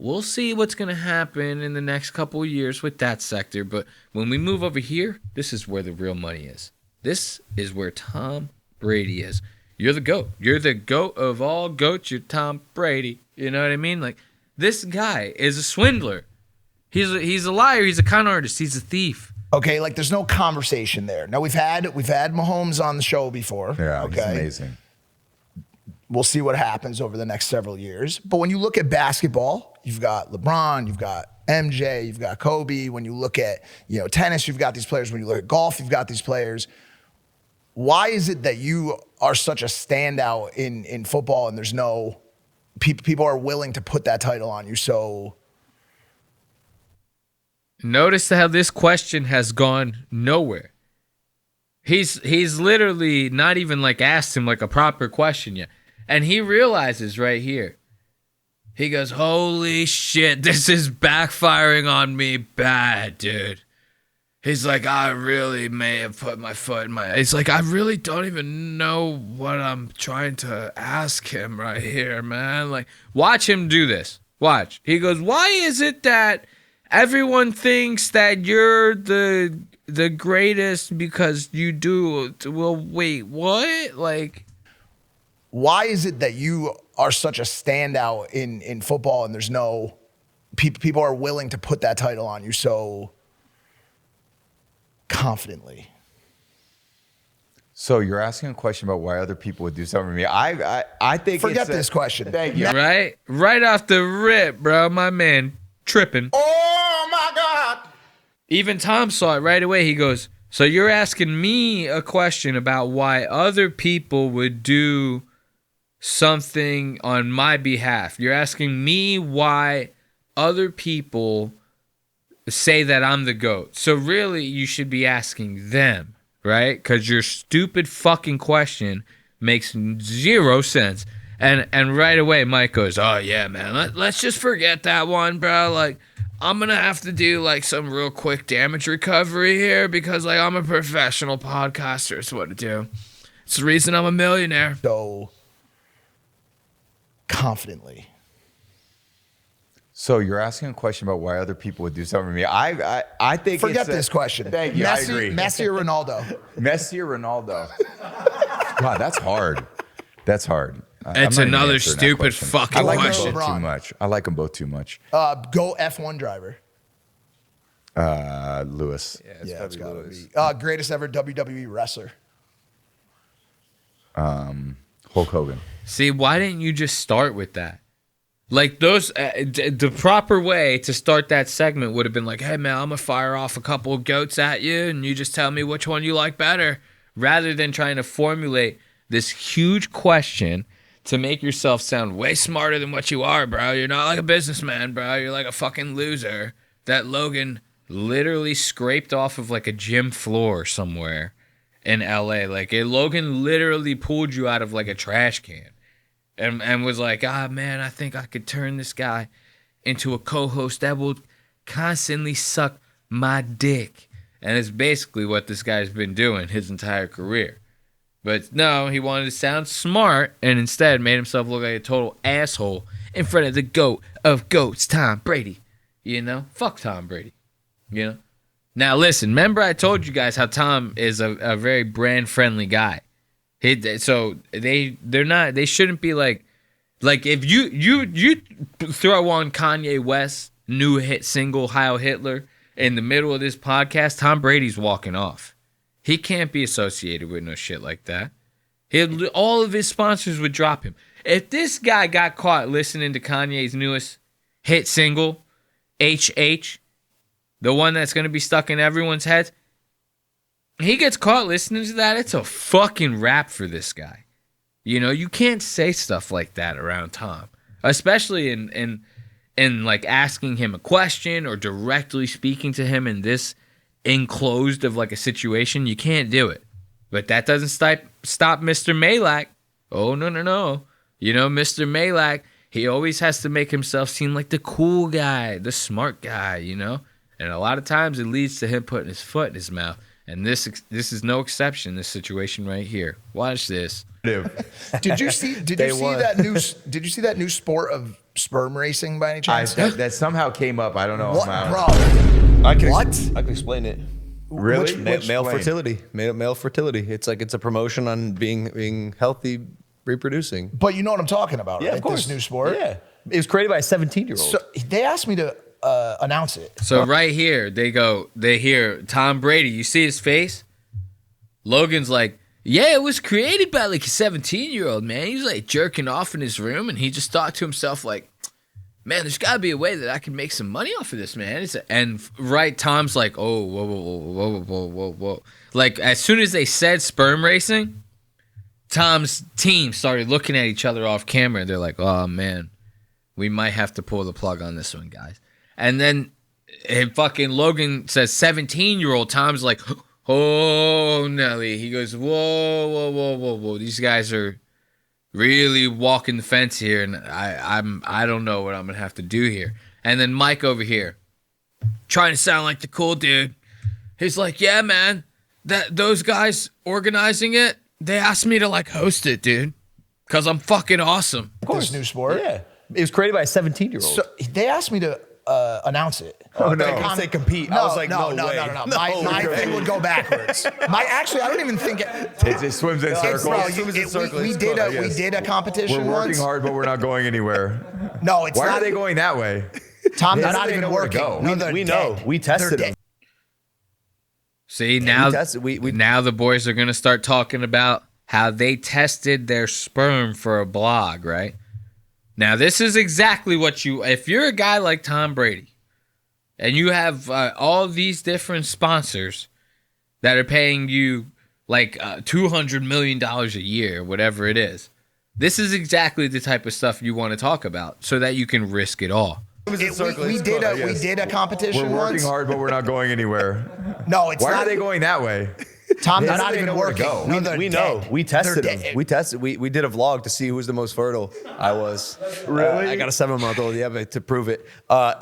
We'll see what's going to happen in the next couple of years with that sector. But when we move over here, this is where the real money is. This is where Tom Brady is. You're the GOAT. You're the GOAT of all GOATs. You're Tom Brady. You know what I mean? Like, this guy is a swindler. He's a liar. He's a con artist. He's a thief. Okay, like there's no conversation there. Now we've had Mahomes on the show before. Yeah, okay. he's amazing. We'll see what happens over the next several years. But when you look at basketball, you've got LeBron, you've got MJ, you've got Kobe. When you look at tennis, you've got these players. When you look at golf, you've got these players. Why is it that you are such a standout in football and there's no people are willing to put that title on you? So notice how this question has gone nowhere. He's literally not even like asked him like a proper question yet. And he realizes right here. He goes, holy shit, this is backfiring on me bad, dude. He's like, I really may have put my foot in my... It's like, I really don't even know what I'm trying to ask him right here, man. Like, watch him do this. Watch. He goes, why is it that everyone thinks that you're the greatest because you do... Well, wait, what? Like... Why is it that you are such a standout in football and there's no... People are willing to put that title on you so... confidently? So you're asking a question about why other people would do something to me. I think forget this question. Thank you. Right off the rip, bro. My man tripping. Oh my God. Even Tom saw it right away. He goes, so you're asking me a question about why other people would do something on my behalf. You're asking me why other people say that I'm the GOAT. So really, you should be asking them, right? Because your stupid fucking question makes zero sense. And right away, Mike goes, oh, yeah, man, let's just forget that one, bro. Like, I'm going to have to do, like, some real quick damage recovery here because, like, I'm a professional podcaster. It's what I do. It's the reason I'm a millionaire. So confidently. So you're asking a question about why other people would do something to me. I think forget this question. Thank you. I agree. Messi or Ronaldo? Messi or Ronaldo? Wow, that's hard. That's hard. It's another stupid fucking question. Too much. I like them both too much. Go F1 driver. Lewis. Yeah, it's gotta be. Greatest ever WWE wrestler. Hulk Hogan. See, why didn't you just start with that? Like those, the proper way to start that segment would have been like, hey man, I'm gonna fire off a couple of goats at you and you just tell me which one you like better, rather than trying to formulate this huge question to make yourself sound way smarter than what you are, bro. You're not like a businessman, bro. You're like a fucking loser that Logan literally scraped off of like a gym floor somewhere in LA. Like Logan literally pulled you out of like a trash can. And was like, man, I think I could turn this guy into a co-host that will constantly suck my dick. And it's basically what this guy's been doing his entire career. But no, he wanted to sound smart and instead made himself look like a total asshole in front of the GOAT of GOATs, Tom Brady. You know? Fuck Tom Brady. You know? Now listen, remember I told you guys how Tom is a very brand-friendly guy. So they shouldn't be like if you throw on Kanye West's new hit single Heil Hitler in the middle of this podcast, Tom Brady's walking off. He can't be associated with no shit like that. All of his sponsors would drop him. If this guy got caught listening to Kanye's newest hit single, HH, the one that's going to be stuck in everyone's heads, he gets caught listening to that, it's a fucking rap for this guy. You know, you can't say stuff like that around Tom, especially in like asking him a question or directly speaking to him in this enclosed of like a situation. You can't do it. But that doesn't stop Mr. Malak. Oh, no. You know, Mr. Malak, he always has to make himself seem like the cool guy, the smart guy, you know? And a lot of times it leads to him putting his foot in his mouth. And this is no exception, this situation right here. Watch this. Did you see that new sport of sperm racing by any chance? That somehow came up. I don't know. What, bro? I can explain it. Really? Male fertility. Male fertility. It's a promotion on being healthy, reproducing. But you know what I'm talking about, right? Yeah, of course. This new sport. Yeah. It was created by a 17-year-old. So they asked me to announce it. So right here, they hear Tom Brady. You see his face? Logan's like, yeah, it was created by like a 17-year-old, man. He was like jerking off in his room, and he just thought to himself like, man, there's got to be a way that I can make some money off of this, man. And right, Tom's like, oh, whoa. Like, as soon as they said sperm racing, Tom's team started looking at each other off camera. They're like, oh, man, we might have to pull the plug on this one, guys. And then fucking Logan says 17-year-old. Tom's like, oh, Nelly. He goes, whoa. These guys are really walking the fence here, and I don't know what I'm going to have to do here. And then Mike over here, trying to sound like the cool dude. He's like, yeah, man, those guys organizing it, they asked me to, like, host it, dude, because I'm fucking awesome. Of course. This new sport. Yeah. It was created by a 17-year-old. So they asked me to announce it. Oh, no. They say compete. I was like, no way. No. My thing would go backwards. Actually, I don't even think it swims in circles. We did a competition We're working once. hard, but we're not going anywhere. No, it's Why not. are they going that way? Tom, they're How not do they even know where to working. go? No, We know. We tested them. See, now, now the boys are going to start talking about how they tested their sperm for a blog, right? Now, this is exactly what if you're a guy like Tom Brady and you have all these different sponsors that are paying you like $200 million a year, whatever it is, this is exactly the type of stuff you want to talk about so that you can risk it all. We did a competition We're working once. hard, but we're not going anywhere. No, it's Why not. are they going that way? Tom, they're How do not they even know where to working. go? No, We know. We tested them. We did a vlog to see who was the most fertile. I was. Really? I got a 7-month-old. Yeah, but to prove it.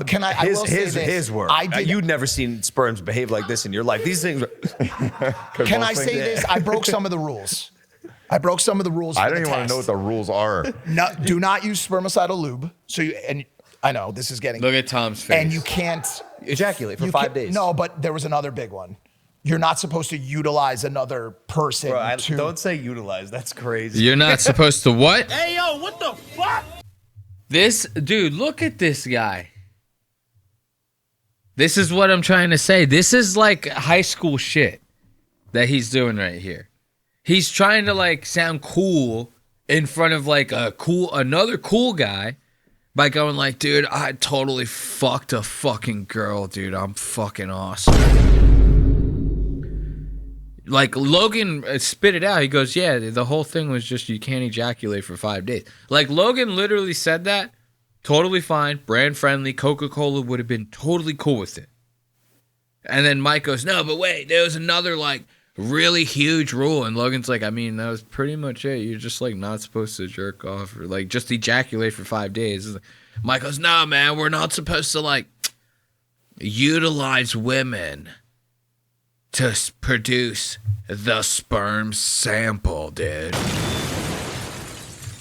Can I will say this. His work. You'd never seen sperms behave like this in your life. These things. Can I say this? I broke some of the rules. I broke some of the rules. I don't even want to know what the rules are. No, do not use spermicidal lube. I know this is getting. Look at Tom's face. And you can't ejaculate for 5 days. No, but there was another big one. You're not supposed to utilize another person. Bro, don't say utilize. That's crazy. You're not supposed to what? Hey, yo, what the fuck? This dude, look at this guy. This is what I'm trying to say. This is like high school shit that he's doing right here. He's trying to like sound cool in front of like another cool guy by going like, dude, I totally fucked a fucking girl, dude. I'm fucking awesome. Like Logan spit it out. He goes, yeah, the whole thing was just you can't ejaculate for 5 days. Like Logan literally said that. Totally fine, brand friendly. Coca-Cola would have been totally cool with it. And then Mike goes, no, but wait, there was another like really huge rule. And Logan's like, I mean, that was pretty much it. You're just like not supposed to jerk off or like just ejaculate for 5 days. Mike goes, no, man, we're not supposed to like utilize women to produce the sperm sample, dude.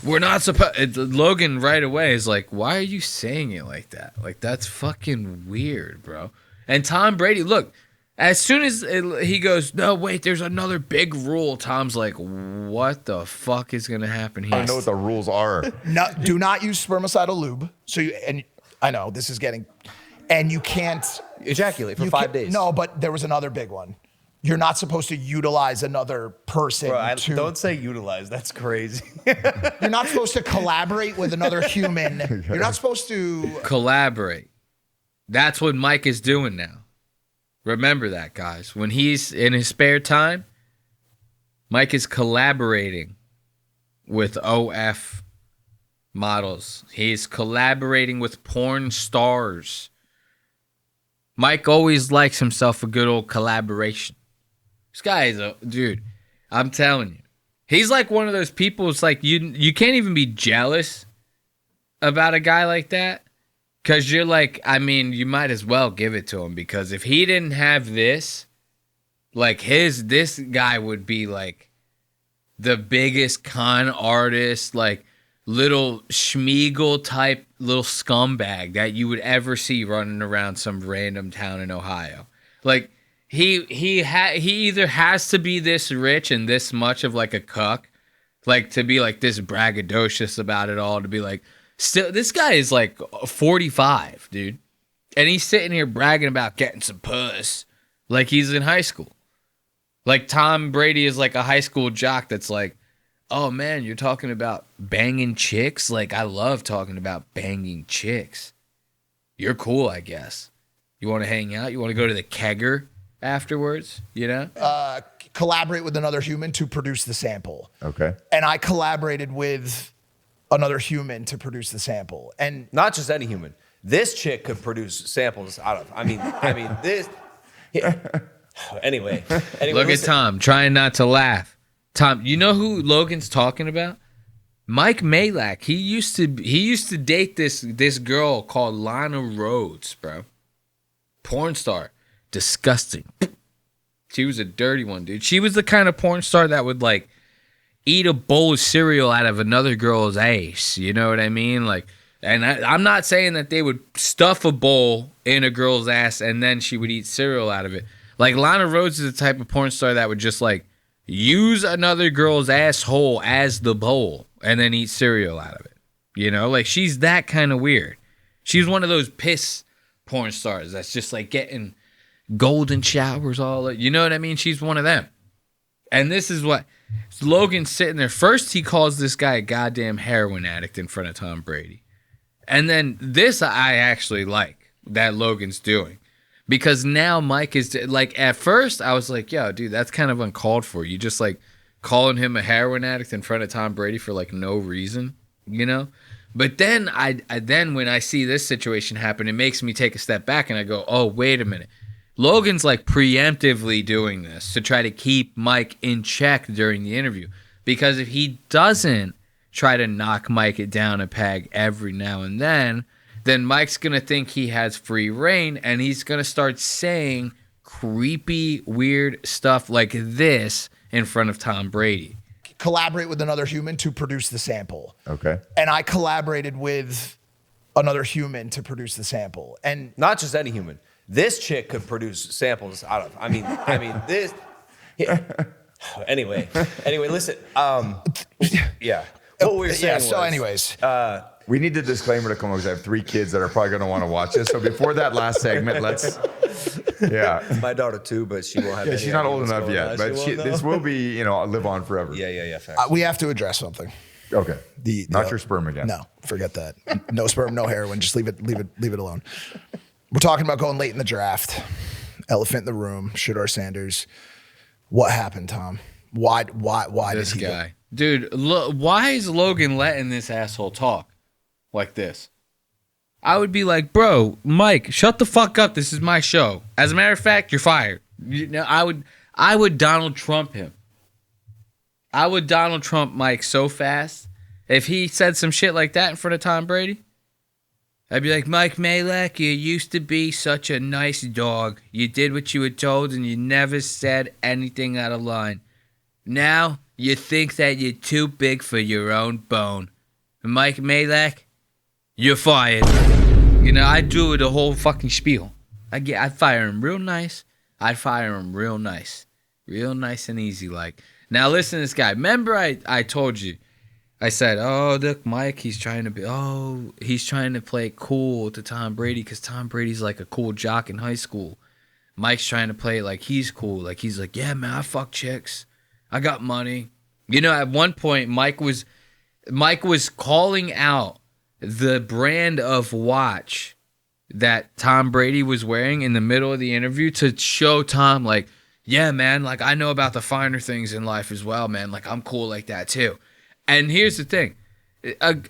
We're not supposed. Logan right away is like, why are you saying it like that? Like, that's fucking weird, bro. And Tom Brady, look, as soon as he goes, no, wait, there's another big rule. Tom's like, what the fuck is going to happen here? I don't know what the rules are. No, do not use spermicidal lube. I know this is getting, and you can't ejaculate for 5 days. No, but there was another big one. You're not supposed to utilize another person. Bro, don't say utilize. That's crazy. You're not supposed to collaborate with another human. You're not supposed to collaborate. That's what Mike is doing now. Remember that, guys. When he's in his spare time, Mike is collaborating with OF models. He's collaborating with porn stars. Mike always likes himself a good old collaboration. This guy is a dude. I'm telling you, he's like one of those people. It's like you can't even be jealous about a guy like that because you're like, I mean, you might as well give it to him because if he didn't have this, like this guy would be like the biggest con artist, like little Schmeagle type little scumbag that you would ever see running around some random town in Ohio. Like he either has to be this rich and this much of like a cuck, like to be like this braggadocious about it all, to be like, still this guy is like 45, dude. And he's sitting here bragging about getting some puss like he's in high school. Like Tom Brady is like a high school jock that's like, oh man, you're talking about banging chicks? Like, I love talking about banging chicks. You're cool, I guess. You want to hang out? You want to go to the kegger afterwards? You know? Collaborate with another human to produce the sample. Okay. And I collaborated with another human to produce the sample. And not just any human. This chick could produce samples out of. I mean, this. Anyway, look at Tom trying not to laugh. Tom, you know who Logan's talking about? Mike Malak. He used to date this girl called Lana Rhodes, bro. Porn star. Disgusting. She was a dirty one, dude. She was the kind of porn star that would like eat a bowl of cereal out of another girl's ass. You know what I mean? Like, and I'm not saying that they would stuff a bowl in a girl's ass and then she would eat cereal out of it. Like, Lana Rhodes is the type of porn star that would just, like, use another girl's asshole as the bowl and then eat cereal out of it. You know? Like, she's that kind of weird. She's one of those piss porn stars that's just, like, getting golden showers all... You know what I mean? She's one of them. And this is what... Logan's sitting there. First, he calls this guy a goddamn heroin addict in front of Tom Brady. And then this I actually like that Logan's doing. Because now Mike is, like, at first I was like, yo, dude, that's kind of uncalled for. You just, like, calling him a heroin addict in front of Tom Brady for, like, no reason, you know? But then then when I see this situation happen, it makes me take a step back and I go, oh, wait a minute. Logan's, like, preemptively doing this to try to keep Mike in check during the interview. Because if he doesn't try to knock Mike down a peg every now and then Mike's going to think he has free reign and he's going to start saying creepy, weird stuff like this in front of Tom Brady. Collaborate with another human to produce the sample. Okay. And I collaborated with another human to produce the sample. And not just any human. This chick could produce samples out of. I mean, this. Anyway, listen. Yeah. What we were saying so was, anyways. We need the disclaimer to come over because I have 3 kids that are probably going to want to watch this. So before that last segment, let's... Yeah. My daughter too, but she won't have any she's not idea old what's enough going yet. on. But this will be, live on forever. Yeah. Facts. We have to address something. Okay. Not your sperm again. No, forget that. No sperm, no heroin. Just leave it alone. We're talking about going late in the draft. Elephant in the room. Shedeur Sanders. What happened, Tom? Why this did he guy? Dude, why is Logan letting this asshole talk like this? I would be like, bro, Mike, shut the fuck up. This is my show. As a matter of fact, you're fired. I would Donald Trump him. I would Donald Trump Mike so fast. If he said some shit like that in front of Tom Brady, I'd be like, Mike Malak, you used to be such a nice dog. You did what you were told and you never said anything out of line. Now you think that you're too big for your own bone. Mike Malak, you're fired. I'd do the whole fucking spiel. I'd fire him real nice. Real nice and easy like. Now listen to this guy. Remember I told you, I said, oh, look, Mike, he's trying to play cool to Tom Brady because Tom Brady's like a cool jock in high school. Mike's trying to play it like he's cool. Like he's like, yeah, man, I fuck chicks. I got money. At one point, Mike was calling out the brand of watch that Tom Brady was wearing in the middle of the interview to show Tom, like, yeah, man, like, I know about the finer things in life as well, man. Like, I'm cool like that, too. And here's the thing.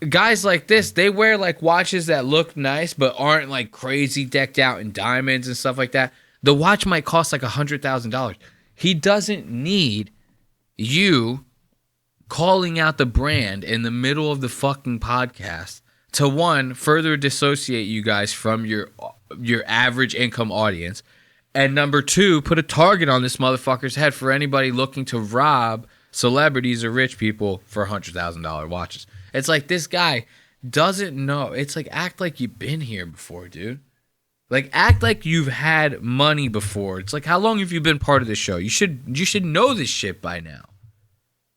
Guys like this, they wear, like, watches that look nice but aren't, like, crazy decked out in diamonds and stuff like that. The watch might cost, like, $100,000. He doesn't need you calling out the brand in the middle of the fucking podcast to, one, further dissociate you guys from your average income audience, and number 2, put a target on this motherfucker's head for anybody looking to rob celebrities or rich people for $100,000 watches. It's like this guy doesn't know. It's like, act like you've been here before, dude. Like, act like you've had money before. It's like, how long have you been part of this show? You should know this shit by now.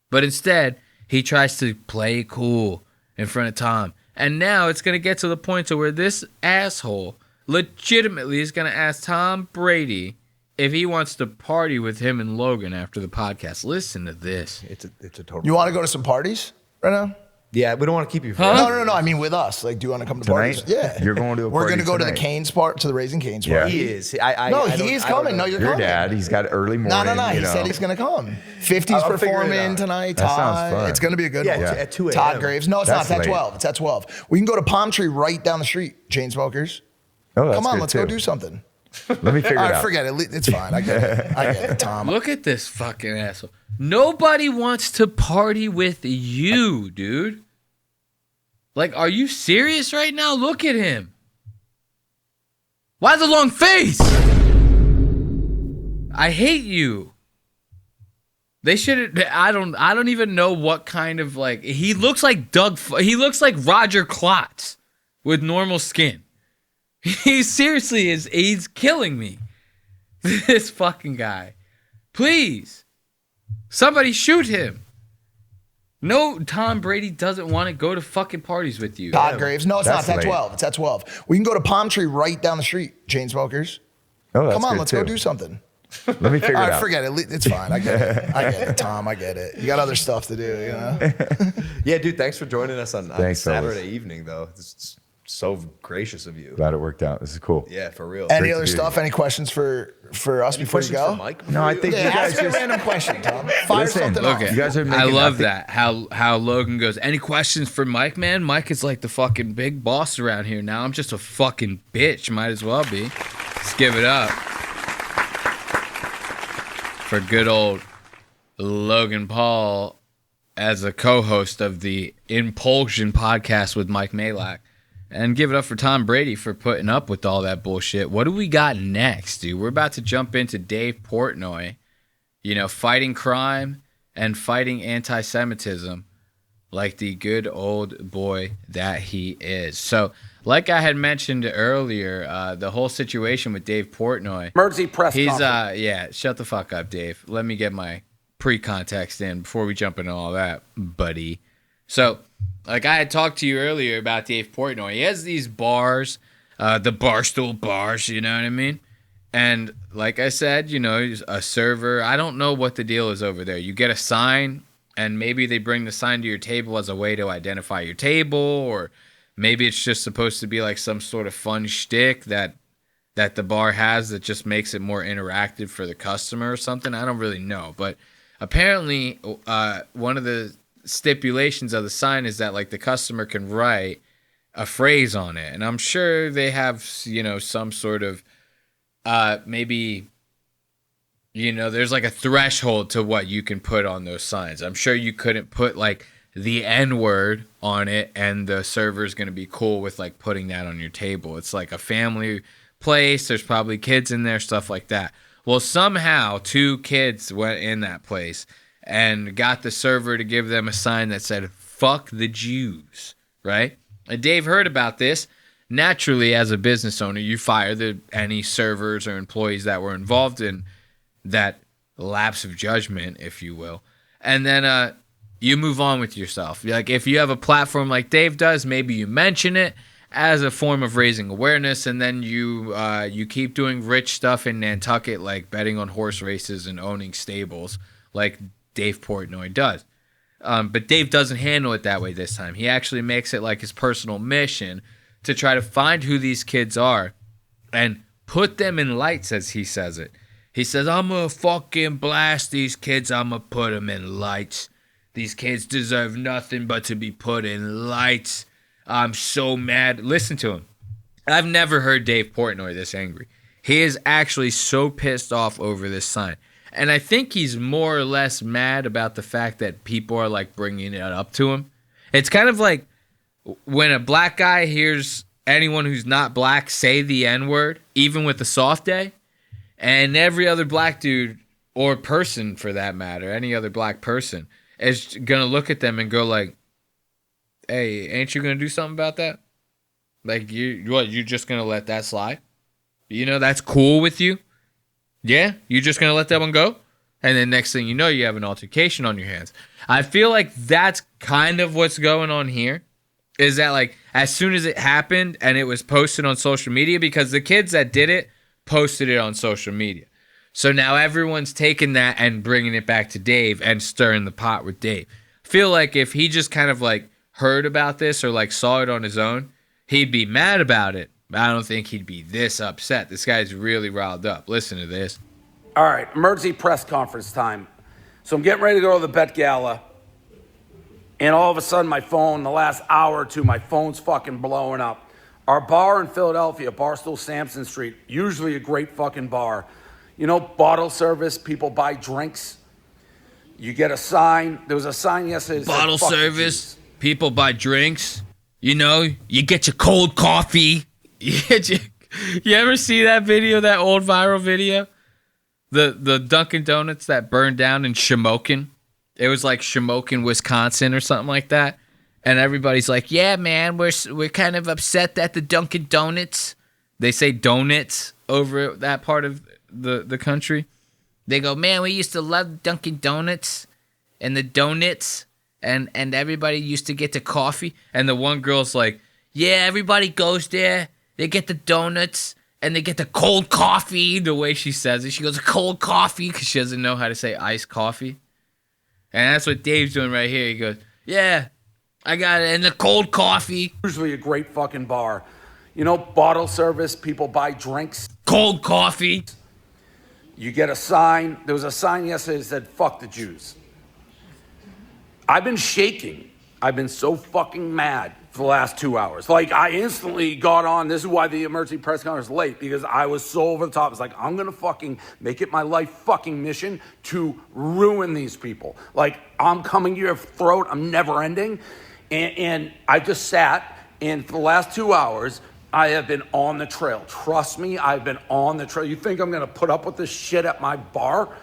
But instead, he tries to play cool in front of Tom. And now it's going to get to the point to where this asshole, legitimately is going to ask Tom Brady if he wants to party with him and Logan after the podcast. Listen to this. It's a total. You want to go to some parties right now? Yeah, we don't want to keep you. No. I mean, with us. Like, do you want to come to Tonight? parties? Yeah. You're going to a We're party going to go to the tonight. Canes part, to the Raising Canes Yeah. party. He is. He's coming. No, you're Your coming. dad, he's got early morning. No. you He know. said he's going to come. 50's I'll figure it performing out. tonight. That sounds Todd. fun. It's going to be a good Yeah, one. at 2 a.m. Todd Graves. No, it's That's not. It's at late. 12. It's at 12. We can go to Palm Tree right down the street, Chainsmokers. Oh, that's Come on, good let's too. go do something. Let me figure All it right, out. forget it. It's fine. I get it, Tom. Look at this fucking asshole. Nobody wants to party with you, dude. Like, are you serious right now? Look at him. Why the long face? I hate you. They should. I don't even know what kind of like. He looks like he looks like Roger Klotz with normal skin. He seriously is. He's killing me. This fucking guy. Please, somebody shoot him. No, Tom Brady doesn't want to go to fucking parties with you. Todd Graves. No, it's not. That's It's at late. 12. It's at 12. We can go to Palm Tree right down the street, Chainsmokers. Oh, that's Come on, good let's too. go do something. Let me figure All it right, out. forget it. It's fine. I get it. I get it, Tom. I get it. You got other stuff to do, you know? Yeah, dude. Thanks for joining us on Thanks, Saturday fellas. evening, though. It's so gracious of you. Glad it worked out. This is cool. Yeah, for real. Any Great other to be stuff? Any questions for us before you questions go? for Mike? No, I think Yeah, you guys ask me a just. random question, Tom. Fire Listen, something look off. at- You guys are I making- love I think- that. How Logan goes, any questions for Mike, man? Mike is like the fucking big boss around here now. I'm just a fucking bitch. Might as well be. Let's give it up for good old Logan Paul as a co-host of the Impulsion podcast with Mike Malak. And give it up for Tom Brady for putting up with all that bullshit. What do we got next, dude? We're about to jump into Dave Portnoy, fighting crime and fighting anti-Semitism like the good old boy that he is. So, like I had mentioned earlier, the whole situation with Dave Portnoy. Emergency press He's, conference. yeah, shut the fuck up, Dave. Let me get my pre-context in before we jump into all that, buddy. So, like I had talked to you earlier about Dave Portnoy. He has these bars, the Barstool bars, you know what I mean? And like I said, he's a server. I don't know what the deal is over there. You get a sign, and maybe they bring the sign to your table as a way to identify your table, or maybe it's just supposed to be like some sort of fun shtick that the bar has that just makes it more interactive for the customer or something. I don't really know. But apparently, one of the stipulations of the sign is that like the customer can write a phrase on it, and I'm sure they have some sort of maybe there's like a threshold to what you can put on those signs. I'm sure you couldn't put like the N-word on it and the server's going to be cool with like putting that on your table. It's like a family place, there's probably kids in there, stuff like that. Well, somehow 2 kids went in that place and got the server to give them a sign that said, "Fuck the Jews," right? And Dave heard about this. Naturally, as a business owner, you fire any servers or employees that were involved in that lapse of judgment, if you will. And then you move on with yourself. Like if you have a platform like Dave does, maybe you mention it as a form of raising awareness, and then you keep doing rich stuff in Nantucket, like betting on horse races and owning stables, like Dave Portnoy does. But Dave doesn't handle it that way this time. He actually makes it like his personal mission to try to find who these kids are and put them in lights, as he says it. He says, "I'm going to fucking blast these kids. I'm going to put them in lights. These kids deserve nothing but to be put in lights. I'm so mad." Listen to him. I've never heard Dave Portnoy this angry. He is actually so pissed off over this sign. And I think he's more or less mad about the fact that people are like bringing it up to him. It's kind of like when a black guy hears anyone who's not black say the N-word, even with a soft day, and every other black dude or person for that matter, any other black person, is going to look at them and go like, "Hey, ain't you going to do something about that? Like, you just going to let that slide? That's cool with you? Yeah? You just going to let that one go?" And then next thing you know, you have an altercation on your hands. I feel like that's kind of what's going on here. is that like as soon as it happened and it was posted on social media, because the kids that did it posted it on social media. So now everyone's taking that and bringing it back to Dave and stirring the pot with Dave. Feel like if he just kind of like heard about this or like saw it on his own, he'd be mad about it. But I don't think he'd be this upset. This guy's really riled up. Listen to this. All right, emergency press conference time. So I'm getting ready to go to the Met Gala. And all of a sudden, my phone, the last hour or two, my phone's fucking blowing up. Our bar in Philadelphia, Barstool Sampson Street, usually a great fucking bar. You know, bottle service, people buy drinks. You get a sign. There was a sign yesterday that said, Bottle "Fuck the service, people buy drinks. You know, you get your cold coffee. You ever see that video, that old viral video? The Dunkin' Donuts that burned down in Shamokin. It was like Shamokin, Wisconsin or something like that. And everybody's like, yeah, man, we're kind of upset that the Dunkin' Donuts, they say donuts over that part of the country. They go, man, we used to love Dunkin' Donuts and the donuts, and everybody used to get the coffee. And the one girl's like, yeah, everybody goes there. They get the donuts and they get the cold coffee. The way she says it, she goes, cold coffee, because she doesn't know how to say iced coffee. And that's what Dave's doing right here. He goes, yeah, I got it. And the cold coffee. Usually a great fucking bar. You know, bottle service, people buy drinks. Cold coffee. You get a sign. There was a sign yesterday that said, fuck the Jews. I've been shaking. I've been so fucking mad for the last 2 hours. Like, I instantly got on. This is why the emergency press conference was late, because I was so over the top. It's like, I'm going to fucking make it my life fucking mission to ruin these people. Like, I'm coming to your throat. I'm never ending. And I just sat, and for the last 2 hours, I have been on the trail. Trust me, I've been on the trail. You think I'm going to put up with this shit at my bar?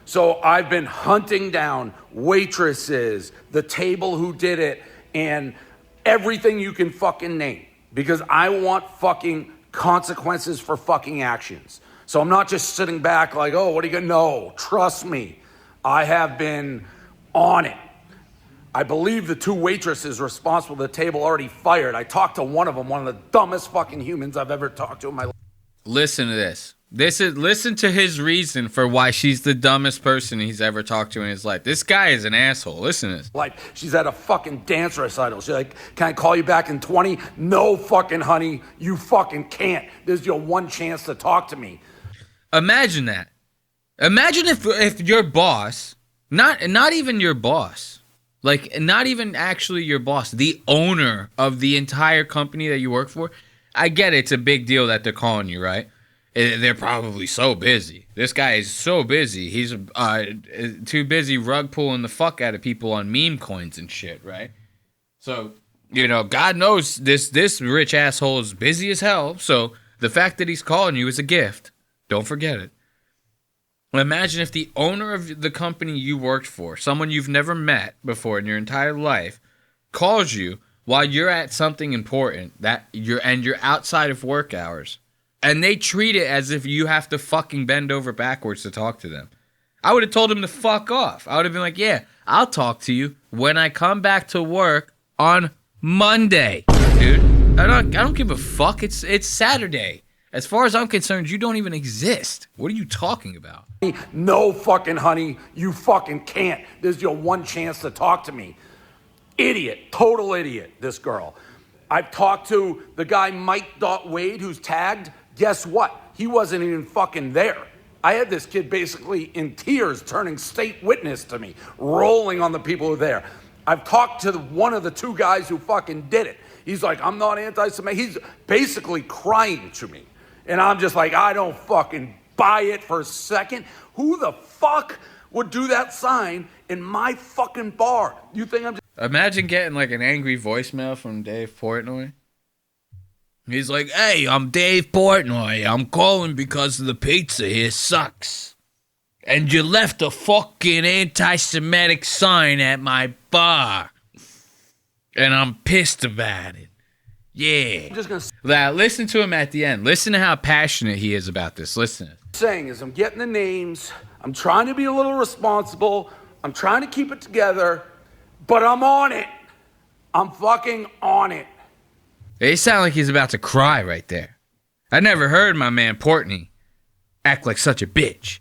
So I've been hunting down waitresses, the table who did it, and everything you can fucking name, because I want fucking consequences for fucking actions. So I'm not just sitting back like, oh, what are you gonna know? Trust me, I have been on it. I believe the 2 waitresses responsible for the table already fired. I talked to one of them, one of the dumbest fucking humans I've ever talked to in my life. Listen to this. Listen to his reason for why she's the dumbest person he's ever talked to in his life. This guy is an asshole. Listen to this. Like, she's at a fucking dance recital. She's like, can I call you back in 20? No fucking honey, you fucking can't. This is your one chance to talk to me. Imagine that. Imagine if your boss, not even your boss, like not even actually your boss, the owner of the entire company that you work for. I get it, it's a big deal that they're calling you, right? They're probably so busy. This guy is so busy. He's too busy rug pulling the fuck out of people on meme coins and shit, right? So, you know, God knows this rich asshole is busy as hell. So the fact that he's calling you is a gift. Don't forget it. Imagine if the owner of the company you worked for, someone you've never met before in your entire life, calls you while you're at something important that you're outside of work hours. And they treat it as if you have to fucking bend over backwards to talk to them. I would have told him to fuck off. I would have been like, yeah, I'll talk to you when I come back to work on Monday, dude. I don't give a fuck. It's Saturday. As far as I'm concerned, you don't even exist. What are you talking about? No fucking honey, you fucking can't. This is your one chance to talk to me. Idiot, total idiot, this girl. I've talked to the guy Mike Wade who's tagged. Guess what? He wasn't even fucking there. I had this kid basically in tears turning state witness to me, rolling on the people who were there. I've talked to one of the 2 guys who fucking did it. He's like, I'm not anti-Semitic. He's basically crying to me. And I'm just like, I don't fucking buy it for a second. Who the fuck would do that sign in my fucking bar? You think I'm just... Imagine getting like an angry voicemail from Dave Portnoy. He's like, hey, I'm Dave Portnoy. I'm calling because the pizza here sucks. And you left a fucking anti-Semitic sign at my bar. And I'm pissed about it. Yeah. I'm just gonna... Now, listen to him at the end. Listen to how passionate he is about this. Listen. Saying is I'm getting the names. I'm trying to be a little responsible. I'm trying to keep it together. But I'm on it. I'm fucking on it. He sound like he's about to cry right there. I never heard my man Portney act like such a bitch.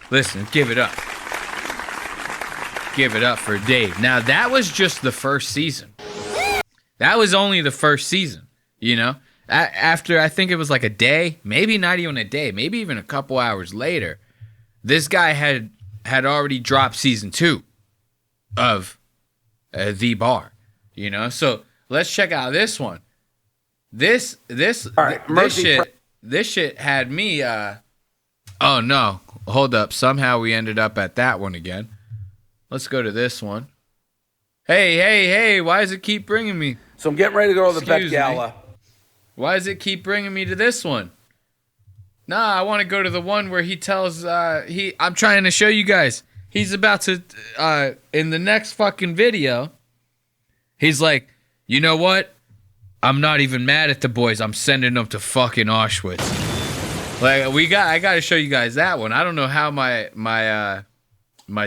Listen, give it up. Give it up for Dave. Now, that was just the first season. That was only the first season, you know? After, I think it was like a day, maybe not even a day, maybe even a couple hours later, this guy had already dropped season 2 of The Bar, you know? So let's check out this one. This shit had me, oh no, hold up. Somehow we ended up at that one again. Let's go to this one. Hey, why does it keep bringing me? So I'm getting ready to go to the Met Excuse Gala. me. Why does it keep bringing me to this one? Nah, I want to go to the one where he tells, I'm trying to show you guys. He's about to, in the next fucking video, he's like, you know what? I'm not even mad at the boys. I'm sending them to fucking Auschwitz. Like, I got to show you guys that one. I don't know how my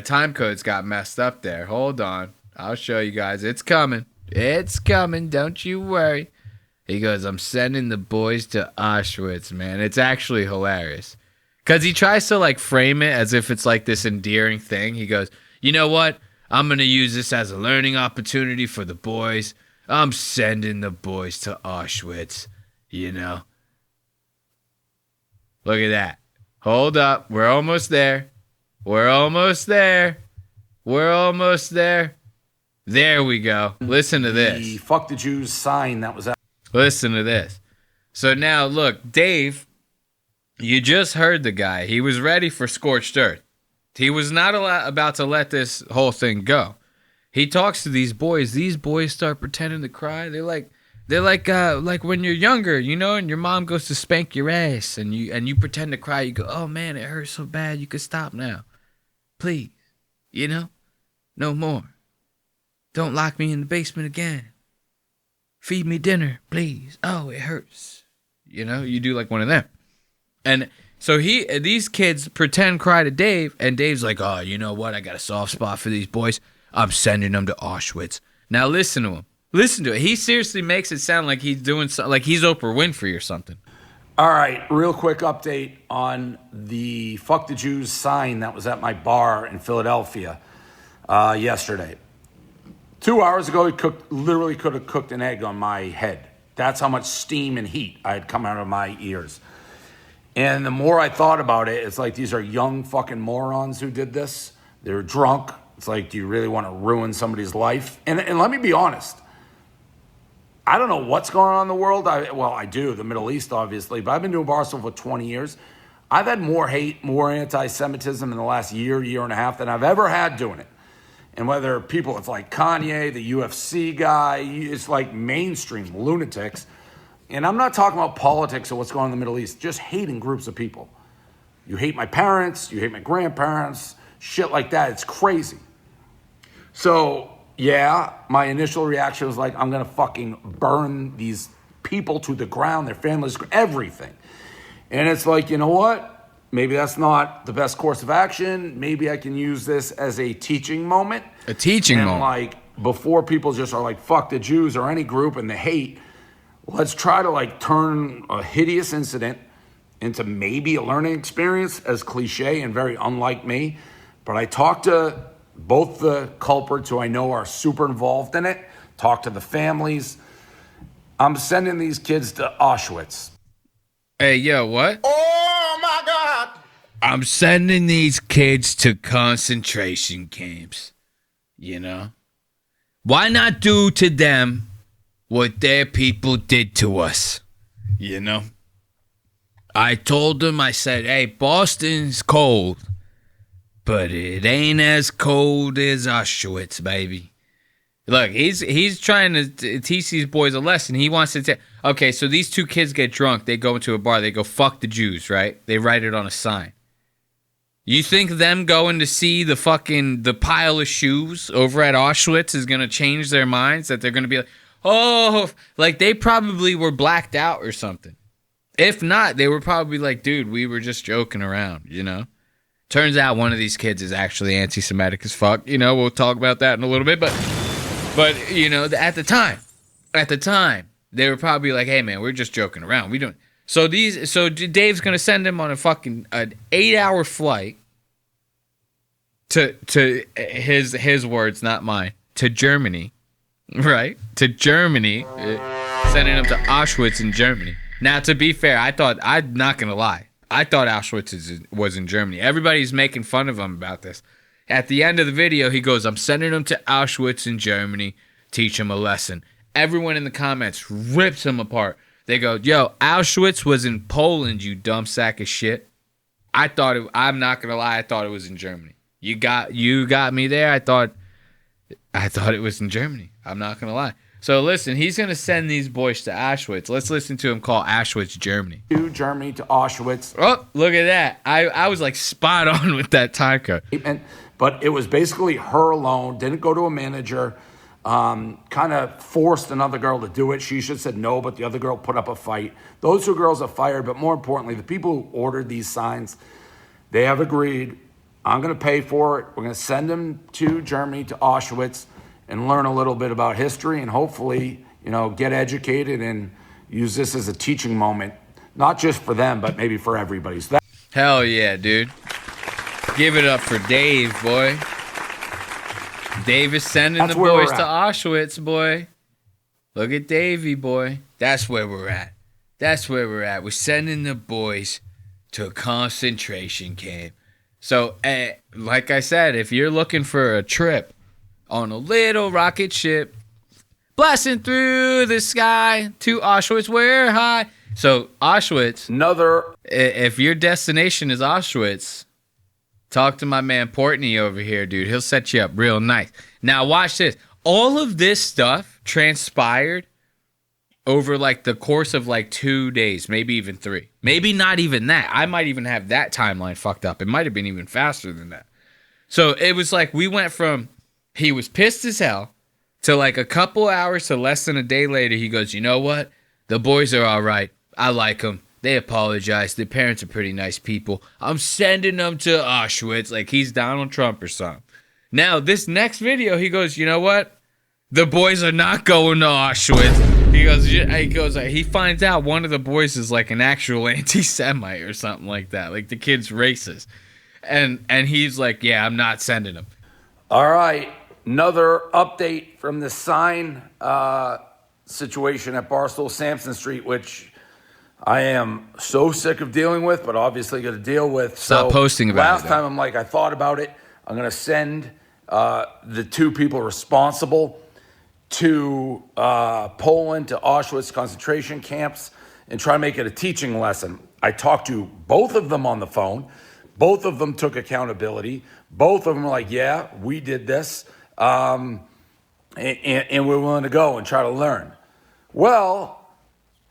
time codes got messed up there. Hold on. I'll show you guys. It's coming. It's coming. Don't you worry. He goes, I'm sending the boys to Auschwitz, man. It's actually hilarious. Because he tries to, like, frame it as if it's, like, this endearing thing. He goes, you know what? I'm going to use this as a learning opportunity for the boys. I'm sending the boys to Auschwitz, you know? Look at that. Hold up. We're almost there. We're almost there. We're almost there. There we go. Listen to this. The fuck the Jews sign that was out. Listen to this. So now, look, Dave, you just heard the guy. He was ready for scorched earth. He was not about to let this whole thing go. He talks to these boys. These boys start pretending to cry. They're like when you're younger, you know, and your mom goes to spank your ass, and you pretend to cry. You go, oh man, it hurts so bad. You could stop now, please. You know, no more. Don't lock me in the basement again. Feed me dinner, please. Oh, it hurts. You know, you do like one of them. And so these kids pretend cry to Dave, and Dave's like, oh, you know what? I got a soft spot for these boys. I'm sending them to Auschwitz. Now listen to him. Listen to it. He seriously makes it sound like he's doing something, like he's Oprah Winfrey or something. All right, real quick update on the fuck the Jews sign that was at my bar in Philadelphia yesterday. 2 hours ago, he literally could have cooked an egg on my head. That's how much steam and heat I had come out of my ears. And the more I thought about it, it's like these are young fucking morons who did this. They're drunk. It's like, do you really want to ruin somebody's life? And let me be honest. I don't know what's going on in the world. I do, the Middle East, obviously. But I've been doing Barstool for 20 years. I've had more hate, more anti-Semitism in the last year and a half than I've ever had doing it. And whether people, it's like Kanye, the UFC guy, it's like mainstream lunatics. And I'm not talking about politics or what's going on in the Middle East, just hating groups of people. You hate my parents, you hate my grandparents, shit like that. It's crazy. So, yeah, my initial reaction was like, I'm going to fucking burn these people to the ground, their families, everything. And it's like, you know what? Maybe that's not the best course of action. Maybe I can use this as a teaching moment. A teaching moment. Like, before people just are like, fuck the Jews or any group and the hate, let's try to like turn a hideous incident into maybe a learning experience, as cliche and very unlike me. But I talked to both the culprits who I know are super involved in it, talked to the families. I'm sending these kids to Auschwitz. Hey, yo, what? Oh my God! I'm sending these kids to concentration camps. You know? Why not do to them what their people did to us? You know? I told them, I said, hey, Boston's cold, but it ain't as cold as Auschwitz, baby. Look, he's trying to teach these boys a lesson. He wants to okay, so these two kids get drunk. They go into a bar. They go, fuck the Jews, right? They write it on a sign. You think them going to see the pile of shoes over at Auschwitz is going to change their minds? That they're going to be like, oh, like they probably were blacked out or something. If not, they were probably like, dude, we were just joking around, you know? Turns out one of these kids is actually anti-Semitic as fuck. You know, we'll talk about that in a little bit, but But you know, at the time, they were probably like, "Hey man, we're just joking around. We don't." So Dave's gonna send him on a fucking an 8-hour flight to his words, not mine, to Germany, right? To Germany, sending him to Auschwitz in Germany. Now, to be fair, I'm not gonna lie, I thought Auschwitz was in Germany. Everybody's making fun of him about this. At the end of the video, he goes, "I'm sending him to Auschwitz in Germany, teach him a lesson." Everyone in the comments rips him apart. They go, "Yo, Auschwitz was in Poland, you dumb sack of shit." I'm not gonna lie, I thought it was in Germany. You got me there. I thought it was in Germany. I'm not gonna lie. So listen, he's gonna send these boys to Auschwitz. Let's listen to him call Auschwitz Germany. To Germany, to Auschwitz. Oh, look at that. I was like spot on with that time code. But it was basically her alone, didn't go to a manager, kind of forced another girl to do it. She should have said no, but the other girl put up a fight. Those two girls are fired, but more importantly, the people who ordered these signs, they have agreed, I'm going to pay for it. We're going to send them to Germany, to Auschwitz, and learn a little bit about history and hopefully, get educated and use this as a teaching moment, not just for them, but maybe for everybody. So hell yeah, dude. Give it up for Dave, boy. Dave is sending the boys to Auschwitz, boy. Look at Davey, boy. That's where we're at. We're sending the boys to a concentration camp. So, like I said, if you're looking for a trip on a little rocket ship, blasting through the sky to Auschwitz, where high. So, Auschwitz. If your destination is Auschwitz, talk to my man Portney over here, dude. He'll set you up real nice. Now, watch this. All of this stuff transpired over like the course of like 2 days, maybe even 3. Maybe not even that. I might even have that timeline fucked up. It might have been even faster than that. So it was like we went from he was pissed as hell to like a couple hours to less than a day later. He goes, "You know what? The boys are all right. I like them. They apologize. Their parents are pretty nice people. I'm sending them to Auschwitz." Like he's Donald Trump or something. Now, this next video, he goes, "You know what? The boys are not going to Auschwitz." He finds out one of the boys is like an actual anti-Semite or something like that. Like the kid's racist. And he's like, "Yeah, I'm not sending him." All right. Another update from the sign situation at Barstool Sampson Street, which I am so sick of dealing with, but obviously got to deal with. Stop posting about it. Last time I'm like, I thought about it. I'm going to send the 2 people responsible to Poland, to Auschwitz concentration camps, and try to make it a teaching lesson. I talked to both of them on the phone. Both of them took accountability. Both of them were like, "Yeah, we did this. And we're willing to go and try to learn." Well,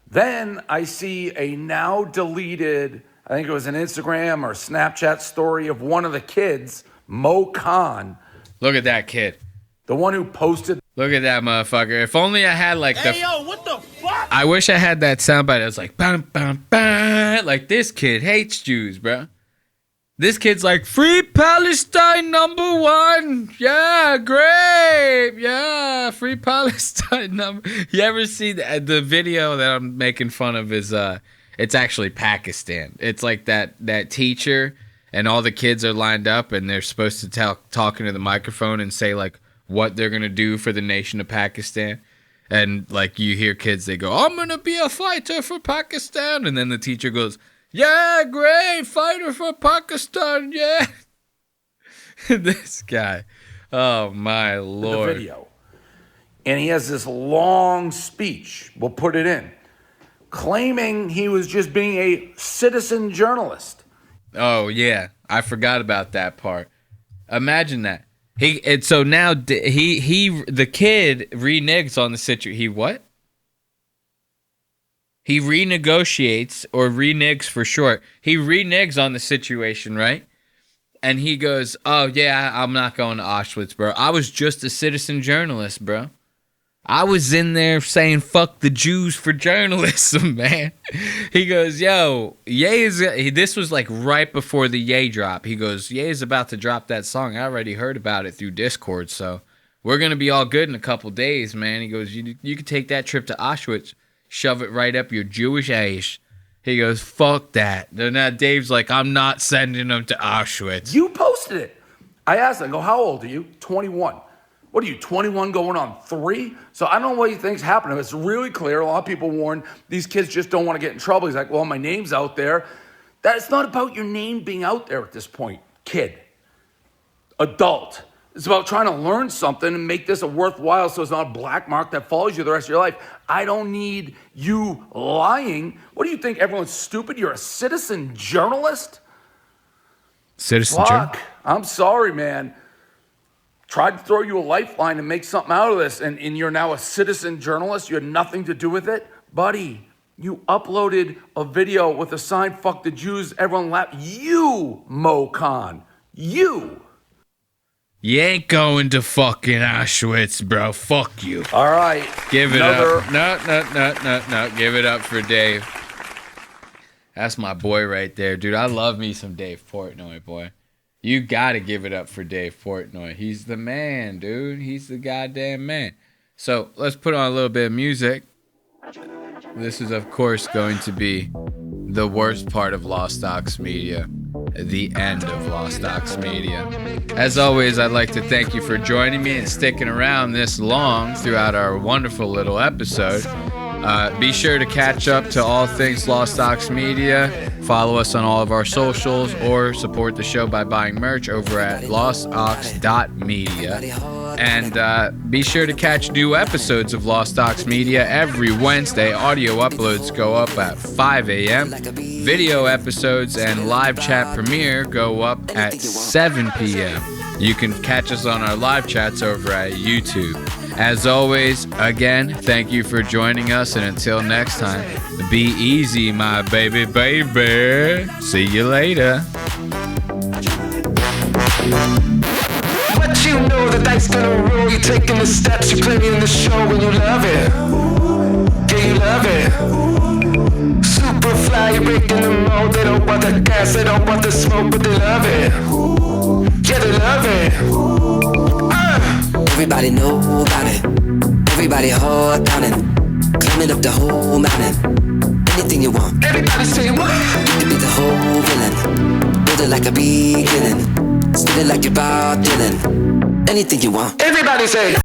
then I see a now deleted, I think it was an Instagram or Snapchat story of one of the kids, Mo Khan. Look at that kid. The one who posted. Look at that motherfucker. If only I had like Hey, yo, what the fuck? I wish I had that soundbite that was like, bam, bam, bam. Like, this kid hates Jews, bro. This kid's like, "Free Palestine #1. Yeah, great. Yeah, free Palestine number." You ever see the video that I'm making fun of is, it's actually Pakistan. It's like that teacher and all the kids are lined up and they're supposed to talk into the microphone and say like what they're going to do for the nation of Pakistan. And like you hear kids, they go, "I'm going to be a fighter for Pakistan." And then the teacher goes, "Yeah, great, fighter for Pakistan, yeah." This guy, oh my Lord. The video. And he has this long speech, we'll put it in, claiming he was just being a citizen journalist. Oh yeah, I forgot about that part. Imagine that. So now the kid reneges on the situation. He renegotiates, or reneges for short. He reneges on the situation, right? And he goes, "Oh, yeah, I'm not going to Auschwitz, bro. I was just a citizen journalist, bro. I was in there saying fuck the Jews for journalism, man." He goes, "Yo, Ye is..." This was like right before the Ye drop. He goes, "Ye is about to drop that song. I already heard about it through Discord, so we're going to be all good in a couple days, man. He goes, you could take that trip to Auschwitz, shove it right up your Jewish ass. He goes, fuck that. Then Dave's like, I'm not sending him to Auschwitz. You posted it. I asked him, I go, how old are you? 21. What are you, 21 going on 3? So I don't know what he thinks happened. It's really clear. A lot of people warn these kids just don't want to get in trouble. He's like, well, my name's out there. It's not about your name being out there at this point, kid. Adult. It's about trying to learn something and make this a worthwhile so it's not a black mark that follows you the rest of your life. I don't need you lying. What do you think? Everyone's stupid? You're a citizen journalist? Citizen journalist? I'm sorry, man. Tried to throw you a lifeline and make something out of this, and you're now a citizen journalist? You had nothing to do with it? Buddy, you uploaded a video with a sign, fuck the Jews, everyone laughed. You, Mo Khan. You. You ain't going to fucking Auschwitz, bro. Fuck you. All right. Give it up. No. Give it up for Dave. That's my boy right there, dude. I love me some Dave Portnoy, boy. You gotta give it up for Dave Portnoy. He's the man, dude. He's the goddamn man. So let's put on a little bit of music. This is, of course, going to be the worst part of Lost Ox Media. The end of Lost Ox Media. As always, I'd like to thank you for joining me and sticking around this long throughout our wonderful little episode. Be sure to catch up to all things Lost Ox Media. Follow us on all of our socials or support the show by buying merch over at lostox.media. And be sure to catch new episodes of Lost Ox Media every Wednesday. Audio uploads go up at 5 a.m. Video episodes and live chat premiere go up at 7 p.m. You can catch us on our live chats over at YouTube. As always, again, thank you for joining us, and until next time, be easy, my baby. See you later. But you know the dice gonna roll. You're taking the steps, you're playing the show, and you love it. Yeah, you love it. Superfly, you're breaking the mold. They don't want the gas, they don't want the smoke, but they love it. Yeah, they love it. Everybody know about it. Everybody hard down it. Climbing up the whole mountain. Anything you want. Everybody say what? Get to be the whole villain. Build it like a beginning. Spit it like you're Bob Dylan. Anything you want. Everybody say